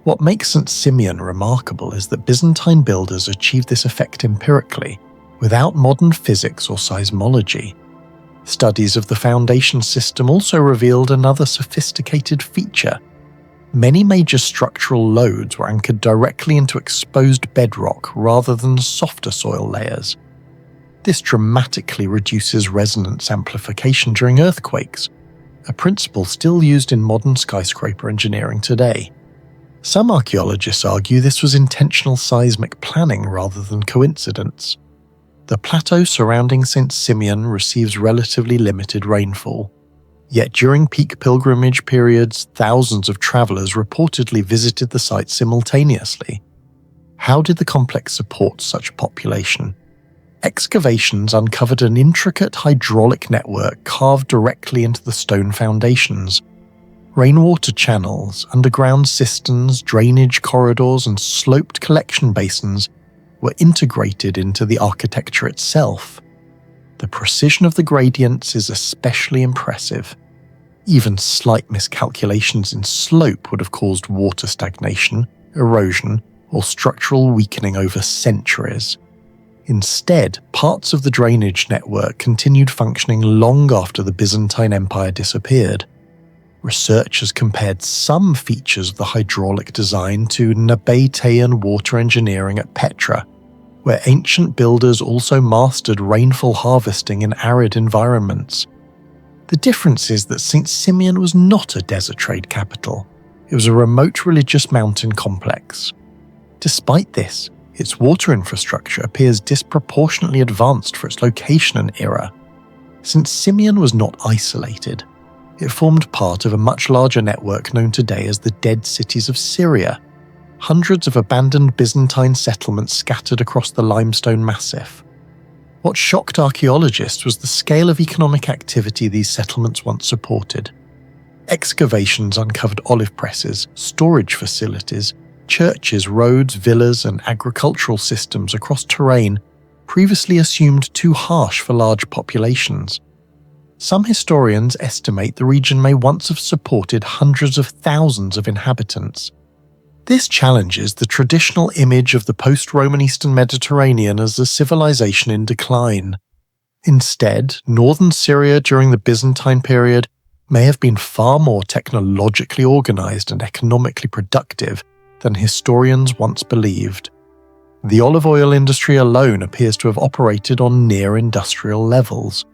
[SPEAKER 1] What makes St. Simeon remarkable is that Byzantine builders achieved this effect empirically, without modern physics or seismology. Studies of the foundation system also revealed another sophisticated feature. Many major structural loads were anchored directly into exposed bedrock rather than softer soil layers. This dramatically reduces resonance amplification during earthquakes, a principle still used in modern skyscraper engineering today. Some archaeologists argue this was intentional seismic planning rather than coincidence. The plateau surrounding St. Simeon receives relatively limited rainfall. Yet during peak pilgrimage periods, thousands of travelers reportedly visited the site simultaneously. How did the complex support such population? Excavations uncovered an intricate hydraulic network carved directly into the stone foundations. Rainwater channels, underground cisterns, drainage corridors, and sloped collection basins were integrated into the architecture itself. The precision of the gradients is especially impressive. Even slight miscalculations in slope would have caused water stagnation, erosion, or structural weakening over centuries. Instead, parts of the drainage network continued functioning long after the Byzantine Empire disappeared. Researchers compared some features of the hydraulic design to Nabatean water engineering at Petra, where ancient builders also mastered rainfall harvesting in arid environments. The difference is that St. Simeon was not a desert trade capital. It was a remote religious mountain complex. Despite this, its water infrastructure appears disproportionately advanced for its location and era. St. Simeon was not isolated. It formed part of a much larger network known today as the Dead Cities of Syria, hundreds of abandoned Byzantine settlements scattered across the limestone massif. What shocked archaeologists was the scale of economic activity these settlements once supported. Excavations uncovered olive presses, storage facilities, churches, roads, villas, and agricultural systems across terrain previously assumed too harsh for large populations. Some historians estimate the region may once have supported hundreds of thousands of inhabitants. This challenges the traditional image of the post-Roman Eastern Mediterranean as a civilization in decline. Instead, northern Syria during the Byzantine period may have been far more technologically organized and economically productive than historians once believed. The olive oil industry alone appears to have operated on near-industrial levels.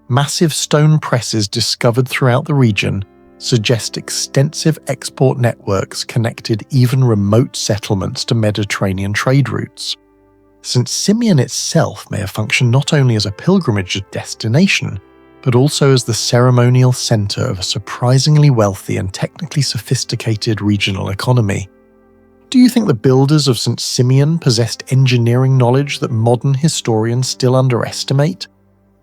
[SPEAKER 1] Massive stone presses discovered throughout the region suggest extensive export networks connected even remote settlements to Mediterranean trade routes. St. Simeon itself may have functioned not only as a pilgrimage destination, but also as the ceremonial center of a surprisingly wealthy and technically sophisticated regional economy. Do you think the builders of St. Simeon possessed engineering knowledge that modern historians still underestimate?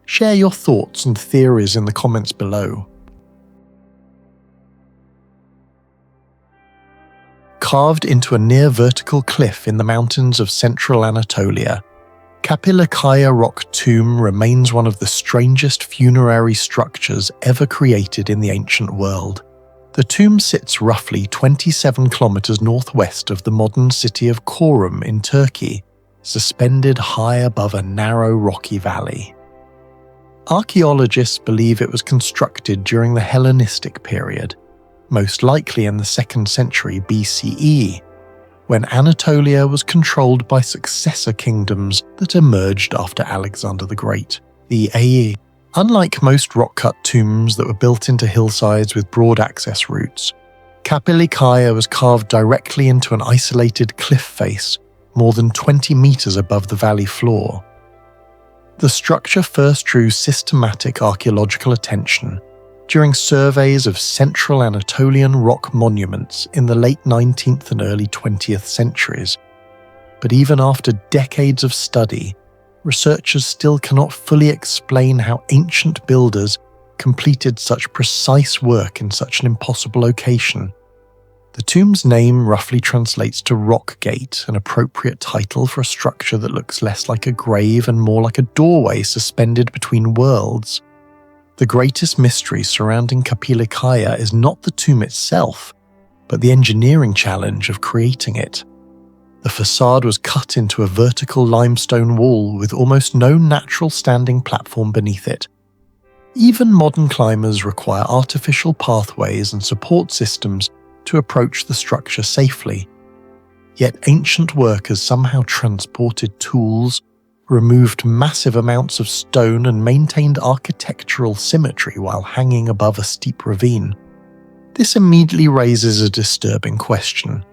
[SPEAKER 1] Share your thoughts and theories in the comments below. Carved into a near-vertical cliff in the mountains of central Anatolia, Kapılıkaya rock tomb remains one of the strangest funerary structures ever created in the ancient world. The tomb sits roughly 27 kilometers northwest of the modern city of Çorum in Turkey, suspended high above a narrow rocky valley. Archaeologists believe it was constructed during the Hellenistic period, most likely in the 2nd century BCE, when Anatolia was controlled by successor kingdoms that emerged after Alexander the Great, the Ai. Unlike most rock-cut tombs that were built into hillsides with broad access routes, Kapılıkaya was carved directly into an isolated cliff face more than 20 meters above the valley floor. The structure first drew systematic archaeological attention during surveys of central Anatolian rock monuments in the late 19th and early 20th centuries. But even after decades of study, researchers still cannot fully explain how ancient builders completed such precise work in such an impossible location. The tomb's name roughly translates to rock gate, an appropriate title for a structure that looks less like a grave and more like a doorway suspended between worlds. The greatest mystery surrounding Kapilakaya is not the tomb itself, but the engineering challenge of creating it. The facade was cut into a vertical limestone wall with almost no natural standing platform beneath it. Even modern climbers require artificial pathways and support systems to approach the structure safely. Yet ancient workers somehow transported tools, removed massive amounts of stone and maintained architectural symmetry while hanging above a steep ravine. This immediately raises a disturbing question.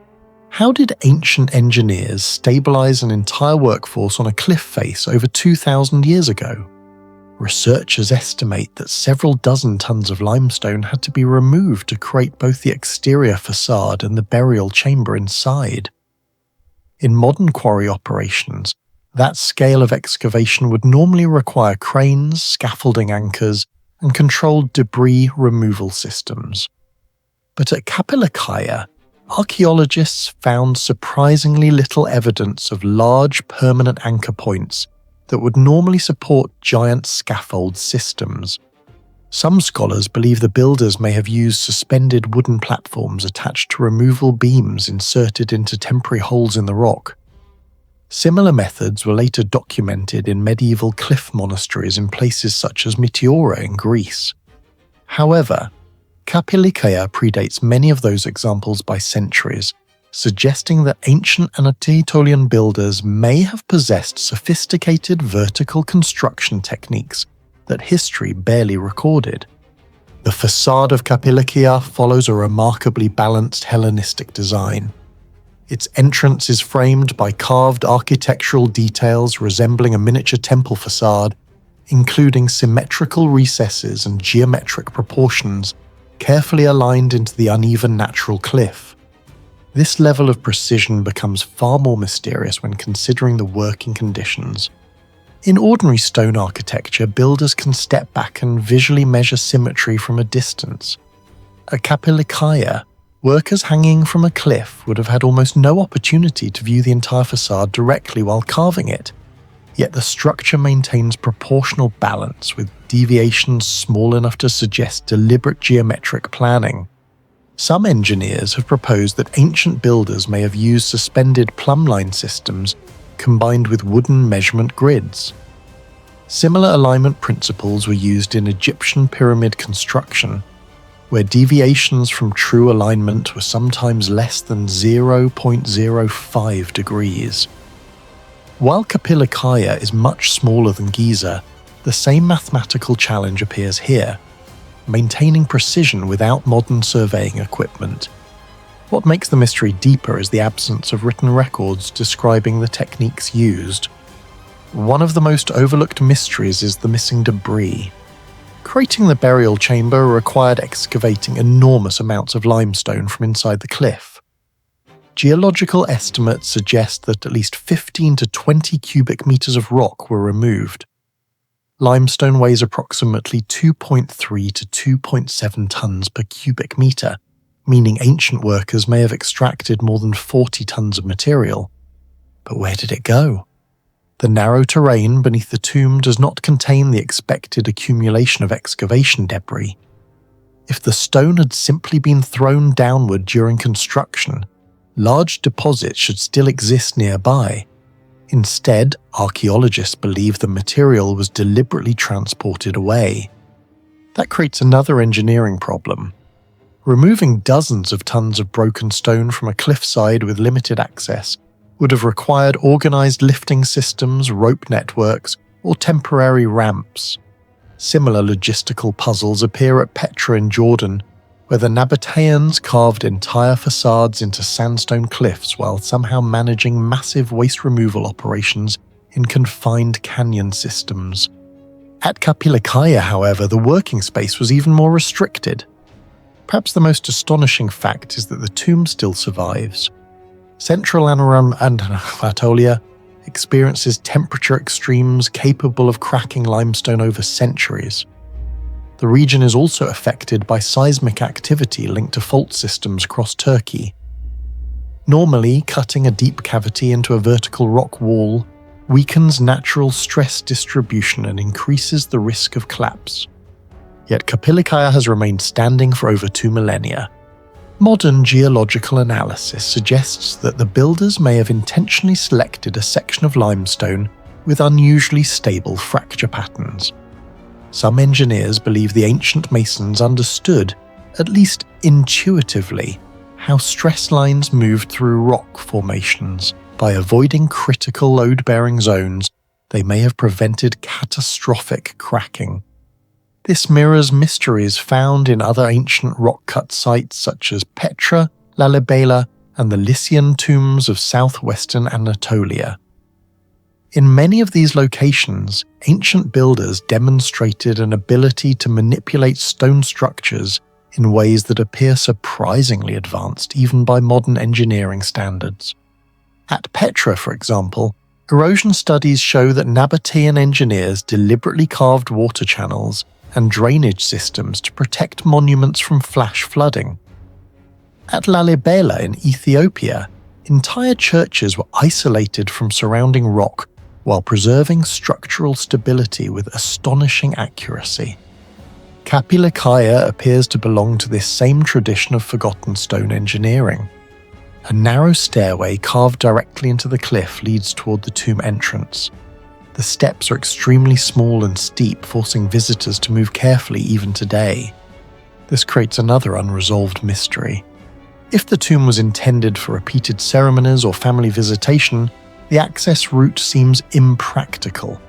[SPEAKER 1] How did ancient engineers stabilize an entire workforce on a cliff face over 2,000 years ago? Researchers estimate that several dozen tons of limestone had to be removed to create both the exterior facade and the burial chamber inside. In modern quarry operations, that scale of excavation would normally require cranes, scaffolding anchors, and controlled debris removal systems. But at Kapilakaya, archaeologists found surprisingly little evidence of large permanent anchor points that would normally support giant scaffold systems. Some scholars believe the builders may have used suspended wooden platforms attached to removable beams inserted into temporary holes in the rock. Similar methods were later documented in medieval cliff monasteries in places such as Meteora in Greece. However, Kapilakaya predates many of those examples by centuries, suggesting that ancient Anatolian builders may have possessed sophisticated vertical construction techniques that history barely recorded. The facade of Kapilakaya follows a remarkably balanced Hellenistic design. Its entrance is framed by carved architectural details resembling a miniature temple facade, including symmetrical recesses and geometric proportions carefully aligned into the uneven natural cliff. This level of precision becomes far more mysterious when considering the working conditions. In ordinary stone architecture, builders can step back and visually measure symmetry from a distance. At Kapilakaya, workers hanging from a cliff would have had almost no opportunity to view the entire facade directly while carving it, yet the structure maintains proportional balance with deviations small enough to suggest deliberate geometric planning. Some engineers have proposed that ancient builders may have used suspended plumbline systems combined with wooden measurement grids. Similar alignment principles were used in Egyptian pyramid construction, where deviations from true alignment were sometimes less than 0.05 degrees. While Kapilakaya is much smaller than Giza, the same mathematical challenge appears here, maintaining precision without modern surveying equipment. What makes the mystery deeper is the absence of written records describing the techniques used. One of the most overlooked mysteries is the missing debris. Creating the burial chamber required excavating enormous amounts of limestone from inside the cliff. Geological estimates suggest that at least 15 to 20 cubic meters of rock were removed. Limestone weighs approximately 2.3 to 2.7 tons per cubic meter, meaning ancient workers may have extracted more than 40 tons of material. But where did it go? The narrow terrain beneath the tomb does not contain the expected accumulation of excavation debris. If the stone had simply been thrown downward during construction, large deposits should still exist nearby. Instead, archaeologists believe the material was deliberately transported away. That creates another engineering problem. Removing dozens of tons of broken stone from a cliffside with limited access would have required organized lifting systems, rope networks, or temporary ramps. Similar logistical puzzles appear at Petra in Jordan, where the Nabateans carved entire facades into sandstone cliffs while somehow managing massive waste removal operations in confined canyon systems. At Kapilakaya, however, the working space was even more restricted. Perhaps the most astonishing fact is that the tomb still survives. Central Anatolia experiences temperature extremes capable of cracking limestone over centuries. The region is also affected by seismic activity linked to fault systems across Turkey. Normally, cutting a deep cavity into a vertical rock wall weakens natural stress distribution and increases the risk of collapse. yet Kapilikaja has remained standing for over 2 millennia. Modern geological analysis suggests that the builders may have intentionally selected a section of limestone with unusually stable fracture patterns. Some engineers believe the ancient masons understood, at least intuitively, how stress lines moved through rock formations. By avoiding critical load-bearing zones, they may have prevented catastrophic cracking. This mirrors mysteries found in other ancient rock-cut sites such as Petra, Lalibela, and the Lycian tombs of southwestern Anatolia. In many of these locations, ancient builders demonstrated an ability to manipulate stone structures in ways that appear surprisingly advanced even by modern engineering standards. At Petra, for example, erosion studies show that Nabatean engineers deliberately carved water channels and drainage systems to protect monuments from flash flooding. At Lalibela in Ethiopia, entire churches were isolated from surrounding rock while preserving structural stability with astonishing accuracy. Kapilikaja appears to belong to this same tradition of forgotten stone engineering. A narrow stairway carved directly into the cliff leads toward the tomb entrance. The steps are extremely small and steep, forcing visitors to move carefully even today. This creates another unresolved mystery. If the tomb was intended for repeated ceremonies or family visitation, the access route seems impractical.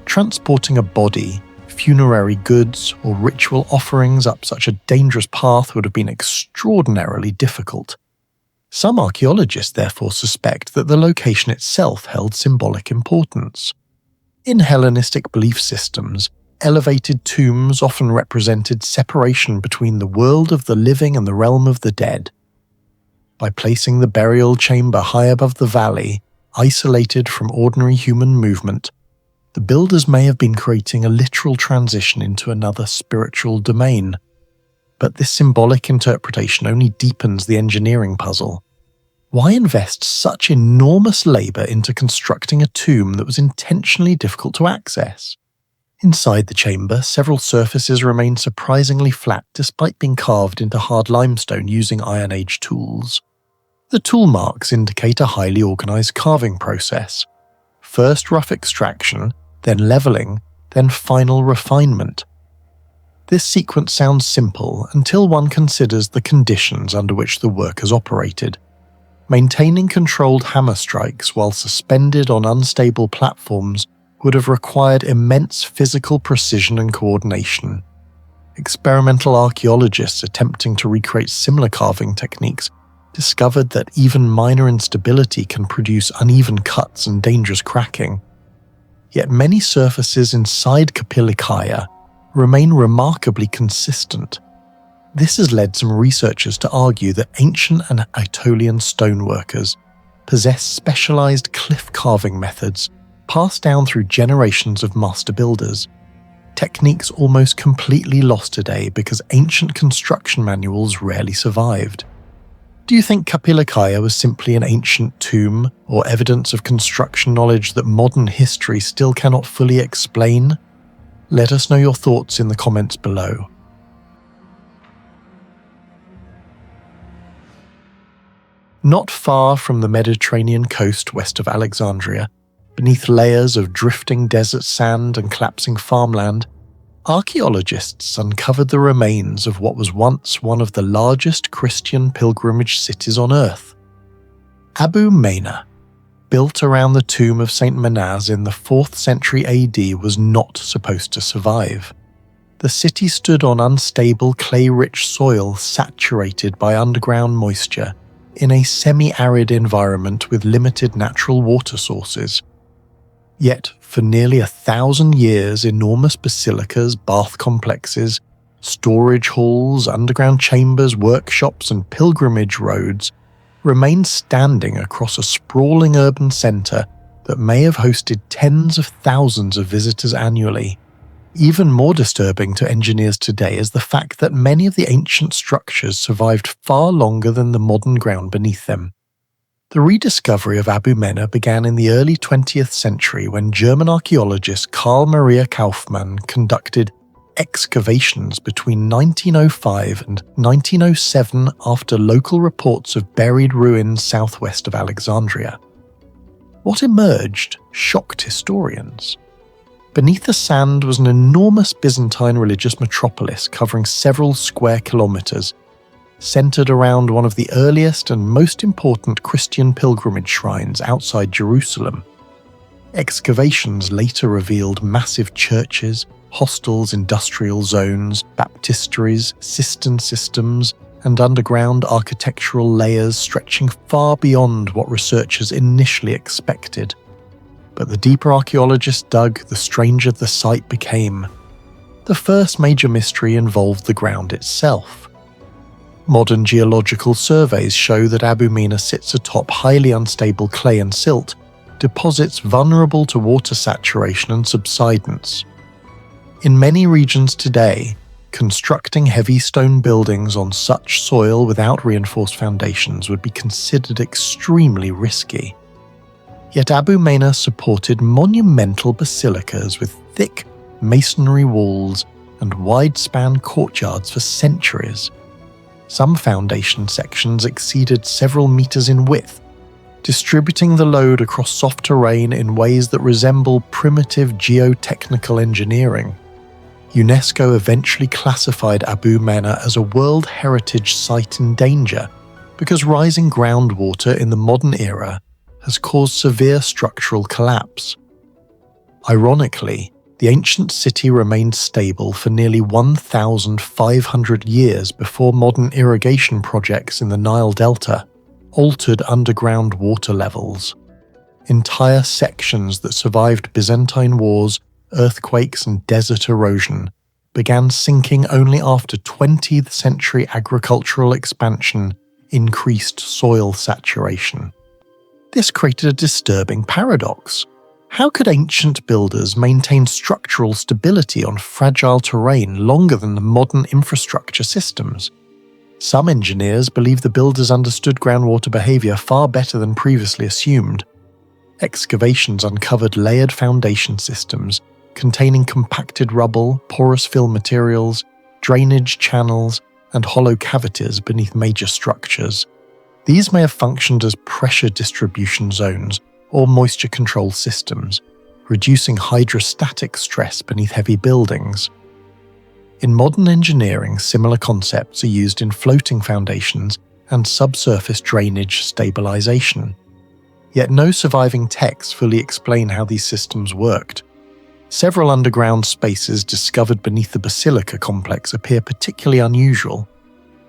[SPEAKER 1] Transporting a body, funerary goods, or ritual offerings up such a dangerous path would have been extraordinarily difficult. Some archaeologists therefore suspect that the location itself held symbolic importance. In Hellenistic belief systems, elevated tombs often represented separation between the world of the living and the realm of the dead. By placing the burial chamber high above the valley, isolated from ordinary human movement, the builders may have been creating a literal transition into another spiritual domain. But this symbolic interpretation only deepens the engineering puzzle. Why invest such enormous labor into constructing a tomb that was intentionally difficult to access? Inside the chamber, several surfaces remain surprisingly flat despite being carved into hard limestone using Iron Age tools. The tool marks indicate a highly organized carving process. First rough extraction, then leveling, then final refinement. This sequence sounds simple until one considers the conditions under which the workers operated. Maintaining controlled hammer strikes while suspended on unstable platforms would have required immense physical precision and coordination. Experimental archaeologists attempting to recreate similar carving techniques discovered that even minor instability can produce uneven cuts and dangerous cracking. Yet many surfaces inside Kapilikaja remain remarkably consistent. This has led some researchers to argue that ancient and Aetolian stoneworkers possess specialized cliff carving methods passed down through generations of master builders, techniques almost completely lost today because ancient construction manuals rarely survived. Do you think Kapilikaja was simply an ancient tomb or evidence of construction knowledge that modern history still cannot fully explain? Let us know your thoughts in the comments below. Not far from the Mediterranean coast west of Alexandria, beneath layers of drifting desert sand and collapsing farmland, archaeologists uncovered the remains of what was once one of the largest Christian pilgrimage cities on Earth. Abu Mena, built around the tomb of Saint Manaz in the 4th century AD, was not supposed to survive. The city stood on unstable clay-rich soil saturated by underground moisture, in a semi-arid environment with limited natural water sources. Yet, for nearly 1,000 years, enormous basilicas, bath complexes, storage halls, underground chambers, workshops, and pilgrimage roads remained standing across a sprawling urban centre that may have hosted tens of thousands of visitors annually. Even more disturbing to engineers today is the fact that many of the ancient structures survived far longer than the modern ground beneath them. The rediscovery of Abu Mena began in the early 20th century when German archaeologist Karl Maria Kaufmann conducted excavations between 1905 and 1907 after local reports of buried ruins southwest of Alexandria. What emerged shocked historians. Beneath the sand was an enormous Byzantine religious metropolis covering several square kilometers, centered around one of the earliest and most important Christian pilgrimage shrines outside Jerusalem. Excavations later revealed massive churches, hostels, industrial zones, baptisteries, cistern systems, and underground architectural layers stretching far beyond what researchers initially expected. But the deeper archaeologists dug, the stranger the site became. The first major mystery involved the ground itself. Modern geological surveys show that Abu Mina sits atop highly unstable clay and silt, deposits vulnerable to water saturation and subsidence. In many regions today, constructing heavy stone buildings on such soil without reinforced foundations would be considered extremely risky. Yet Abu Mina supported monumental basilicas with thick masonry walls and wide-span courtyards for centuries. Some foundation sections exceeded several meters in width, distributing the load across soft terrain in ways that resemble primitive geotechnical engineering. UNESCO eventually classified Abu Mina as a World Heritage Site in danger because rising groundwater in the modern era has caused severe structural collapse. Ironically, the ancient city remained stable for nearly 1,500 years before modern irrigation projects in the Nile Delta altered underground water levels. Entire sections that survived Byzantine wars, earthquakes, and desert erosion began sinking only after 20th century agricultural expansion increased soil saturation. This created a disturbing paradox. How could ancient builders maintain structural stability on fragile terrain longer than the modern infrastructure systems? Some engineers believe the builders understood groundwater behavior far better than previously assumed. Excavations uncovered layered foundation systems containing compacted rubble, porous fill materials, drainage channels, and hollow cavities beneath major structures. These may have functioned as pressure distribution zones or moisture control systems, reducing hydrostatic stress beneath heavy buildings. In modern engineering, similar concepts are used in floating foundations and subsurface drainage stabilization. Yet no surviving texts fully explain how these systems worked. Several underground spaces discovered beneath the basilica complex appear particularly unusual.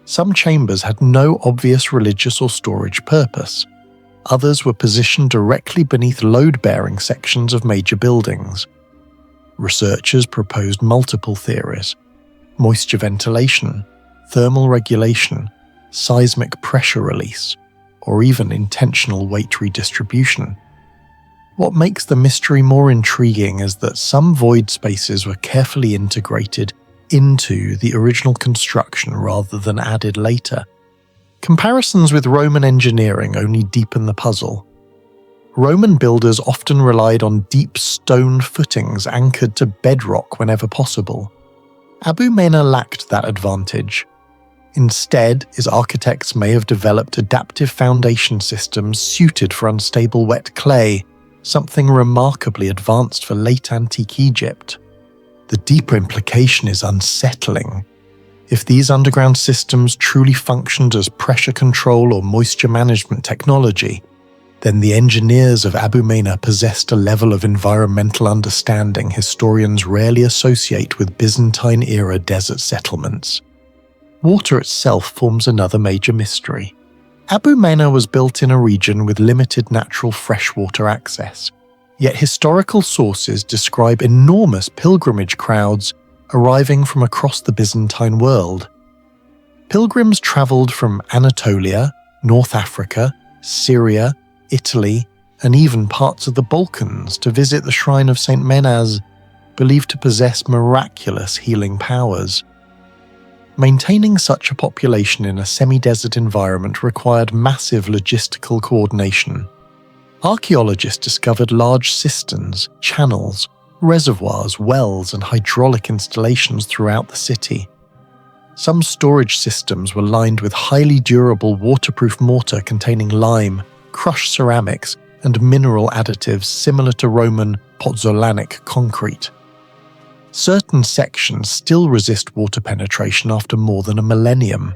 [SPEAKER 1] Some chambers had no obvious religious or storage purpose. Others were positioned directly beneath load-bearing sections of major buildings. Researchers proposed multiple theories: moisture ventilation, thermal regulation, seismic pressure release, or even intentional weight redistribution. What makes the mystery more intriguing is that some void spaces were carefully integrated into the original construction rather than added later. Comparisons with Roman engineering only deepen the puzzle. Roman builders often relied on deep stone footings anchored to bedrock whenever possible. Abu Mina lacked that advantage. Instead, his architects may have developed adaptive foundation systems suited for unstable wet clay, something remarkably advanced for late antique Egypt. The deeper implication is unsettling. If these underground systems truly functioned as pressure control or moisture management technology, then the engineers of Abu Mina possessed a level of environmental understanding historians rarely associate with Byzantine-era desert settlements. Water itself forms another major mystery. Abu Mina was built in a region with limited natural freshwater access, yet historical sources describe enormous pilgrimage crowds arriving from across the Byzantine world. Pilgrims travelled from Anatolia, North Africa, Syria, Italy, and even parts of the Balkans to visit the shrine of Saint Menaz, believed to possess miraculous healing powers. Maintaining such a population in a semi-desert environment required massive logistical coordination. Archaeologists discovered large cisterns, channels, reservoirs, wells, and hydraulic installations throughout the city. Some storage systems were lined with highly durable waterproof mortar containing lime, crushed ceramics, and mineral additives similar to Roman pozzolanic concrete. Certain sections still resist water penetration after more than a millennium.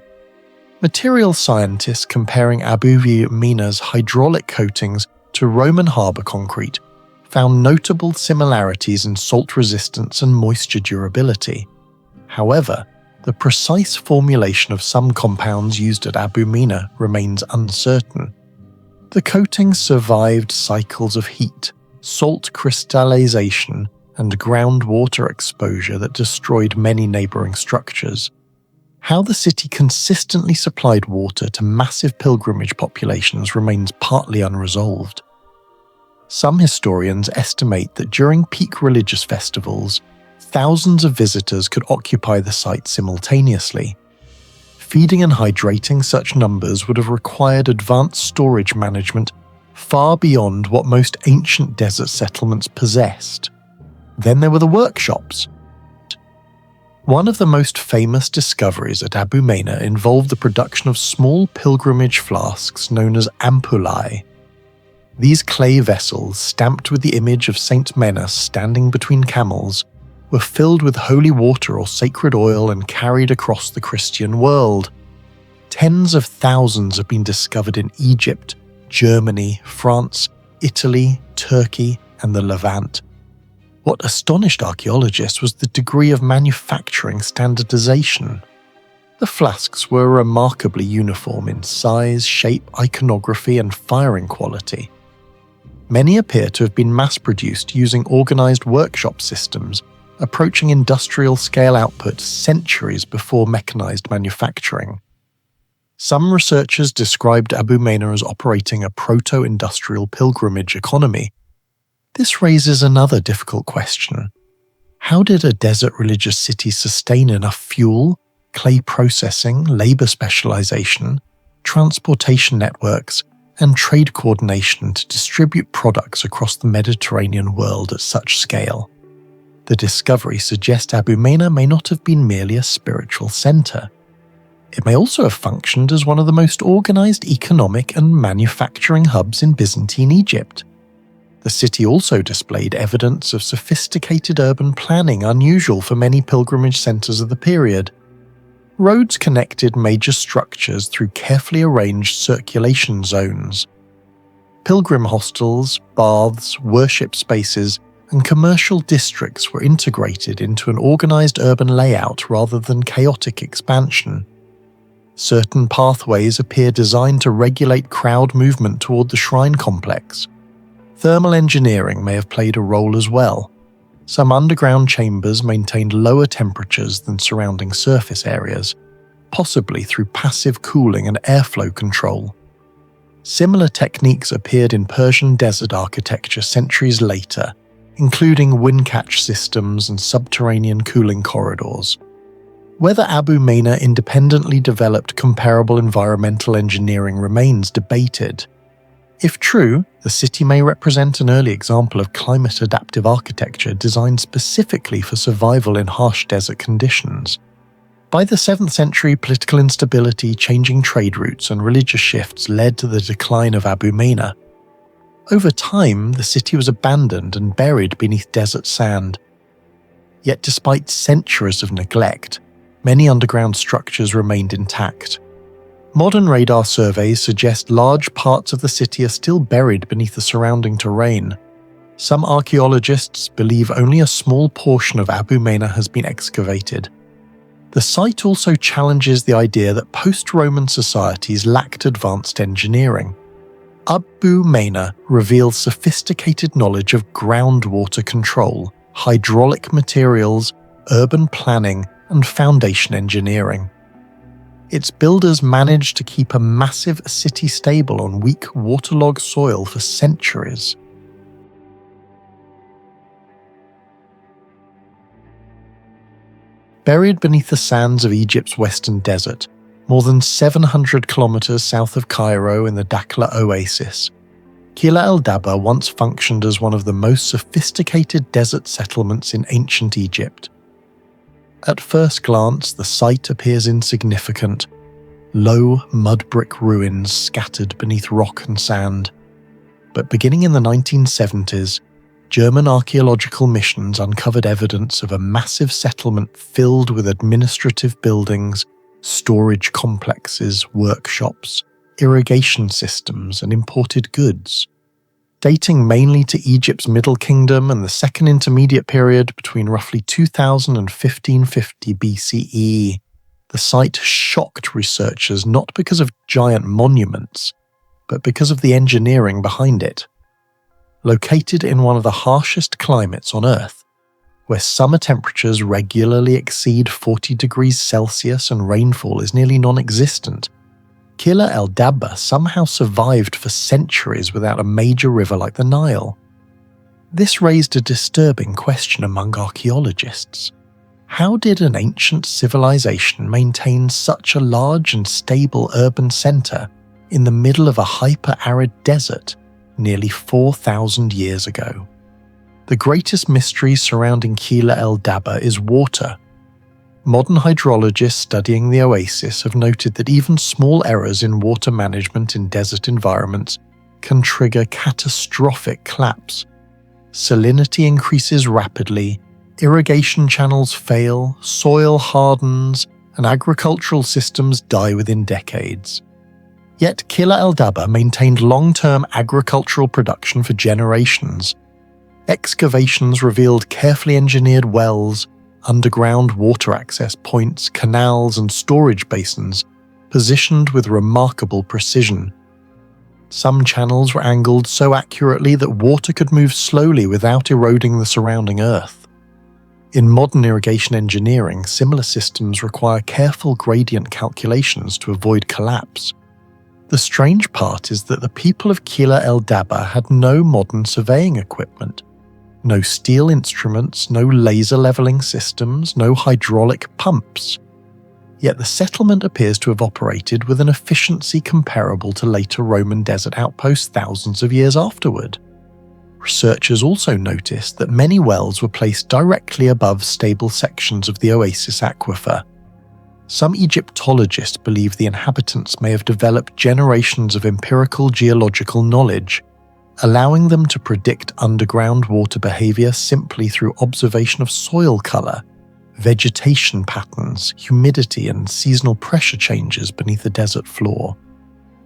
[SPEAKER 1] Material scientists comparing Abu Mina's hydraulic coatings to Roman harbour concrete found notable similarities in salt resistance and moisture durability. However, the precise formulation of some compounds used at Abu Mina remains uncertain. The coatings survived cycles of heat, salt crystallization, and groundwater exposure that destroyed many neighbouring structures. How the city consistently supplied water to massive pilgrimage populations remains partly unresolved. Some historians estimate that during peak religious festivals, thousands of visitors could occupy the site simultaneously. Feeding and hydrating such numbers would have required advanced storage management far beyond what most ancient desert settlements possessed. Then there were the workshops. One of the most famous discoveries at Abu Mina involved the production of small pilgrimage flasks known as ampullae. These clay vessels, stamped with the image of Saint Menas standing between camels, were filled with holy water or sacred oil and carried across the Christian world. Tens of thousands have been discovered in Egypt, Germany, France, Italy, Turkey, and the Levant. What astonished archaeologists was the degree of manufacturing standardization. The flasks were remarkably uniform in size, shape, iconography, and firing quality. Many appear to have been mass-produced using organized workshop systems, approaching industrial-scale output centuries before mechanized manufacturing. Some researchers described Abu Mina as operating a proto-industrial pilgrimage economy. This raises another difficult question. How did a desert religious city sustain enough fuel, clay processing, labor specialization, transportation networks, and trade coordination to distribute products across the Mediterranean world at such scale? The discovery suggests Abu Mina may not have been merely a spiritual center. It may also have functioned as one of the most organized economic and manufacturing hubs in Byzantine Egypt. The city also displayed evidence of sophisticated urban planning unusual for many pilgrimage centers of the period. Roads connected major structures through carefully arranged circulation zones. Pilgrim hostels, baths, worship spaces, and commercial districts were integrated into an organized urban layout rather than chaotic expansion. Certain pathways appear designed to regulate crowd movement toward the shrine complex. Thermal engineering may have played a role as well. Some underground chambers maintained lower temperatures than surrounding surface areas, possibly through passive cooling and airflow control. Similar techniques appeared in Persian desert architecture centuries later, including wind catch systems and subterranean cooling corridors. Whether Abu Mina independently developed comparable environmental engineering remains debated. If true, the city may represent an early example of climate-adaptive architecture designed specifically for survival in harsh desert conditions. By the 7th century, political instability, changing trade routes, and religious shifts led to the decline of Abu Mina. Over time, the city was abandoned and buried beneath desert sand. Yet despite centuries of neglect, many underground structures remained intact. Modern radar surveys suggest large parts of the city are still buried beneath the surrounding terrain. Some archaeologists believe only a small portion of Abu Mina has been excavated. The site also challenges the idea that post-Roman societies lacked advanced engineering. Abu Mina reveals sophisticated knowledge of groundwater control, hydraulic materials, urban planning, and foundation engineering. Its builders managed to keep a massive city stable on weak, waterlogged soil for centuries. Buried beneath the sands of Egypt's western desert, more than 700 kilometers south of Cairo in the Dakhla Oasis, Qila el-Dabba once functioned as one of the most sophisticated desert settlements in ancient Egypt. At first glance, the site appears insignificant, low mud brick ruins scattered beneath rock and sand. But beginning in the 1970s, German archaeological missions uncovered evidence of a massive settlement filled with administrative buildings, storage complexes, workshops, irrigation systems, and imported goods. Dating mainly to Egypt's Middle Kingdom and the Second Intermediate Period between roughly 2000 and 1550 BCE, the site shocked researchers not because of giant monuments, but because of the engineering behind it. Located in one of the harshest climates on Earth, where summer temperatures regularly exceed 40 degrees Celsius and rainfall is nearly non-existent, Qila el-Dabba somehow survived for centuries without a major river like the Nile. This raised a disturbing question among archaeologists. How did an ancient civilization maintain such a large and stable urban centre in the middle of a hyper-arid desert nearly 4,000 years ago? The greatest mystery surrounding Qila el-Dabba is water. Modern hydrologists studying the oasis have noted that even small errors in water management in desert environments can trigger catastrophic collapse. Salinity increases rapidly, irrigation channels fail, soil hardens, and agricultural systems die within decades. Yet Qila el-Dabba maintained long-term agricultural production for generations. Excavations revealed carefully engineered wells, underground water access points, canals, and storage basins, positioned with remarkable precision. Some channels were angled so accurately that water could move slowly without eroding the surrounding earth. In modern irrigation engineering, similar systems require careful gradient calculations to avoid collapse. The strange part is that the people of Qila el-Dabba had no modern surveying equipment. No steel instruments, no laser leveling systems, no hydraulic pumps. Yet the settlement appears to have operated with an efficiency comparable to later Roman desert outposts thousands of years afterward. Researchers also noticed that many wells were placed directly above stable sections of the oasis aquifer. Some Egyptologists believe the inhabitants may have developed generations of empirical geological knowledge, allowing them to predict underground water behavior simply through observation of soil color, vegetation patterns, humidity, and seasonal pressure changes beneath the desert floor.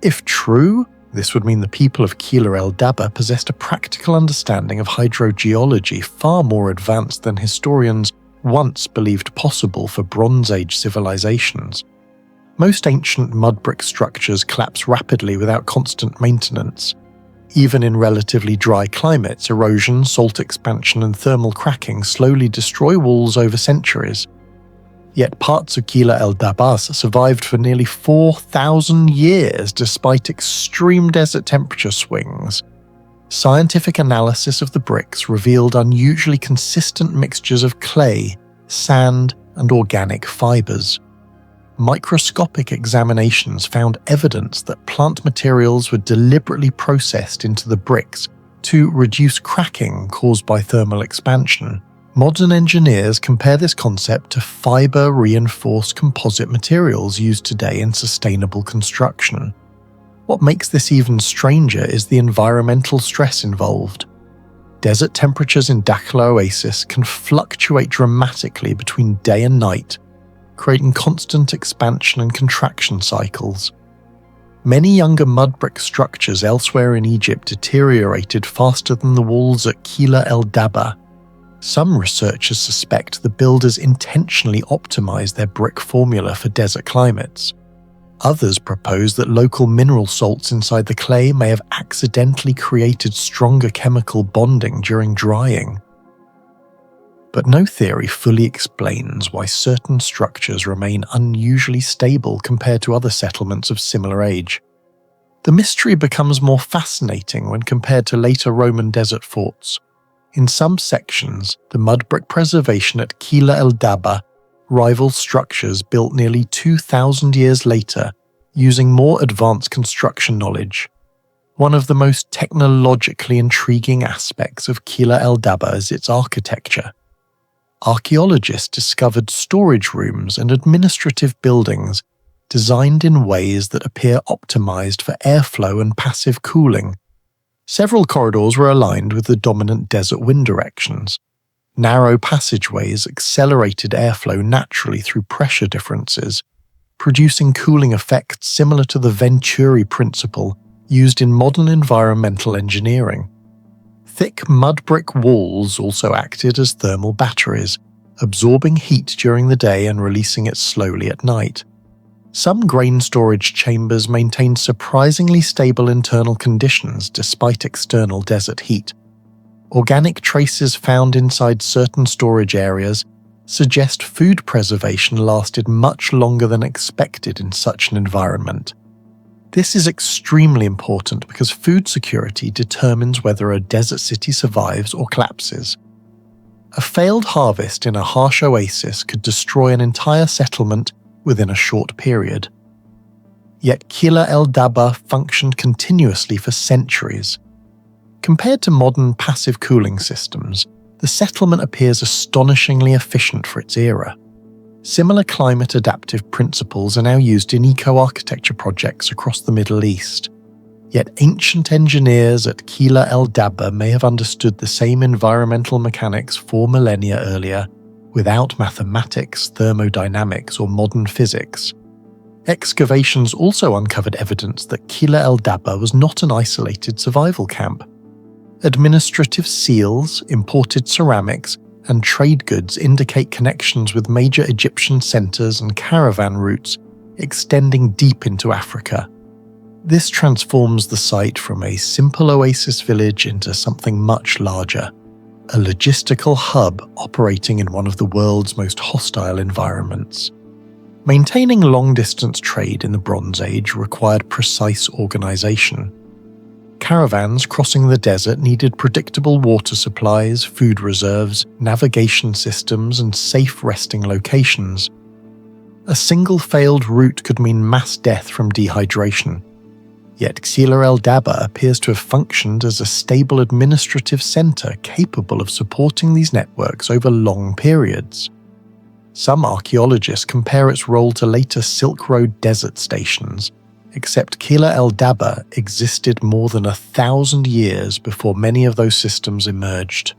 [SPEAKER 1] If true, this would mean the people of Qila el-Dabba possessed a practical understanding of hydrogeology far more advanced than historians once believed possible for Bronze Age civilizations. Most ancient mud brick structures collapse rapidly without constant maintenance. Even in relatively dry climates, erosion, salt expansion, and thermal cracking slowly destroy walls over centuries. Yet parts of Qila el-Dabba survived for nearly 4,000 years despite extreme desert temperature swings. Scientific analysis of the bricks revealed unusually consistent mixtures of clay, sand, and organic fibers. Microscopic examinations found evidence that plant materials were deliberately processed into the bricks to reduce cracking caused by thermal expansion. Modern engineers compare this concept to fiber-reinforced composite materials used today in sustainable construction. What makes this even stranger is the environmental stress involved. Desert temperatures in Dakhla Oasis can fluctuate dramatically between day and night, creating constant expansion and contraction cycles. Many younger mud brick structures elsewhere in Egypt deteriorated faster than the walls at Qila el-Dabba. Some researchers suspect the builders intentionally optimized their brick formula for desert climates. Others propose that local mineral salts inside the clay may have accidentally created stronger chemical bonding during drying. But no theory fully explains why certain structures remain unusually stable compared to other settlements of similar age. The mystery becomes more fascinating when compared to later Roman desert forts. In some sections, the mud brick preservation at Qila el-Dabba rivals structures built nearly 2,000 years later using more advanced construction knowledge. One of the most technologically intriguing aspects of Kila El Daba is its architecture. Archaeologists discovered storage rooms and administrative buildings designed in ways that appear optimized for airflow and passive cooling. Several corridors were aligned with the dominant desert wind directions. Narrow passageways accelerated airflow naturally through pressure differences, producing cooling effects similar to the Venturi principle used in modern environmental engineering. Thick mud brick walls also acted as thermal batteries, absorbing heat during the day and releasing it slowly at night. Some grain storage chambers maintained surprisingly stable internal conditions despite external desert heat. Organic traces found inside certain storage areas suggest food preservation lasted much longer than expected in such an environment. This is extremely important because food security determines whether a desert city survives or collapses. A failed harvest in a harsh oasis could destroy an entire settlement within a short period. Yet Kila El Daba functioned continuously for centuries. Compared to modern passive cooling systems, the settlement appears astonishingly efficient for its era. Similar climate-adaptive principles are now used in eco-architecture projects across the Middle East. Yet ancient engineers at Kila El Daba may have understood the same environmental mechanics 4 millennia earlier without mathematics, thermodynamics, or modern physics. Excavations also uncovered evidence that Kila El Daba was not an isolated survival camp. Administrative seals, imported ceramics, and trade goods indicate connections with major Egyptian centers and caravan routes extending deep into Africa. This transforms the site from a simple oasis village into something much larger, a logistical hub operating in one of the world's most hostile environments. Maintaining long-distance trade in the Bronze Age required precise organization. Caravans crossing the desert needed predictable water supplies, food reserves, navigation systems, and safe resting locations. A single failed route could mean mass death from dehydration. Yet Kila El Daba appears to have functioned as a stable administrative center capable of supporting these networks over long periods. Some archaeologists compare its role to later Silk Road desert stations, except Kila El Daba existed more than 1,000 years before many of those systems emerged.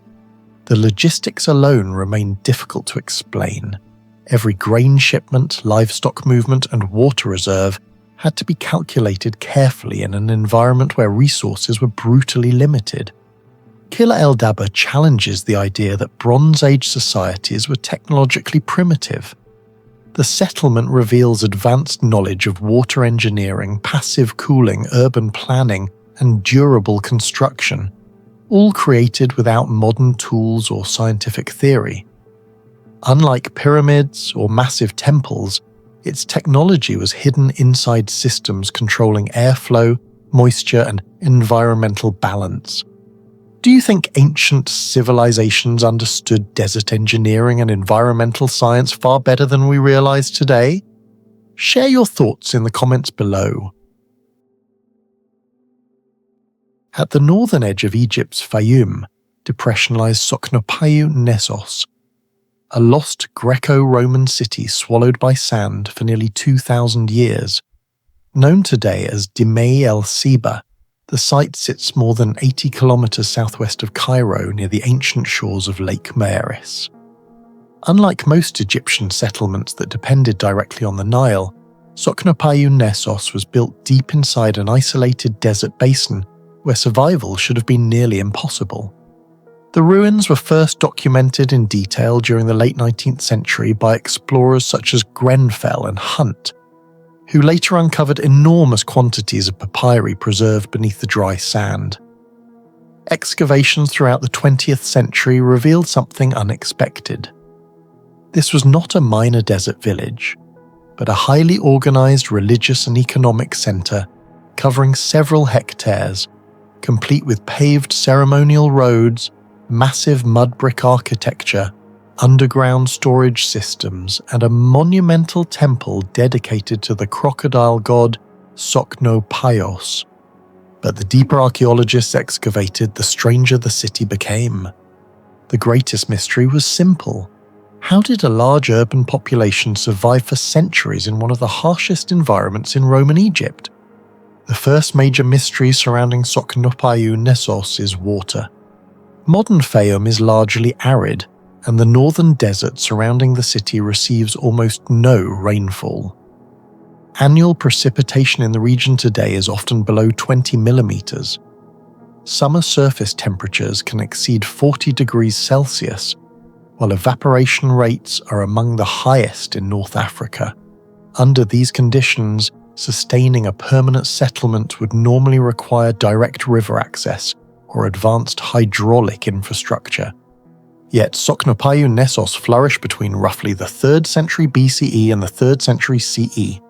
[SPEAKER 1] The logistics alone remain difficult to explain. Every grain shipment, livestock movement, and water reserve had to be calculated carefully in an environment where resources were brutally limited. Kila El Daba challenges the idea that Bronze Age societies were technologically primitive. The settlement reveals advanced knowledge of water engineering, passive cooling, urban planning, and durable construction, all created without modern tools or scientific theory. Unlike pyramids or massive temples, its technology was hidden inside systems controlling airflow, moisture, and environmental balance. Do you think ancient civilizations understood desert engineering and environmental science far better than we realize today? Share your thoughts in the comments below. At the northern edge of Egypt's Fayum depression lies Soknopayu Nessos, a lost Greco-Roman city swallowed by sand for nearly 2,000 years. Known today as Dimei el-Siba, the site sits more than 80 kilometers southwest of Cairo near the ancient shores of Lake Moeris. Unlike most Egyptian settlements that depended directly on the Nile, Soknopayu Nessos was built deep inside an isolated desert basin where survival should have been nearly impossible. The ruins were first documented in detail during the late 19th century by explorers such as Grenfell and Hunt, who later uncovered enormous quantities of papyri preserved beneath the dry sand. Excavations throughout the 20th century revealed something unexpected. This was not a minor desert village, but a highly organized religious and economic center covering several hectares, complete with paved ceremonial roads, massive mud brick architecture, underground storage systems, and a monumental temple dedicated to the crocodile god Soknopaios. But the deeper archaeologists excavated, the stranger the city became. The greatest mystery was simple. How did a large urban population survive for centuries in one of the harshest environments in Roman Egypt? The first major mystery surrounding Soknopaiou Nessos is water. Modern Fayum is largely arid, and the northern desert surrounding the city receives almost no rainfall. Annual precipitation in the region today is often below 20 millimeters. Summer surface temperatures can exceed 40 degrees Celsius, while evaporation rates are among the highest in North Africa. Under these conditions, sustaining a permanent settlement would normally require direct river access or advanced hydraulic infrastructure. Yet Soknopaiou Nessos flourished between roughly the 3rd century BCE and the 3rd century CE.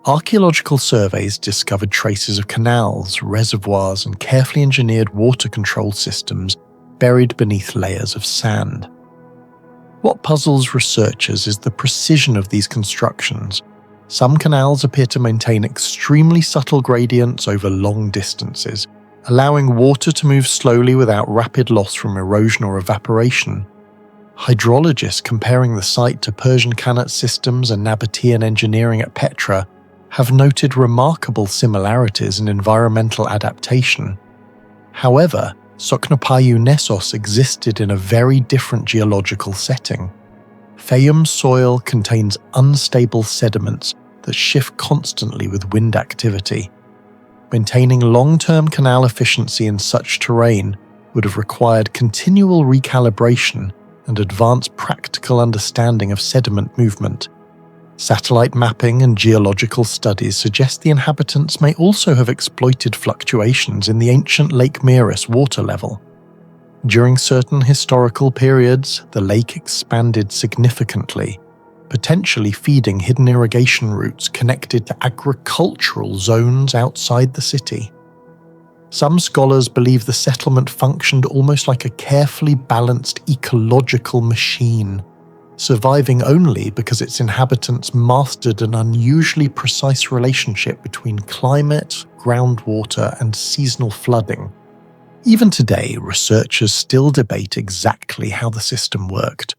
[SPEAKER 1] Archaeological surveys discovered traces of canals, reservoirs, and carefully engineered water control systems buried beneath layers of sand. What puzzles researchers is the precision of these constructions. Some canals appear to maintain extremely subtle gradients over long distances, allowing water to move slowly without rapid loss from erosion or evaporation. Hydrologists comparing the site to Persian Qanat systems and Nabatean engineering at Petra have noted remarkable similarities in environmental adaptation. However, Soknopaiou Nessos existed in a very different geological setting. Fayum soil contains unstable sediments that shift constantly with wind activity. Maintaining long-term canal efficiency in such terrain would have required continual recalibration and advanced practical understanding of sediment movement. Satellite mapping and geological studies suggest the inhabitants may also have exploited fluctuations in the ancient Lake Moeris water level. During certain historical periods, the lake expanded significantly, potentially feeding hidden irrigation routes connected to agricultural zones outside the city. Some scholars believe the settlement functioned almost like a carefully balanced ecological machine, surviving only because its inhabitants mastered an unusually precise relationship between climate, groundwater, and seasonal flooding. Even today, researchers still debate exactly how the system worked.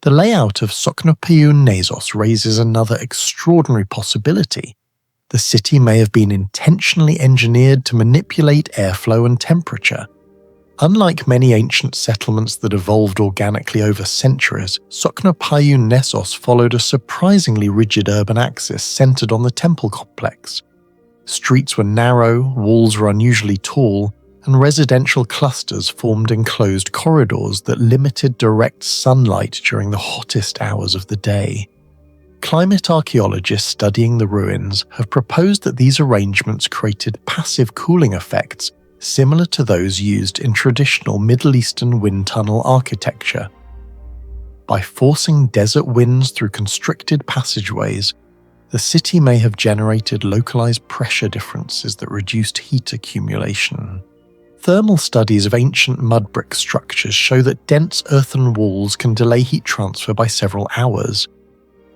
[SPEAKER 1] The layout of Soknopaiou Nessos raises another extraordinary possibility. The city may have been intentionally engineered to manipulate airflow and temperature. Unlike many ancient settlements that evolved organically over centuries, Soknopaiou Nessos followed a surprisingly rigid urban axis centered on the temple complex. Streets were narrow, walls were unusually tall, and residential clusters formed enclosed corridors that limited direct sunlight during the hottest hours of the day. Climate archaeologists studying the ruins have proposed that these arrangements created passive cooling effects similar to those used in traditional Middle Eastern wind tunnel architecture. By forcing desert winds through constricted passageways, the city may have generated localized pressure differences that reduced heat accumulation. Thermal studies of ancient mud brick structures show that dense earthen walls can delay heat transfer by several hours.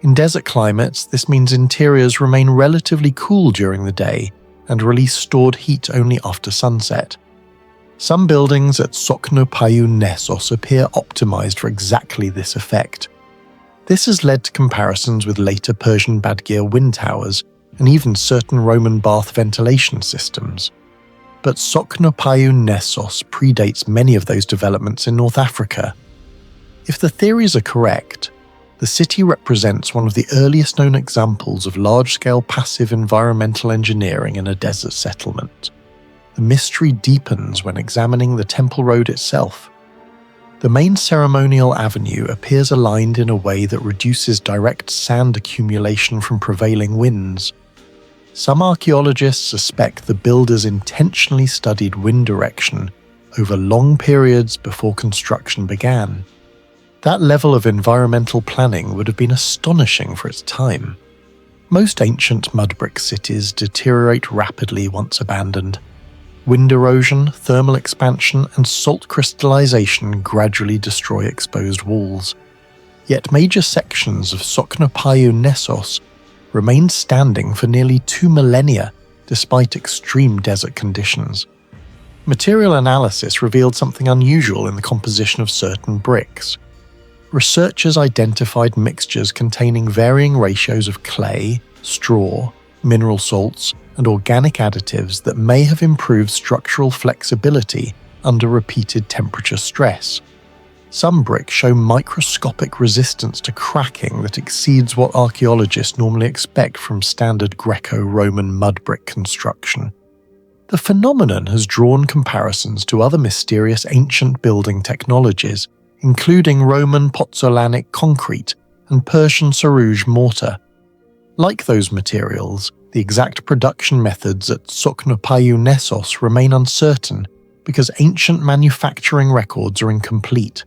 [SPEAKER 1] In desert climates, this means interiors remain relatively cool during the day and release stored heat only after sunset. Some buildings at Soknopaiou Nessos appear optimized for exactly this effect. This has led to comparisons with later Persian Badgir wind towers and even certain Roman bath ventilation systems. But Soknopaiou Nessos predates many of those developments in North Africa. If the theories are correct, the city represents one of the earliest known examples of large-scale passive environmental engineering in a desert settlement. The mystery deepens when examining the temple road itself. The main ceremonial avenue appears aligned in a way that reduces direct sand accumulation from prevailing winds. Some archaeologists suspect the builders intentionally studied wind direction over long periods before construction began. That level of environmental planning would have been astonishing for its time. Most ancient mud brick cities deteriorate rapidly once abandoned. Wind erosion, thermal expansion, and salt crystallization gradually destroy exposed walls. Yet major sections of Soknopaiou Nessos remained standing for nearly 2 millennia, despite extreme desert conditions. Material analysis revealed something unusual in the composition of certain bricks. Researchers identified mixtures containing varying ratios of clay, straw, mineral salts, and organic additives that may have improved structural flexibility under repeated temperature stress. Some bricks show microscopic resistance to cracking that exceeds what archaeologists normally expect from standard Greco-Roman mud brick construction. The phenomenon has drawn comparisons to other mysterious ancient building technologies, including Roman pozzolanic concrete and Persian sarouge mortar. Like those materials, the exact production methods at Soknopayu Nessos remain uncertain because ancient manufacturing records are incomplete.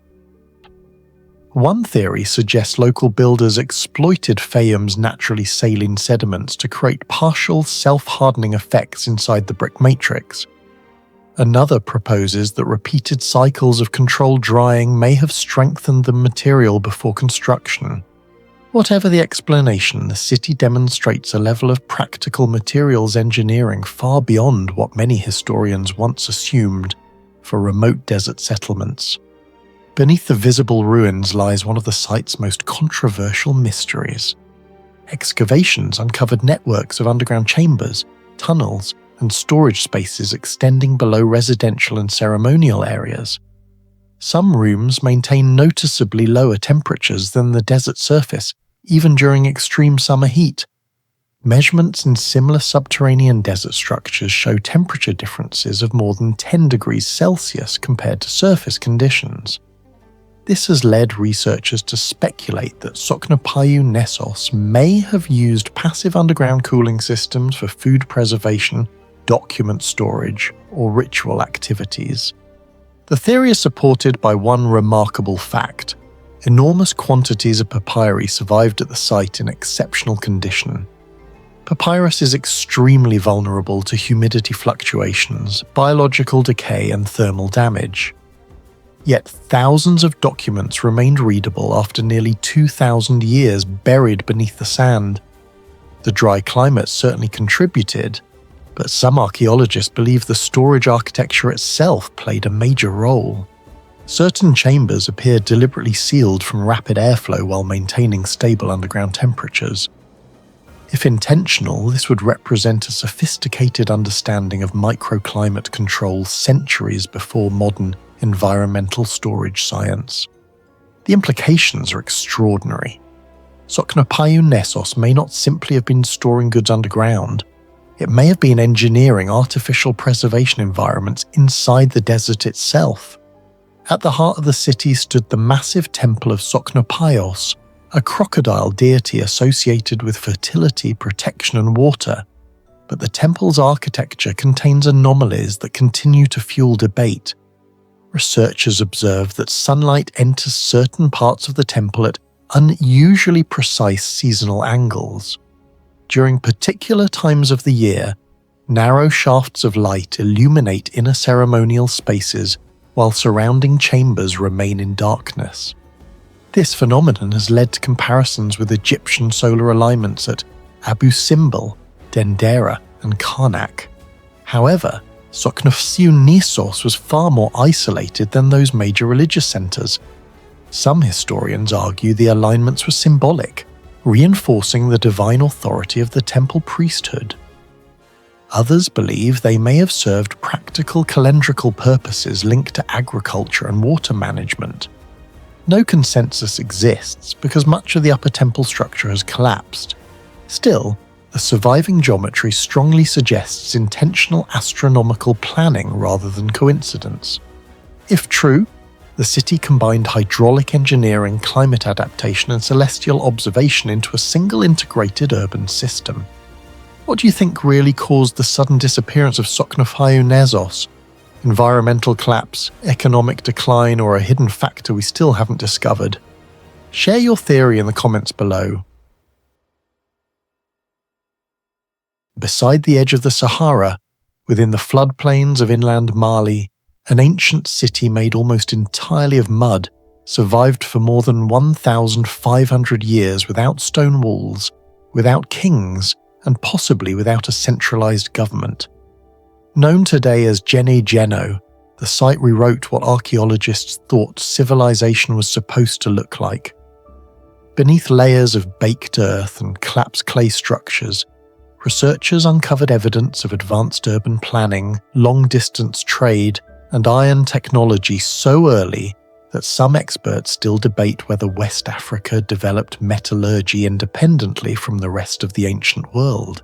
[SPEAKER 1] One theory suggests local builders exploited Fayum's naturally saline sediments to create partial self-hardening effects inside the brick matrix. Another proposes that repeated cycles of controlled drying may have strengthened the material before construction. Whatever the explanation, the city demonstrates a level of practical materials engineering far beyond what many historians once assumed for remote desert settlements. Beneath the visible ruins lies one of the site's most controversial mysteries. Excavations uncovered networks of underground chambers, tunnels, and storage spaces extending below residential and ceremonial areas. Some rooms maintain noticeably lower temperatures than the desert surface, even during extreme summer heat. Measurements in similar subterranean desert structures show temperature differences of more than 10 degrees Celsius compared to surface conditions. This has led researchers to speculate that Soknopayu Nessos may have used passive underground cooling systems for food preservation, document storage, or ritual activities. The theory is supported by one remarkable fact. Enormous quantities of papyri survived at the site in exceptional condition. Papyrus is extremely vulnerable to humidity fluctuations, biological decay, and thermal damage. Yet thousands of documents remained readable after nearly 2,000 years buried beneath the sand. The dry climate certainly contributed, but some archaeologists believe the storage architecture itself played a major role. Certain chambers appeared deliberately sealed from rapid airflow while maintaining stable underground temperatures. If intentional, this would represent a sophisticated understanding of microclimate control centuries before modern environmental storage science. The implications are extraordinary. Soknopayu Nessos may not simply have been storing goods underground. It may have been engineering artificial preservation environments inside the desert itself. At the heart of the city stood the massive temple of Soknopaios, a crocodile deity associated with fertility, protection, and water. But the temple's architecture contains anomalies that continue to fuel debate. Researchers observe that sunlight enters certain parts of the temple at unusually precise seasonal angles. During particular times of the year, narrow shafts of light illuminate inner ceremonial spaces while surrounding chambers remain in darkness. This phenomenon has led to comparisons with Egyptian solar alignments at Abu Simbel, Dendera, and Karnak. However, Soknopayu Nessos was far more isolated than those major religious centers. Some historians argue the alignments were symbolic, reinforcing the divine authority of the temple priesthood. Others believe they may have served practical calendrical purposes linked to agriculture and water management. No consensus exists because much of the upper temple structure has collapsed. Still, the surviving geometry strongly suggests intentional astronomical planning rather than coincidence. If true, the city combined hydraulic engineering, climate adaptation, and celestial observation into a single integrated urban system. What do you think really caused the sudden disappearance of Soknopayu Nessos? Environmental collapse, economic decline, or a hidden factor we still haven't discovered? Share your theory in the comments below. Beside the edge of the Sahara, within the floodplains of inland Mali, an ancient city made almost entirely of mud survived for more than 1,500 years without stone walls, without kings, and possibly without a centralized government. Known today as Gene Geno, the site rewrote what archaeologists thought civilization was supposed to look like. Beneath layers of baked earth and collapsed clay structures, researchers uncovered evidence of advanced urban planning, long-distance trade, and iron technology so early that some experts still debate whether West Africa developed metallurgy independently from the rest of the ancient world.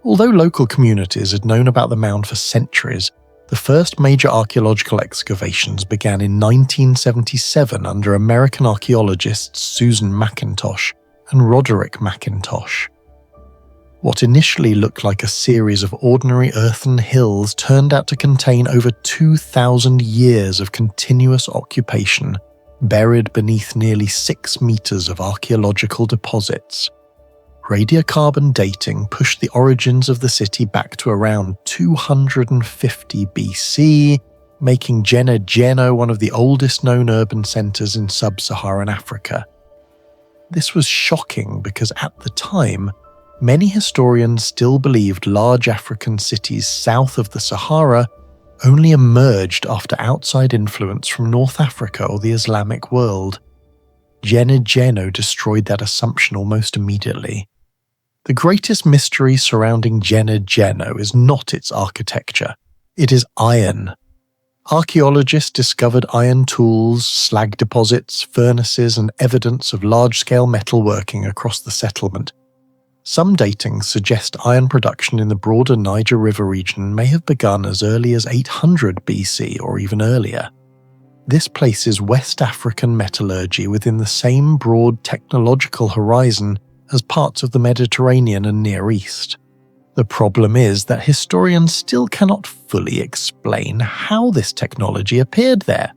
[SPEAKER 1] Although local communities had known about the mound for centuries, the first major archaeological excavations began in 1977 under American archaeologists Susan McIntosh and Roderick McIntosh. What initially looked like a series of ordinary earthen hills turned out to contain over 2,000 years of continuous occupation, buried beneath nearly 6 meters of archaeological deposits. Radiocarbon dating pushed the origins of the city back to around 250 BC, making Gene Geno one of the oldest known urban centers in sub-Saharan Africa. This was shocking because at the time, many historians still believed large African cities south of the Sahara only emerged after outside influence from North Africa or the Islamic world. Gene Geno destroyed that assumption almost immediately. The greatest mystery surrounding Gene Geno is not its architecture, it is iron. Archaeologists discovered iron tools, slag deposits, furnaces, and evidence of large-scale metalworking across the settlement. Some datings suggest iron production in the broader Niger River region may have begun as early as 800 BC or even earlier. This places West African metallurgy within the same broad technological horizon as parts of the Mediterranean and Near East. The problem is that historians still cannot fully explain how this technology appeared there.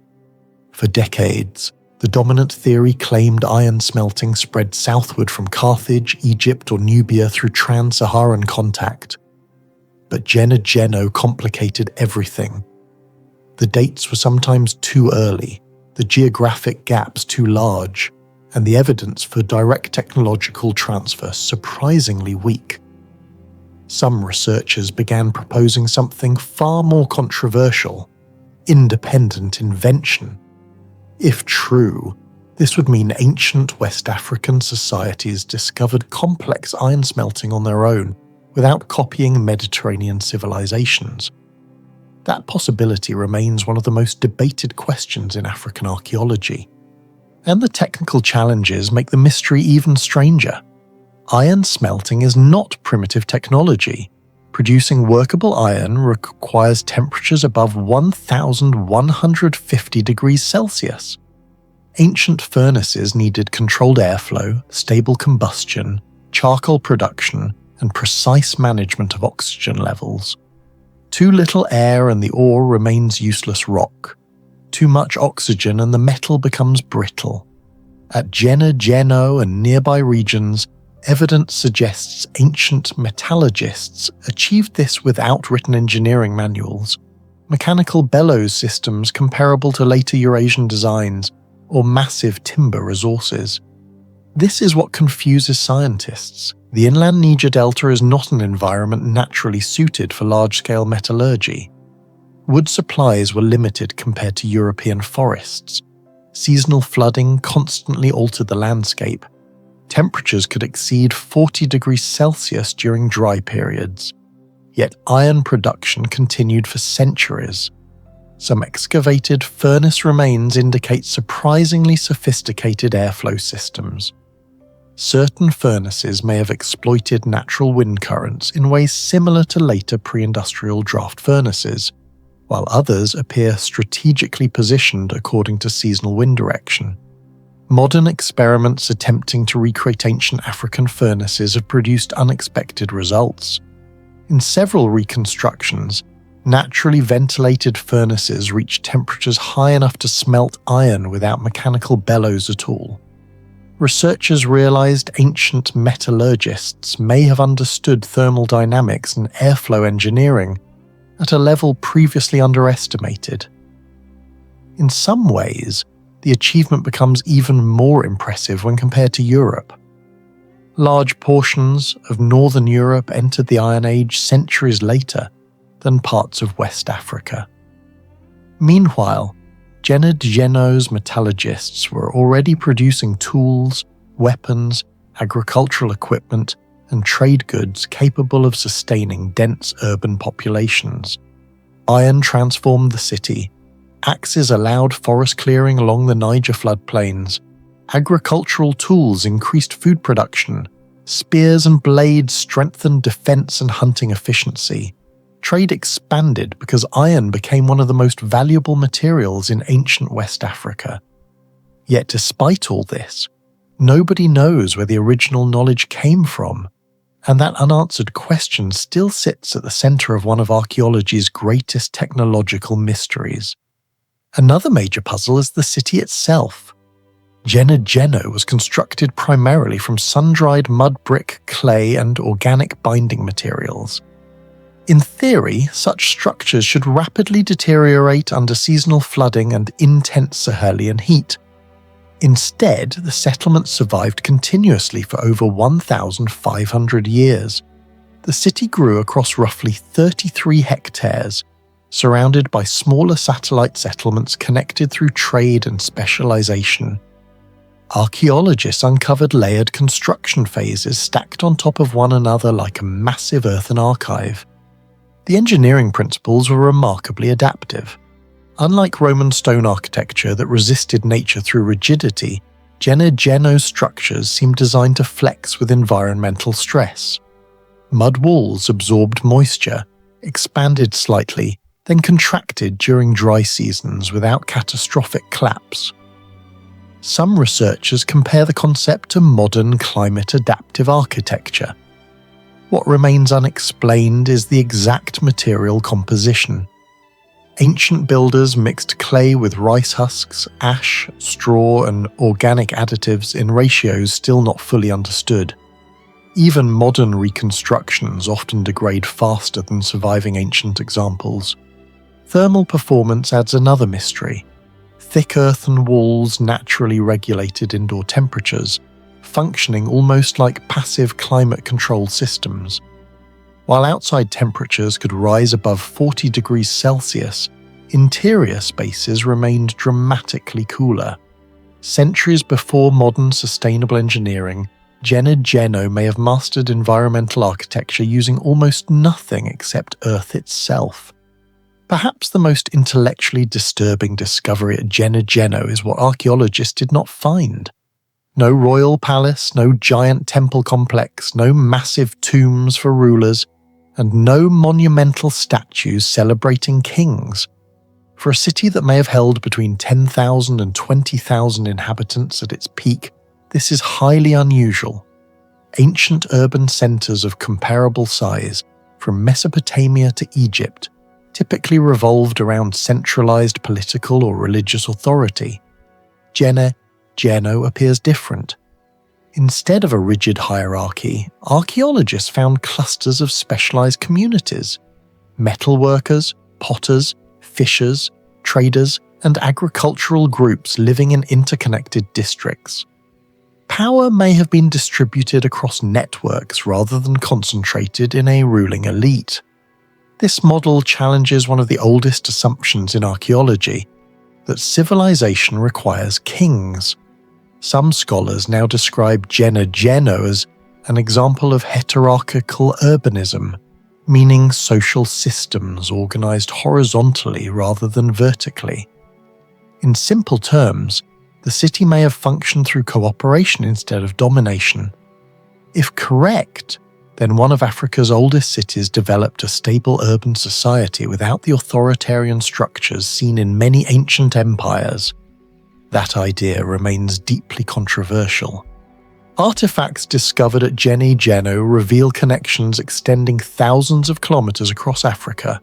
[SPEAKER 1] For decades, the dominant theory claimed iron smelting spread southward from Carthage, Egypt, or Nubia through trans-Saharan contact. But Gene Geno complicated everything. The dates were sometimes too early, the geographic gaps too large, and the evidence for direct technological transfer surprisingly weak. Some researchers began proposing something far more controversial: independent invention. If true, this would mean ancient West African societies discovered complex iron smelting on their own without copying Mediterranean civilizations. That possibility remains one of the most debated questions in African archaeology. And the technical challenges make the mystery even stranger. Iron smelting is not primitive technology. Producing workable iron requires temperatures above 1,150 degrees Celsius. Ancient furnaces needed controlled airflow, stable combustion, charcoal production, and precise management of oxygen levels. Too little air and the ore remains useless rock. Too much oxygen and the metal becomes brittle. At Gene Geno and nearby regions, evidence suggests ancient metallurgists achieved this without written engineering manuals, mechanical bellows systems comparable to later Eurasian designs, or massive timber resources. This is what confuses scientists. The inland Niger Delta is not an environment naturally suited for large-scale metallurgy. Wood supplies were limited compared to European forests. Seasonal flooding constantly altered the landscape. Temperatures could exceed 40 degrees Celsius during dry periods. Yet iron production continued for centuries. Some excavated furnace remains indicate surprisingly sophisticated airflow systems. Certain furnaces may have exploited natural wind currents in ways similar to later pre-industrial draft furnaces, while others appear strategically positioned according to seasonal wind direction. Modern experiments attempting to recreate ancient African furnaces have produced unexpected results. In several reconstructions, naturally ventilated furnaces reach temperatures high enough to smelt iron without mechanical bellows at all. Researchers realized ancient metallurgists may have understood thermal dynamics and airflow engineering at a level previously underestimated. In some ways, the achievement becomes even more impressive when compared to Europe. Large portions of northern Europe entered the Iron Age centuries later than parts of West Africa. Meanwhile, Gennaro metallurgists were already producing tools, weapons, agricultural equipment, and trade goods capable of sustaining dense urban populations. Iron transformed the city, axes allowed forest clearing along the Niger floodplains, agricultural tools increased food production, spears and blades strengthened defense and hunting efficiency. Trade expanded because iron became one of the most valuable materials in ancient West Africa. Yet despite all this, nobody knows where the original knowledge came from, and that unanswered question still sits at the center of one of archaeology's greatest technological mysteries. Another major puzzle is the city itself. Gennaro was constructed primarily from sun-dried mud brick, clay, and organic binding materials. In theory, such structures should rapidly deteriorate under seasonal flooding and intense Sahelian heat. Instead, the settlement survived continuously for over 1,500 years. The city grew across roughly 33 hectares, surrounded by smaller satellite settlements connected through trade and specialization. Archaeologists uncovered layered construction phases stacked on top of one another like a massive earthen archive. The engineering principles were remarkably adaptive. Unlike Roman stone architecture that resisted nature through rigidity, Gennaro's structures seemed designed to flex with environmental stress. Mud walls absorbed moisture, expanded slightly, then contracted during dry seasons without catastrophic collapse. Some researchers compare the concept to modern climate-adaptive architecture. What remains unexplained is the exact material composition. Ancient builders mixed clay with rice husks, ash, straw, and organic additives in ratios still not fully understood. Even modern reconstructions often degrade faster than surviving ancient examples. Thermal performance adds another mystery. Thick earthen walls naturally regulated indoor temperatures, functioning almost like passive climate control systems. While outside temperatures could rise above 40 degrees Celsius, interior spaces remained dramatically cooler. Centuries before modern sustainable engineering, Gennaro may have mastered environmental architecture using almost nothing except Earth itself. Perhaps the most intellectually disturbing discovery at Gennaro is what archaeologists did not find. No royal palace, no giant temple complex, no massive tombs for rulers, and no monumental statues celebrating kings. For a city that may have held between 10,000 and 20,000 inhabitants at its peak, this is highly unusual. Ancient urban centers of comparable size, from Mesopotamia to Egypt, typically revolved around centralized political or religious authority. Gennaro appears different. Instead of a rigid hierarchy, archaeologists found clusters of specialized communities: metalworkers, potters, fishers, traders, and agricultural groups living in interconnected districts. Power may have been distributed across networks rather than concentrated in a ruling elite. This model challenges one of the oldest assumptions in archaeology, that civilization requires kings. Some scholars now describe Gennaro as an example of heterarchical urbanism, meaning social systems organized horizontally rather than vertically. In simple terms, the city may have functioned through cooperation instead of domination. If correct, then one of Africa's oldest cities developed a stable urban society without the authoritarian structures seen in many ancient empires. That idea remains deeply controversial. Artifacts discovered at Gennaro reveal connections extending thousands of kilometers across Africa.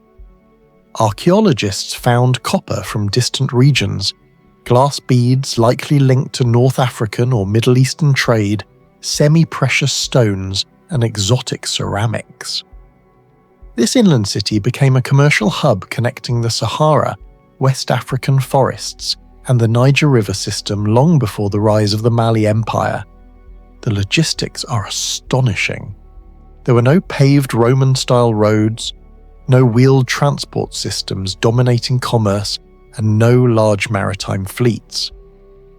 [SPEAKER 1] Archaeologists found copper from distant regions, glass beads likely linked to North African or Middle Eastern trade, semi-precious stones, and exotic ceramics. This inland city became a commercial hub connecting the Sahara, West African forests, and the Niger River system long before the rise of the Mali Empire. The logistics are astonishing. There were no paved Roman-style roads, no wheeled transport systems dominating commerce, and no large maritime fleets.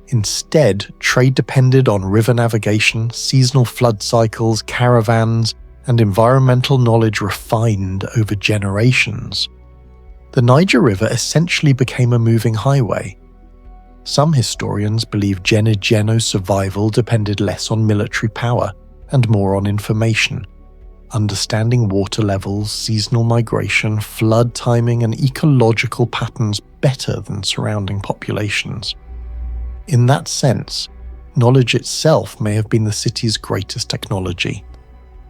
[SPEAKER 1] Instead, trade depended on river navigation, seasonal flood cycles, caravans, and environmental knowledge refined over generations. The Niger River essentially became a moving highway. Some historians believe Geno-Geno's survival depended less on military power and more on information, understanding water levels, seasonal migration, flood timing, and ecological patterns better than surrounding populations. In that sense, knowledge itself may have been the city's greatest technology.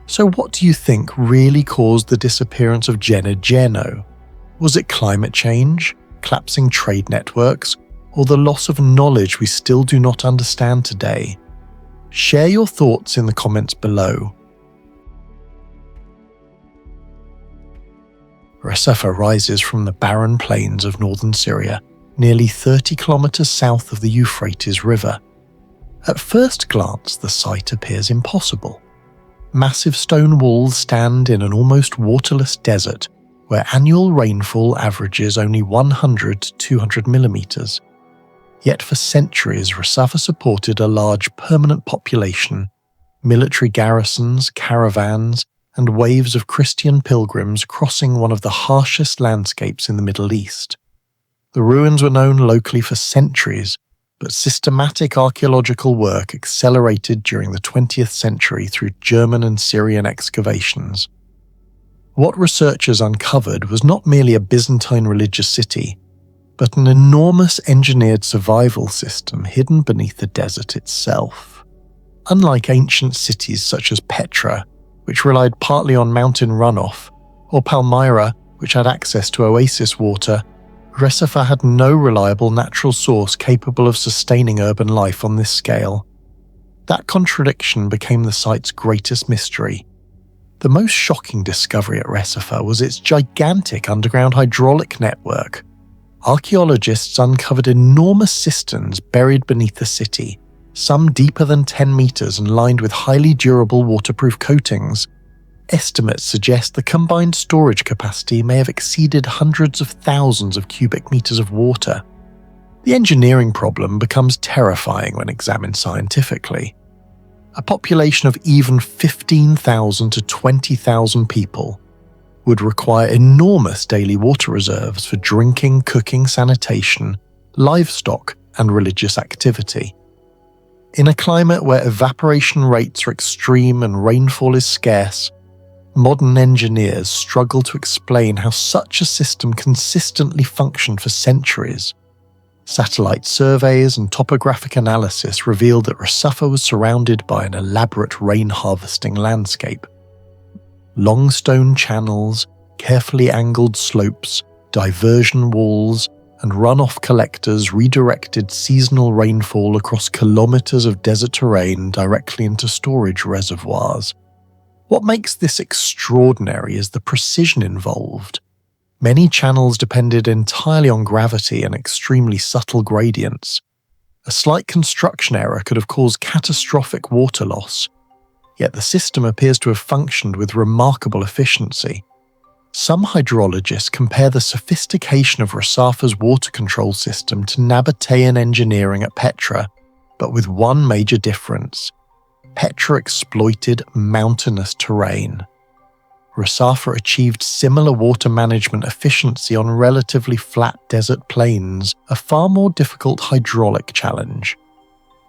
[SPEAKER 1] So what do you think really caused the disappearance of Geno-Geno? Was it climate change, collapsing trade networks, or the loss of knowledge we still do not understand today? Share your thoughts in the comments below. Recifa rises from the barren plains of northern Syria, nearly 30 kilometers south of the Euphrates River. At first glance, the site appears impossible. Massive stone walls stand in an almost waterless desert where annual rainfall averages only 100 to 200 millimeters. Yet for centuries, Recifa supported a large permanent population, military garrisons, caravans, and waves of Christian pilgrims crossing one of the harshest landscapes in the Middle East. The ruins were known locally for centuries, but systematic archaeological work accelerated during the 20th century through German and Syrian excavations. What researchers uncovered was not merely a Byzantine religious city, but an enormous engineered survival system hidden beneath the desert itself. Unlike ancient cities such as Petra, which relied partly on mountain runoff, or Palmyra, which had access to oasis water, Recifa had no reliable natural source capable of sustaining urban life on this scale. That contradiction became the site's greatest mystery. The most shocking discovery at Recifa was its gigantic underground hydraulic network. Archaeologists uncovered enormous cisterns buried beneath the city, some deeper than 10 meters and lined with highly durable waterproof coatings. Estimates suggest the combined storage capacity may have exceeded hundreds of thousands of cubic meters of water. The engineering problem becomes terrifying when examined scientifically. A population of even 15,000 to 20,000 people would require enormous daily water reserves for drinking, cooking, sanitation, livestock, and religious activity. In a climate where evaporation rates are extreme and rainfall is scarce, modern engineers struggle to explain how such a system consistently functioned for centuries. Satellite surveys and topographic analysis revealed that Recifa was surrounded by an elaborate rain-harvesting landscape. Long stone channels, carefully angled slopes, diversion walls, and runoff collectors redirected seasonal rainfall across kilometers of desert terrain directly into storage reservoirs. What makes this extraordinary is the precision involved. Many channels depended entirely on gravity and extremely subtle gradients. A slight construction error could have caused catastrophic water loss, yet the system appears to have functioned with remarkable efficiency. Some hydrologists compare the sophistication of Recifa's water control system to Nabatean engineering at Petra, but with one major difference. Petra exploited mountainous terrain. Recifa achieved similar water management efficiency on relatively flat desert plains, a far more difficult hydraulic challenge.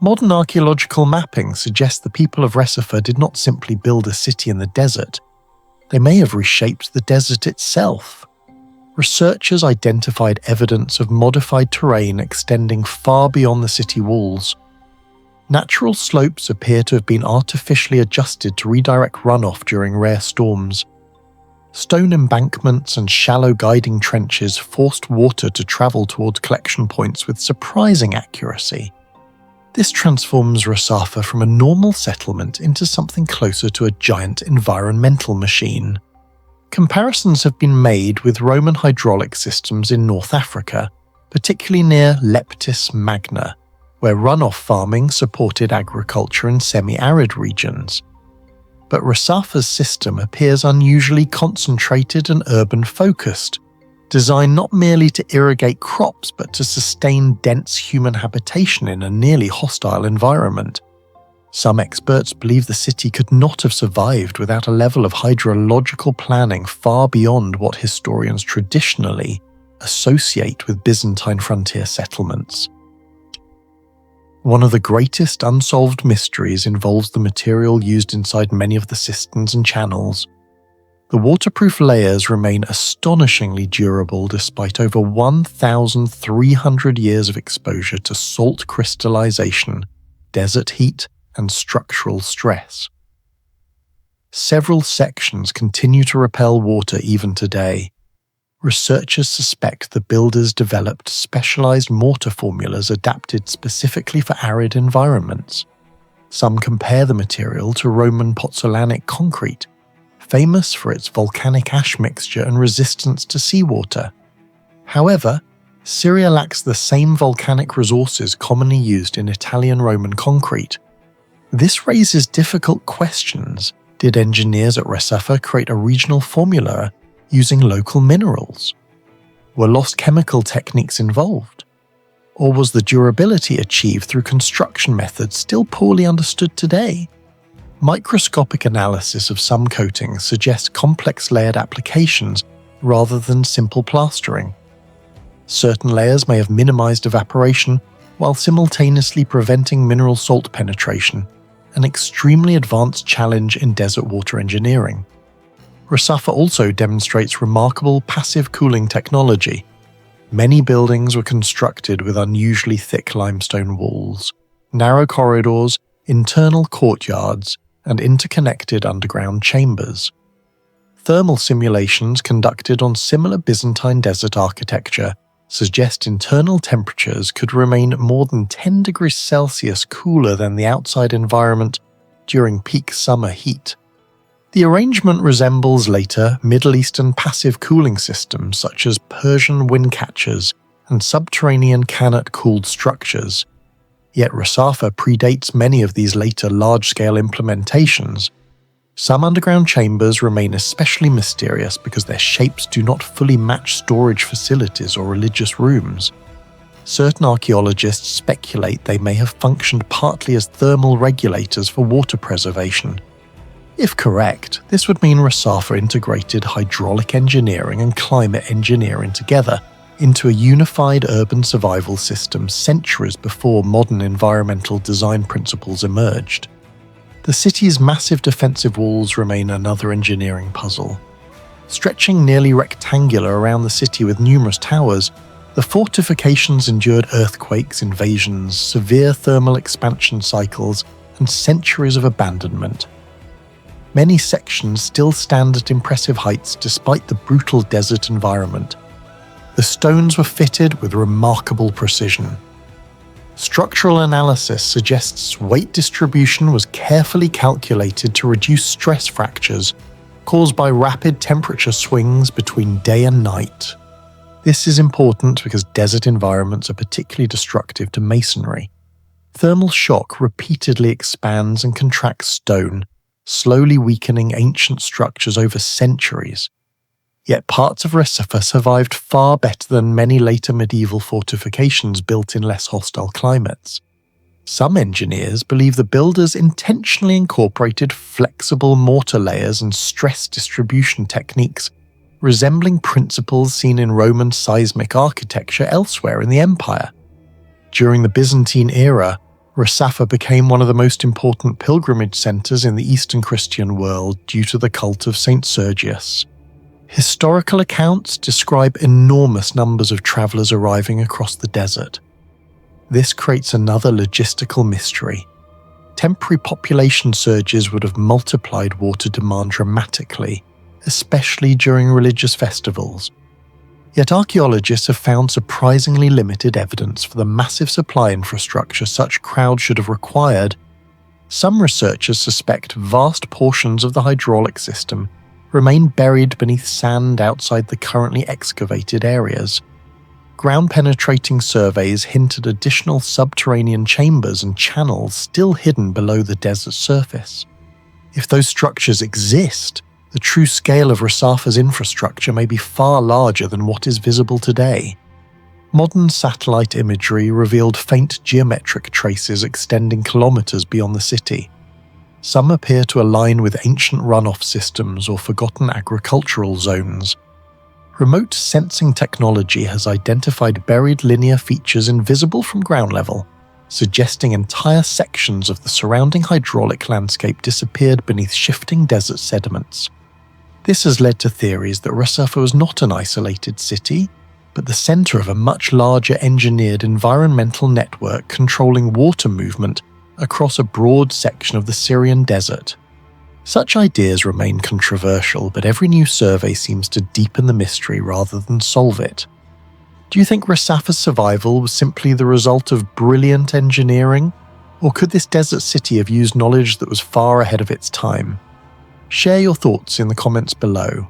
[SPEAKER 1] Modern archaeological mapping suggests the people of Recifa did not simply build a city in the desert. They may have reshaped the desert itself. Researchers identified evidence of modified terrain extending far beyond the city walls. Natural slopes appear to have been artificially adjusted to redirect runoff during rare storms. Stone embankments and shallow guiding trenches forced water to travel towards collection points with surprising accuracy. This transforms Recifa from a normal settlement into something closer to a giant environmental machine. Comparisons have been made with Roman hydraulic systems in North Africa, particularly near Leptis Magna, where runoff farming supported agriculture in semi-arid regions. But Rasafa's system appears unusually concentrated and urban-focused, designed not merely to irrigate crops but to sustain dense human habitation in a nearly hostile environment. Some experts believe the city could not have survived without a level of hydrological planning far beyond what historians traditionally associate with Byzantine frontier settlements. One of the greatest unsolved mysteries involves the material used inside many of the cisterns and channels. The waterproof layers remain astonishingly durable despite over 1,300 years of exposure to salt crystallization, desert heat, and structural stress. Several sections continue to repel water even today. Researchers suspect the builders developed specialized mortar formulas adapted specifically for arid environments. Some compare the material to Roman pozzolanic concrete, famous for its volcanic ash mixture and resistance to seawater. However, Syria lacks the same volcanic resources commonly used in Italian Roman concrete. This raises difficult questions. Did engineers at Rasafa create a regional formula using local minerals? Were lost chemical techniques involved? Or was the durability achieved through construction methods still poorly understood today? Microscopic analysis of some coatings suggests complex layered applications rather than simple plastering. Certain layers may have minimized evaporation while simultaneously preventing mineral salt penetration, an extremely advanced challenge in desert water engineering. Rasafa also demonstrates remarkable passive cooling technology. Many buildings were constructed with unusually thick limestone walls, narrow corridors, internal courtyards, and interconnected underground chambers. Thermal simulations conducted on similar Byzantine desert architecture suggest internal temperatures could remain more than 10 degrees Celsius cooler than the outside environment during peak summer heat. The arrangement resembles later Middle Eastern passive cooling systems such as Persian wind catchers and subterranean Carnot-cooled structures. Yet Rasafa predates many of these later large-scale implementations. Some underground chambers remain especially mysterious because their shapes do not fully match storage facilities or religious rooms. Certain archaeologists speculate they may have functioned partly as thermal regulators for water preservation. If correct, this would mean Rasafa integrated hydraulic engineering and climate engineering together into a unified urban survival system centuries before modern environmental design principles emerged. The city's massive defensive walls remain another engineering puzzle. Stretching nearly rectangular around the city with numerous towers, the fortifications endured earthquakes, invasions, severe thermal expansion cycles, and centuries of abandonment. Many sections still stand at impressive heights despite the brutal desert environment. The stones were fitted with remarkable precision. Structural analysis suggests weight distribution was carefully calculated to reduce stress fractures caused by rapid temperature swings between day and night. This is important because desert environments are particularly destructive to masonry. Thermal shock repeatedly expands and contracts stone, slowly weakening ancient structures over centuries. Yet parts of Rasafa survived far better than many later medieval fortifications built in less hostile climates. Some engineers believe the builders intentionally incorporated flexible mortar layers and stress distribution techniques, resembling principles seen in Roman seismic architecture elsewhere in the empire. During the Byzantine era, Rasafa became one of the most important pilgrimage centers in the Eastern Christian world due to the cult of Saint Sergius. Historical accounts describe enormous numbers of travelers arriving across the desert. This creates another logistical mystery. Temporary population surges would have multiplied water demand dramatically, especially during religious festivals. Yet archaeologists have found surprisingly limited evidence for the massive supply infrastructure such crowds should have required. Some researchers suspect vast portions of the hydraulic system remain buried beneath sand outside the currently excavated areas. ground-penetrating surveys hint at additional subterranean chambers and channels still hidden below the desert surface. If those structures exist, the true scale of Rasafa's infrastructure may be far larger than what is visible today. Modern satellite imagery revealed faint geometric traces extending kilometers beyond the city. Some appear to align with ancient runoff systems or forgotten agricultural zones. Remote sensing technology has identified buried linear features invisible from ground level, suggesting entire sections of the surrounding hydraulic landscape disappeared beneath shifting desert sediments. This has led to theories that Rasafa was not an isolated city, but the center of a much larger engineered environmental network controlling water movement across a broad section of the Syrian desert. Such ideas remain controversial, but every new survey seems to deepen the mystery rather than solve it. Do you think Rasafa's survival was simply the result of brilliant engineering, or could this desert city have used knowledge that was far ahead of its time? Share your thoughts in the comments below.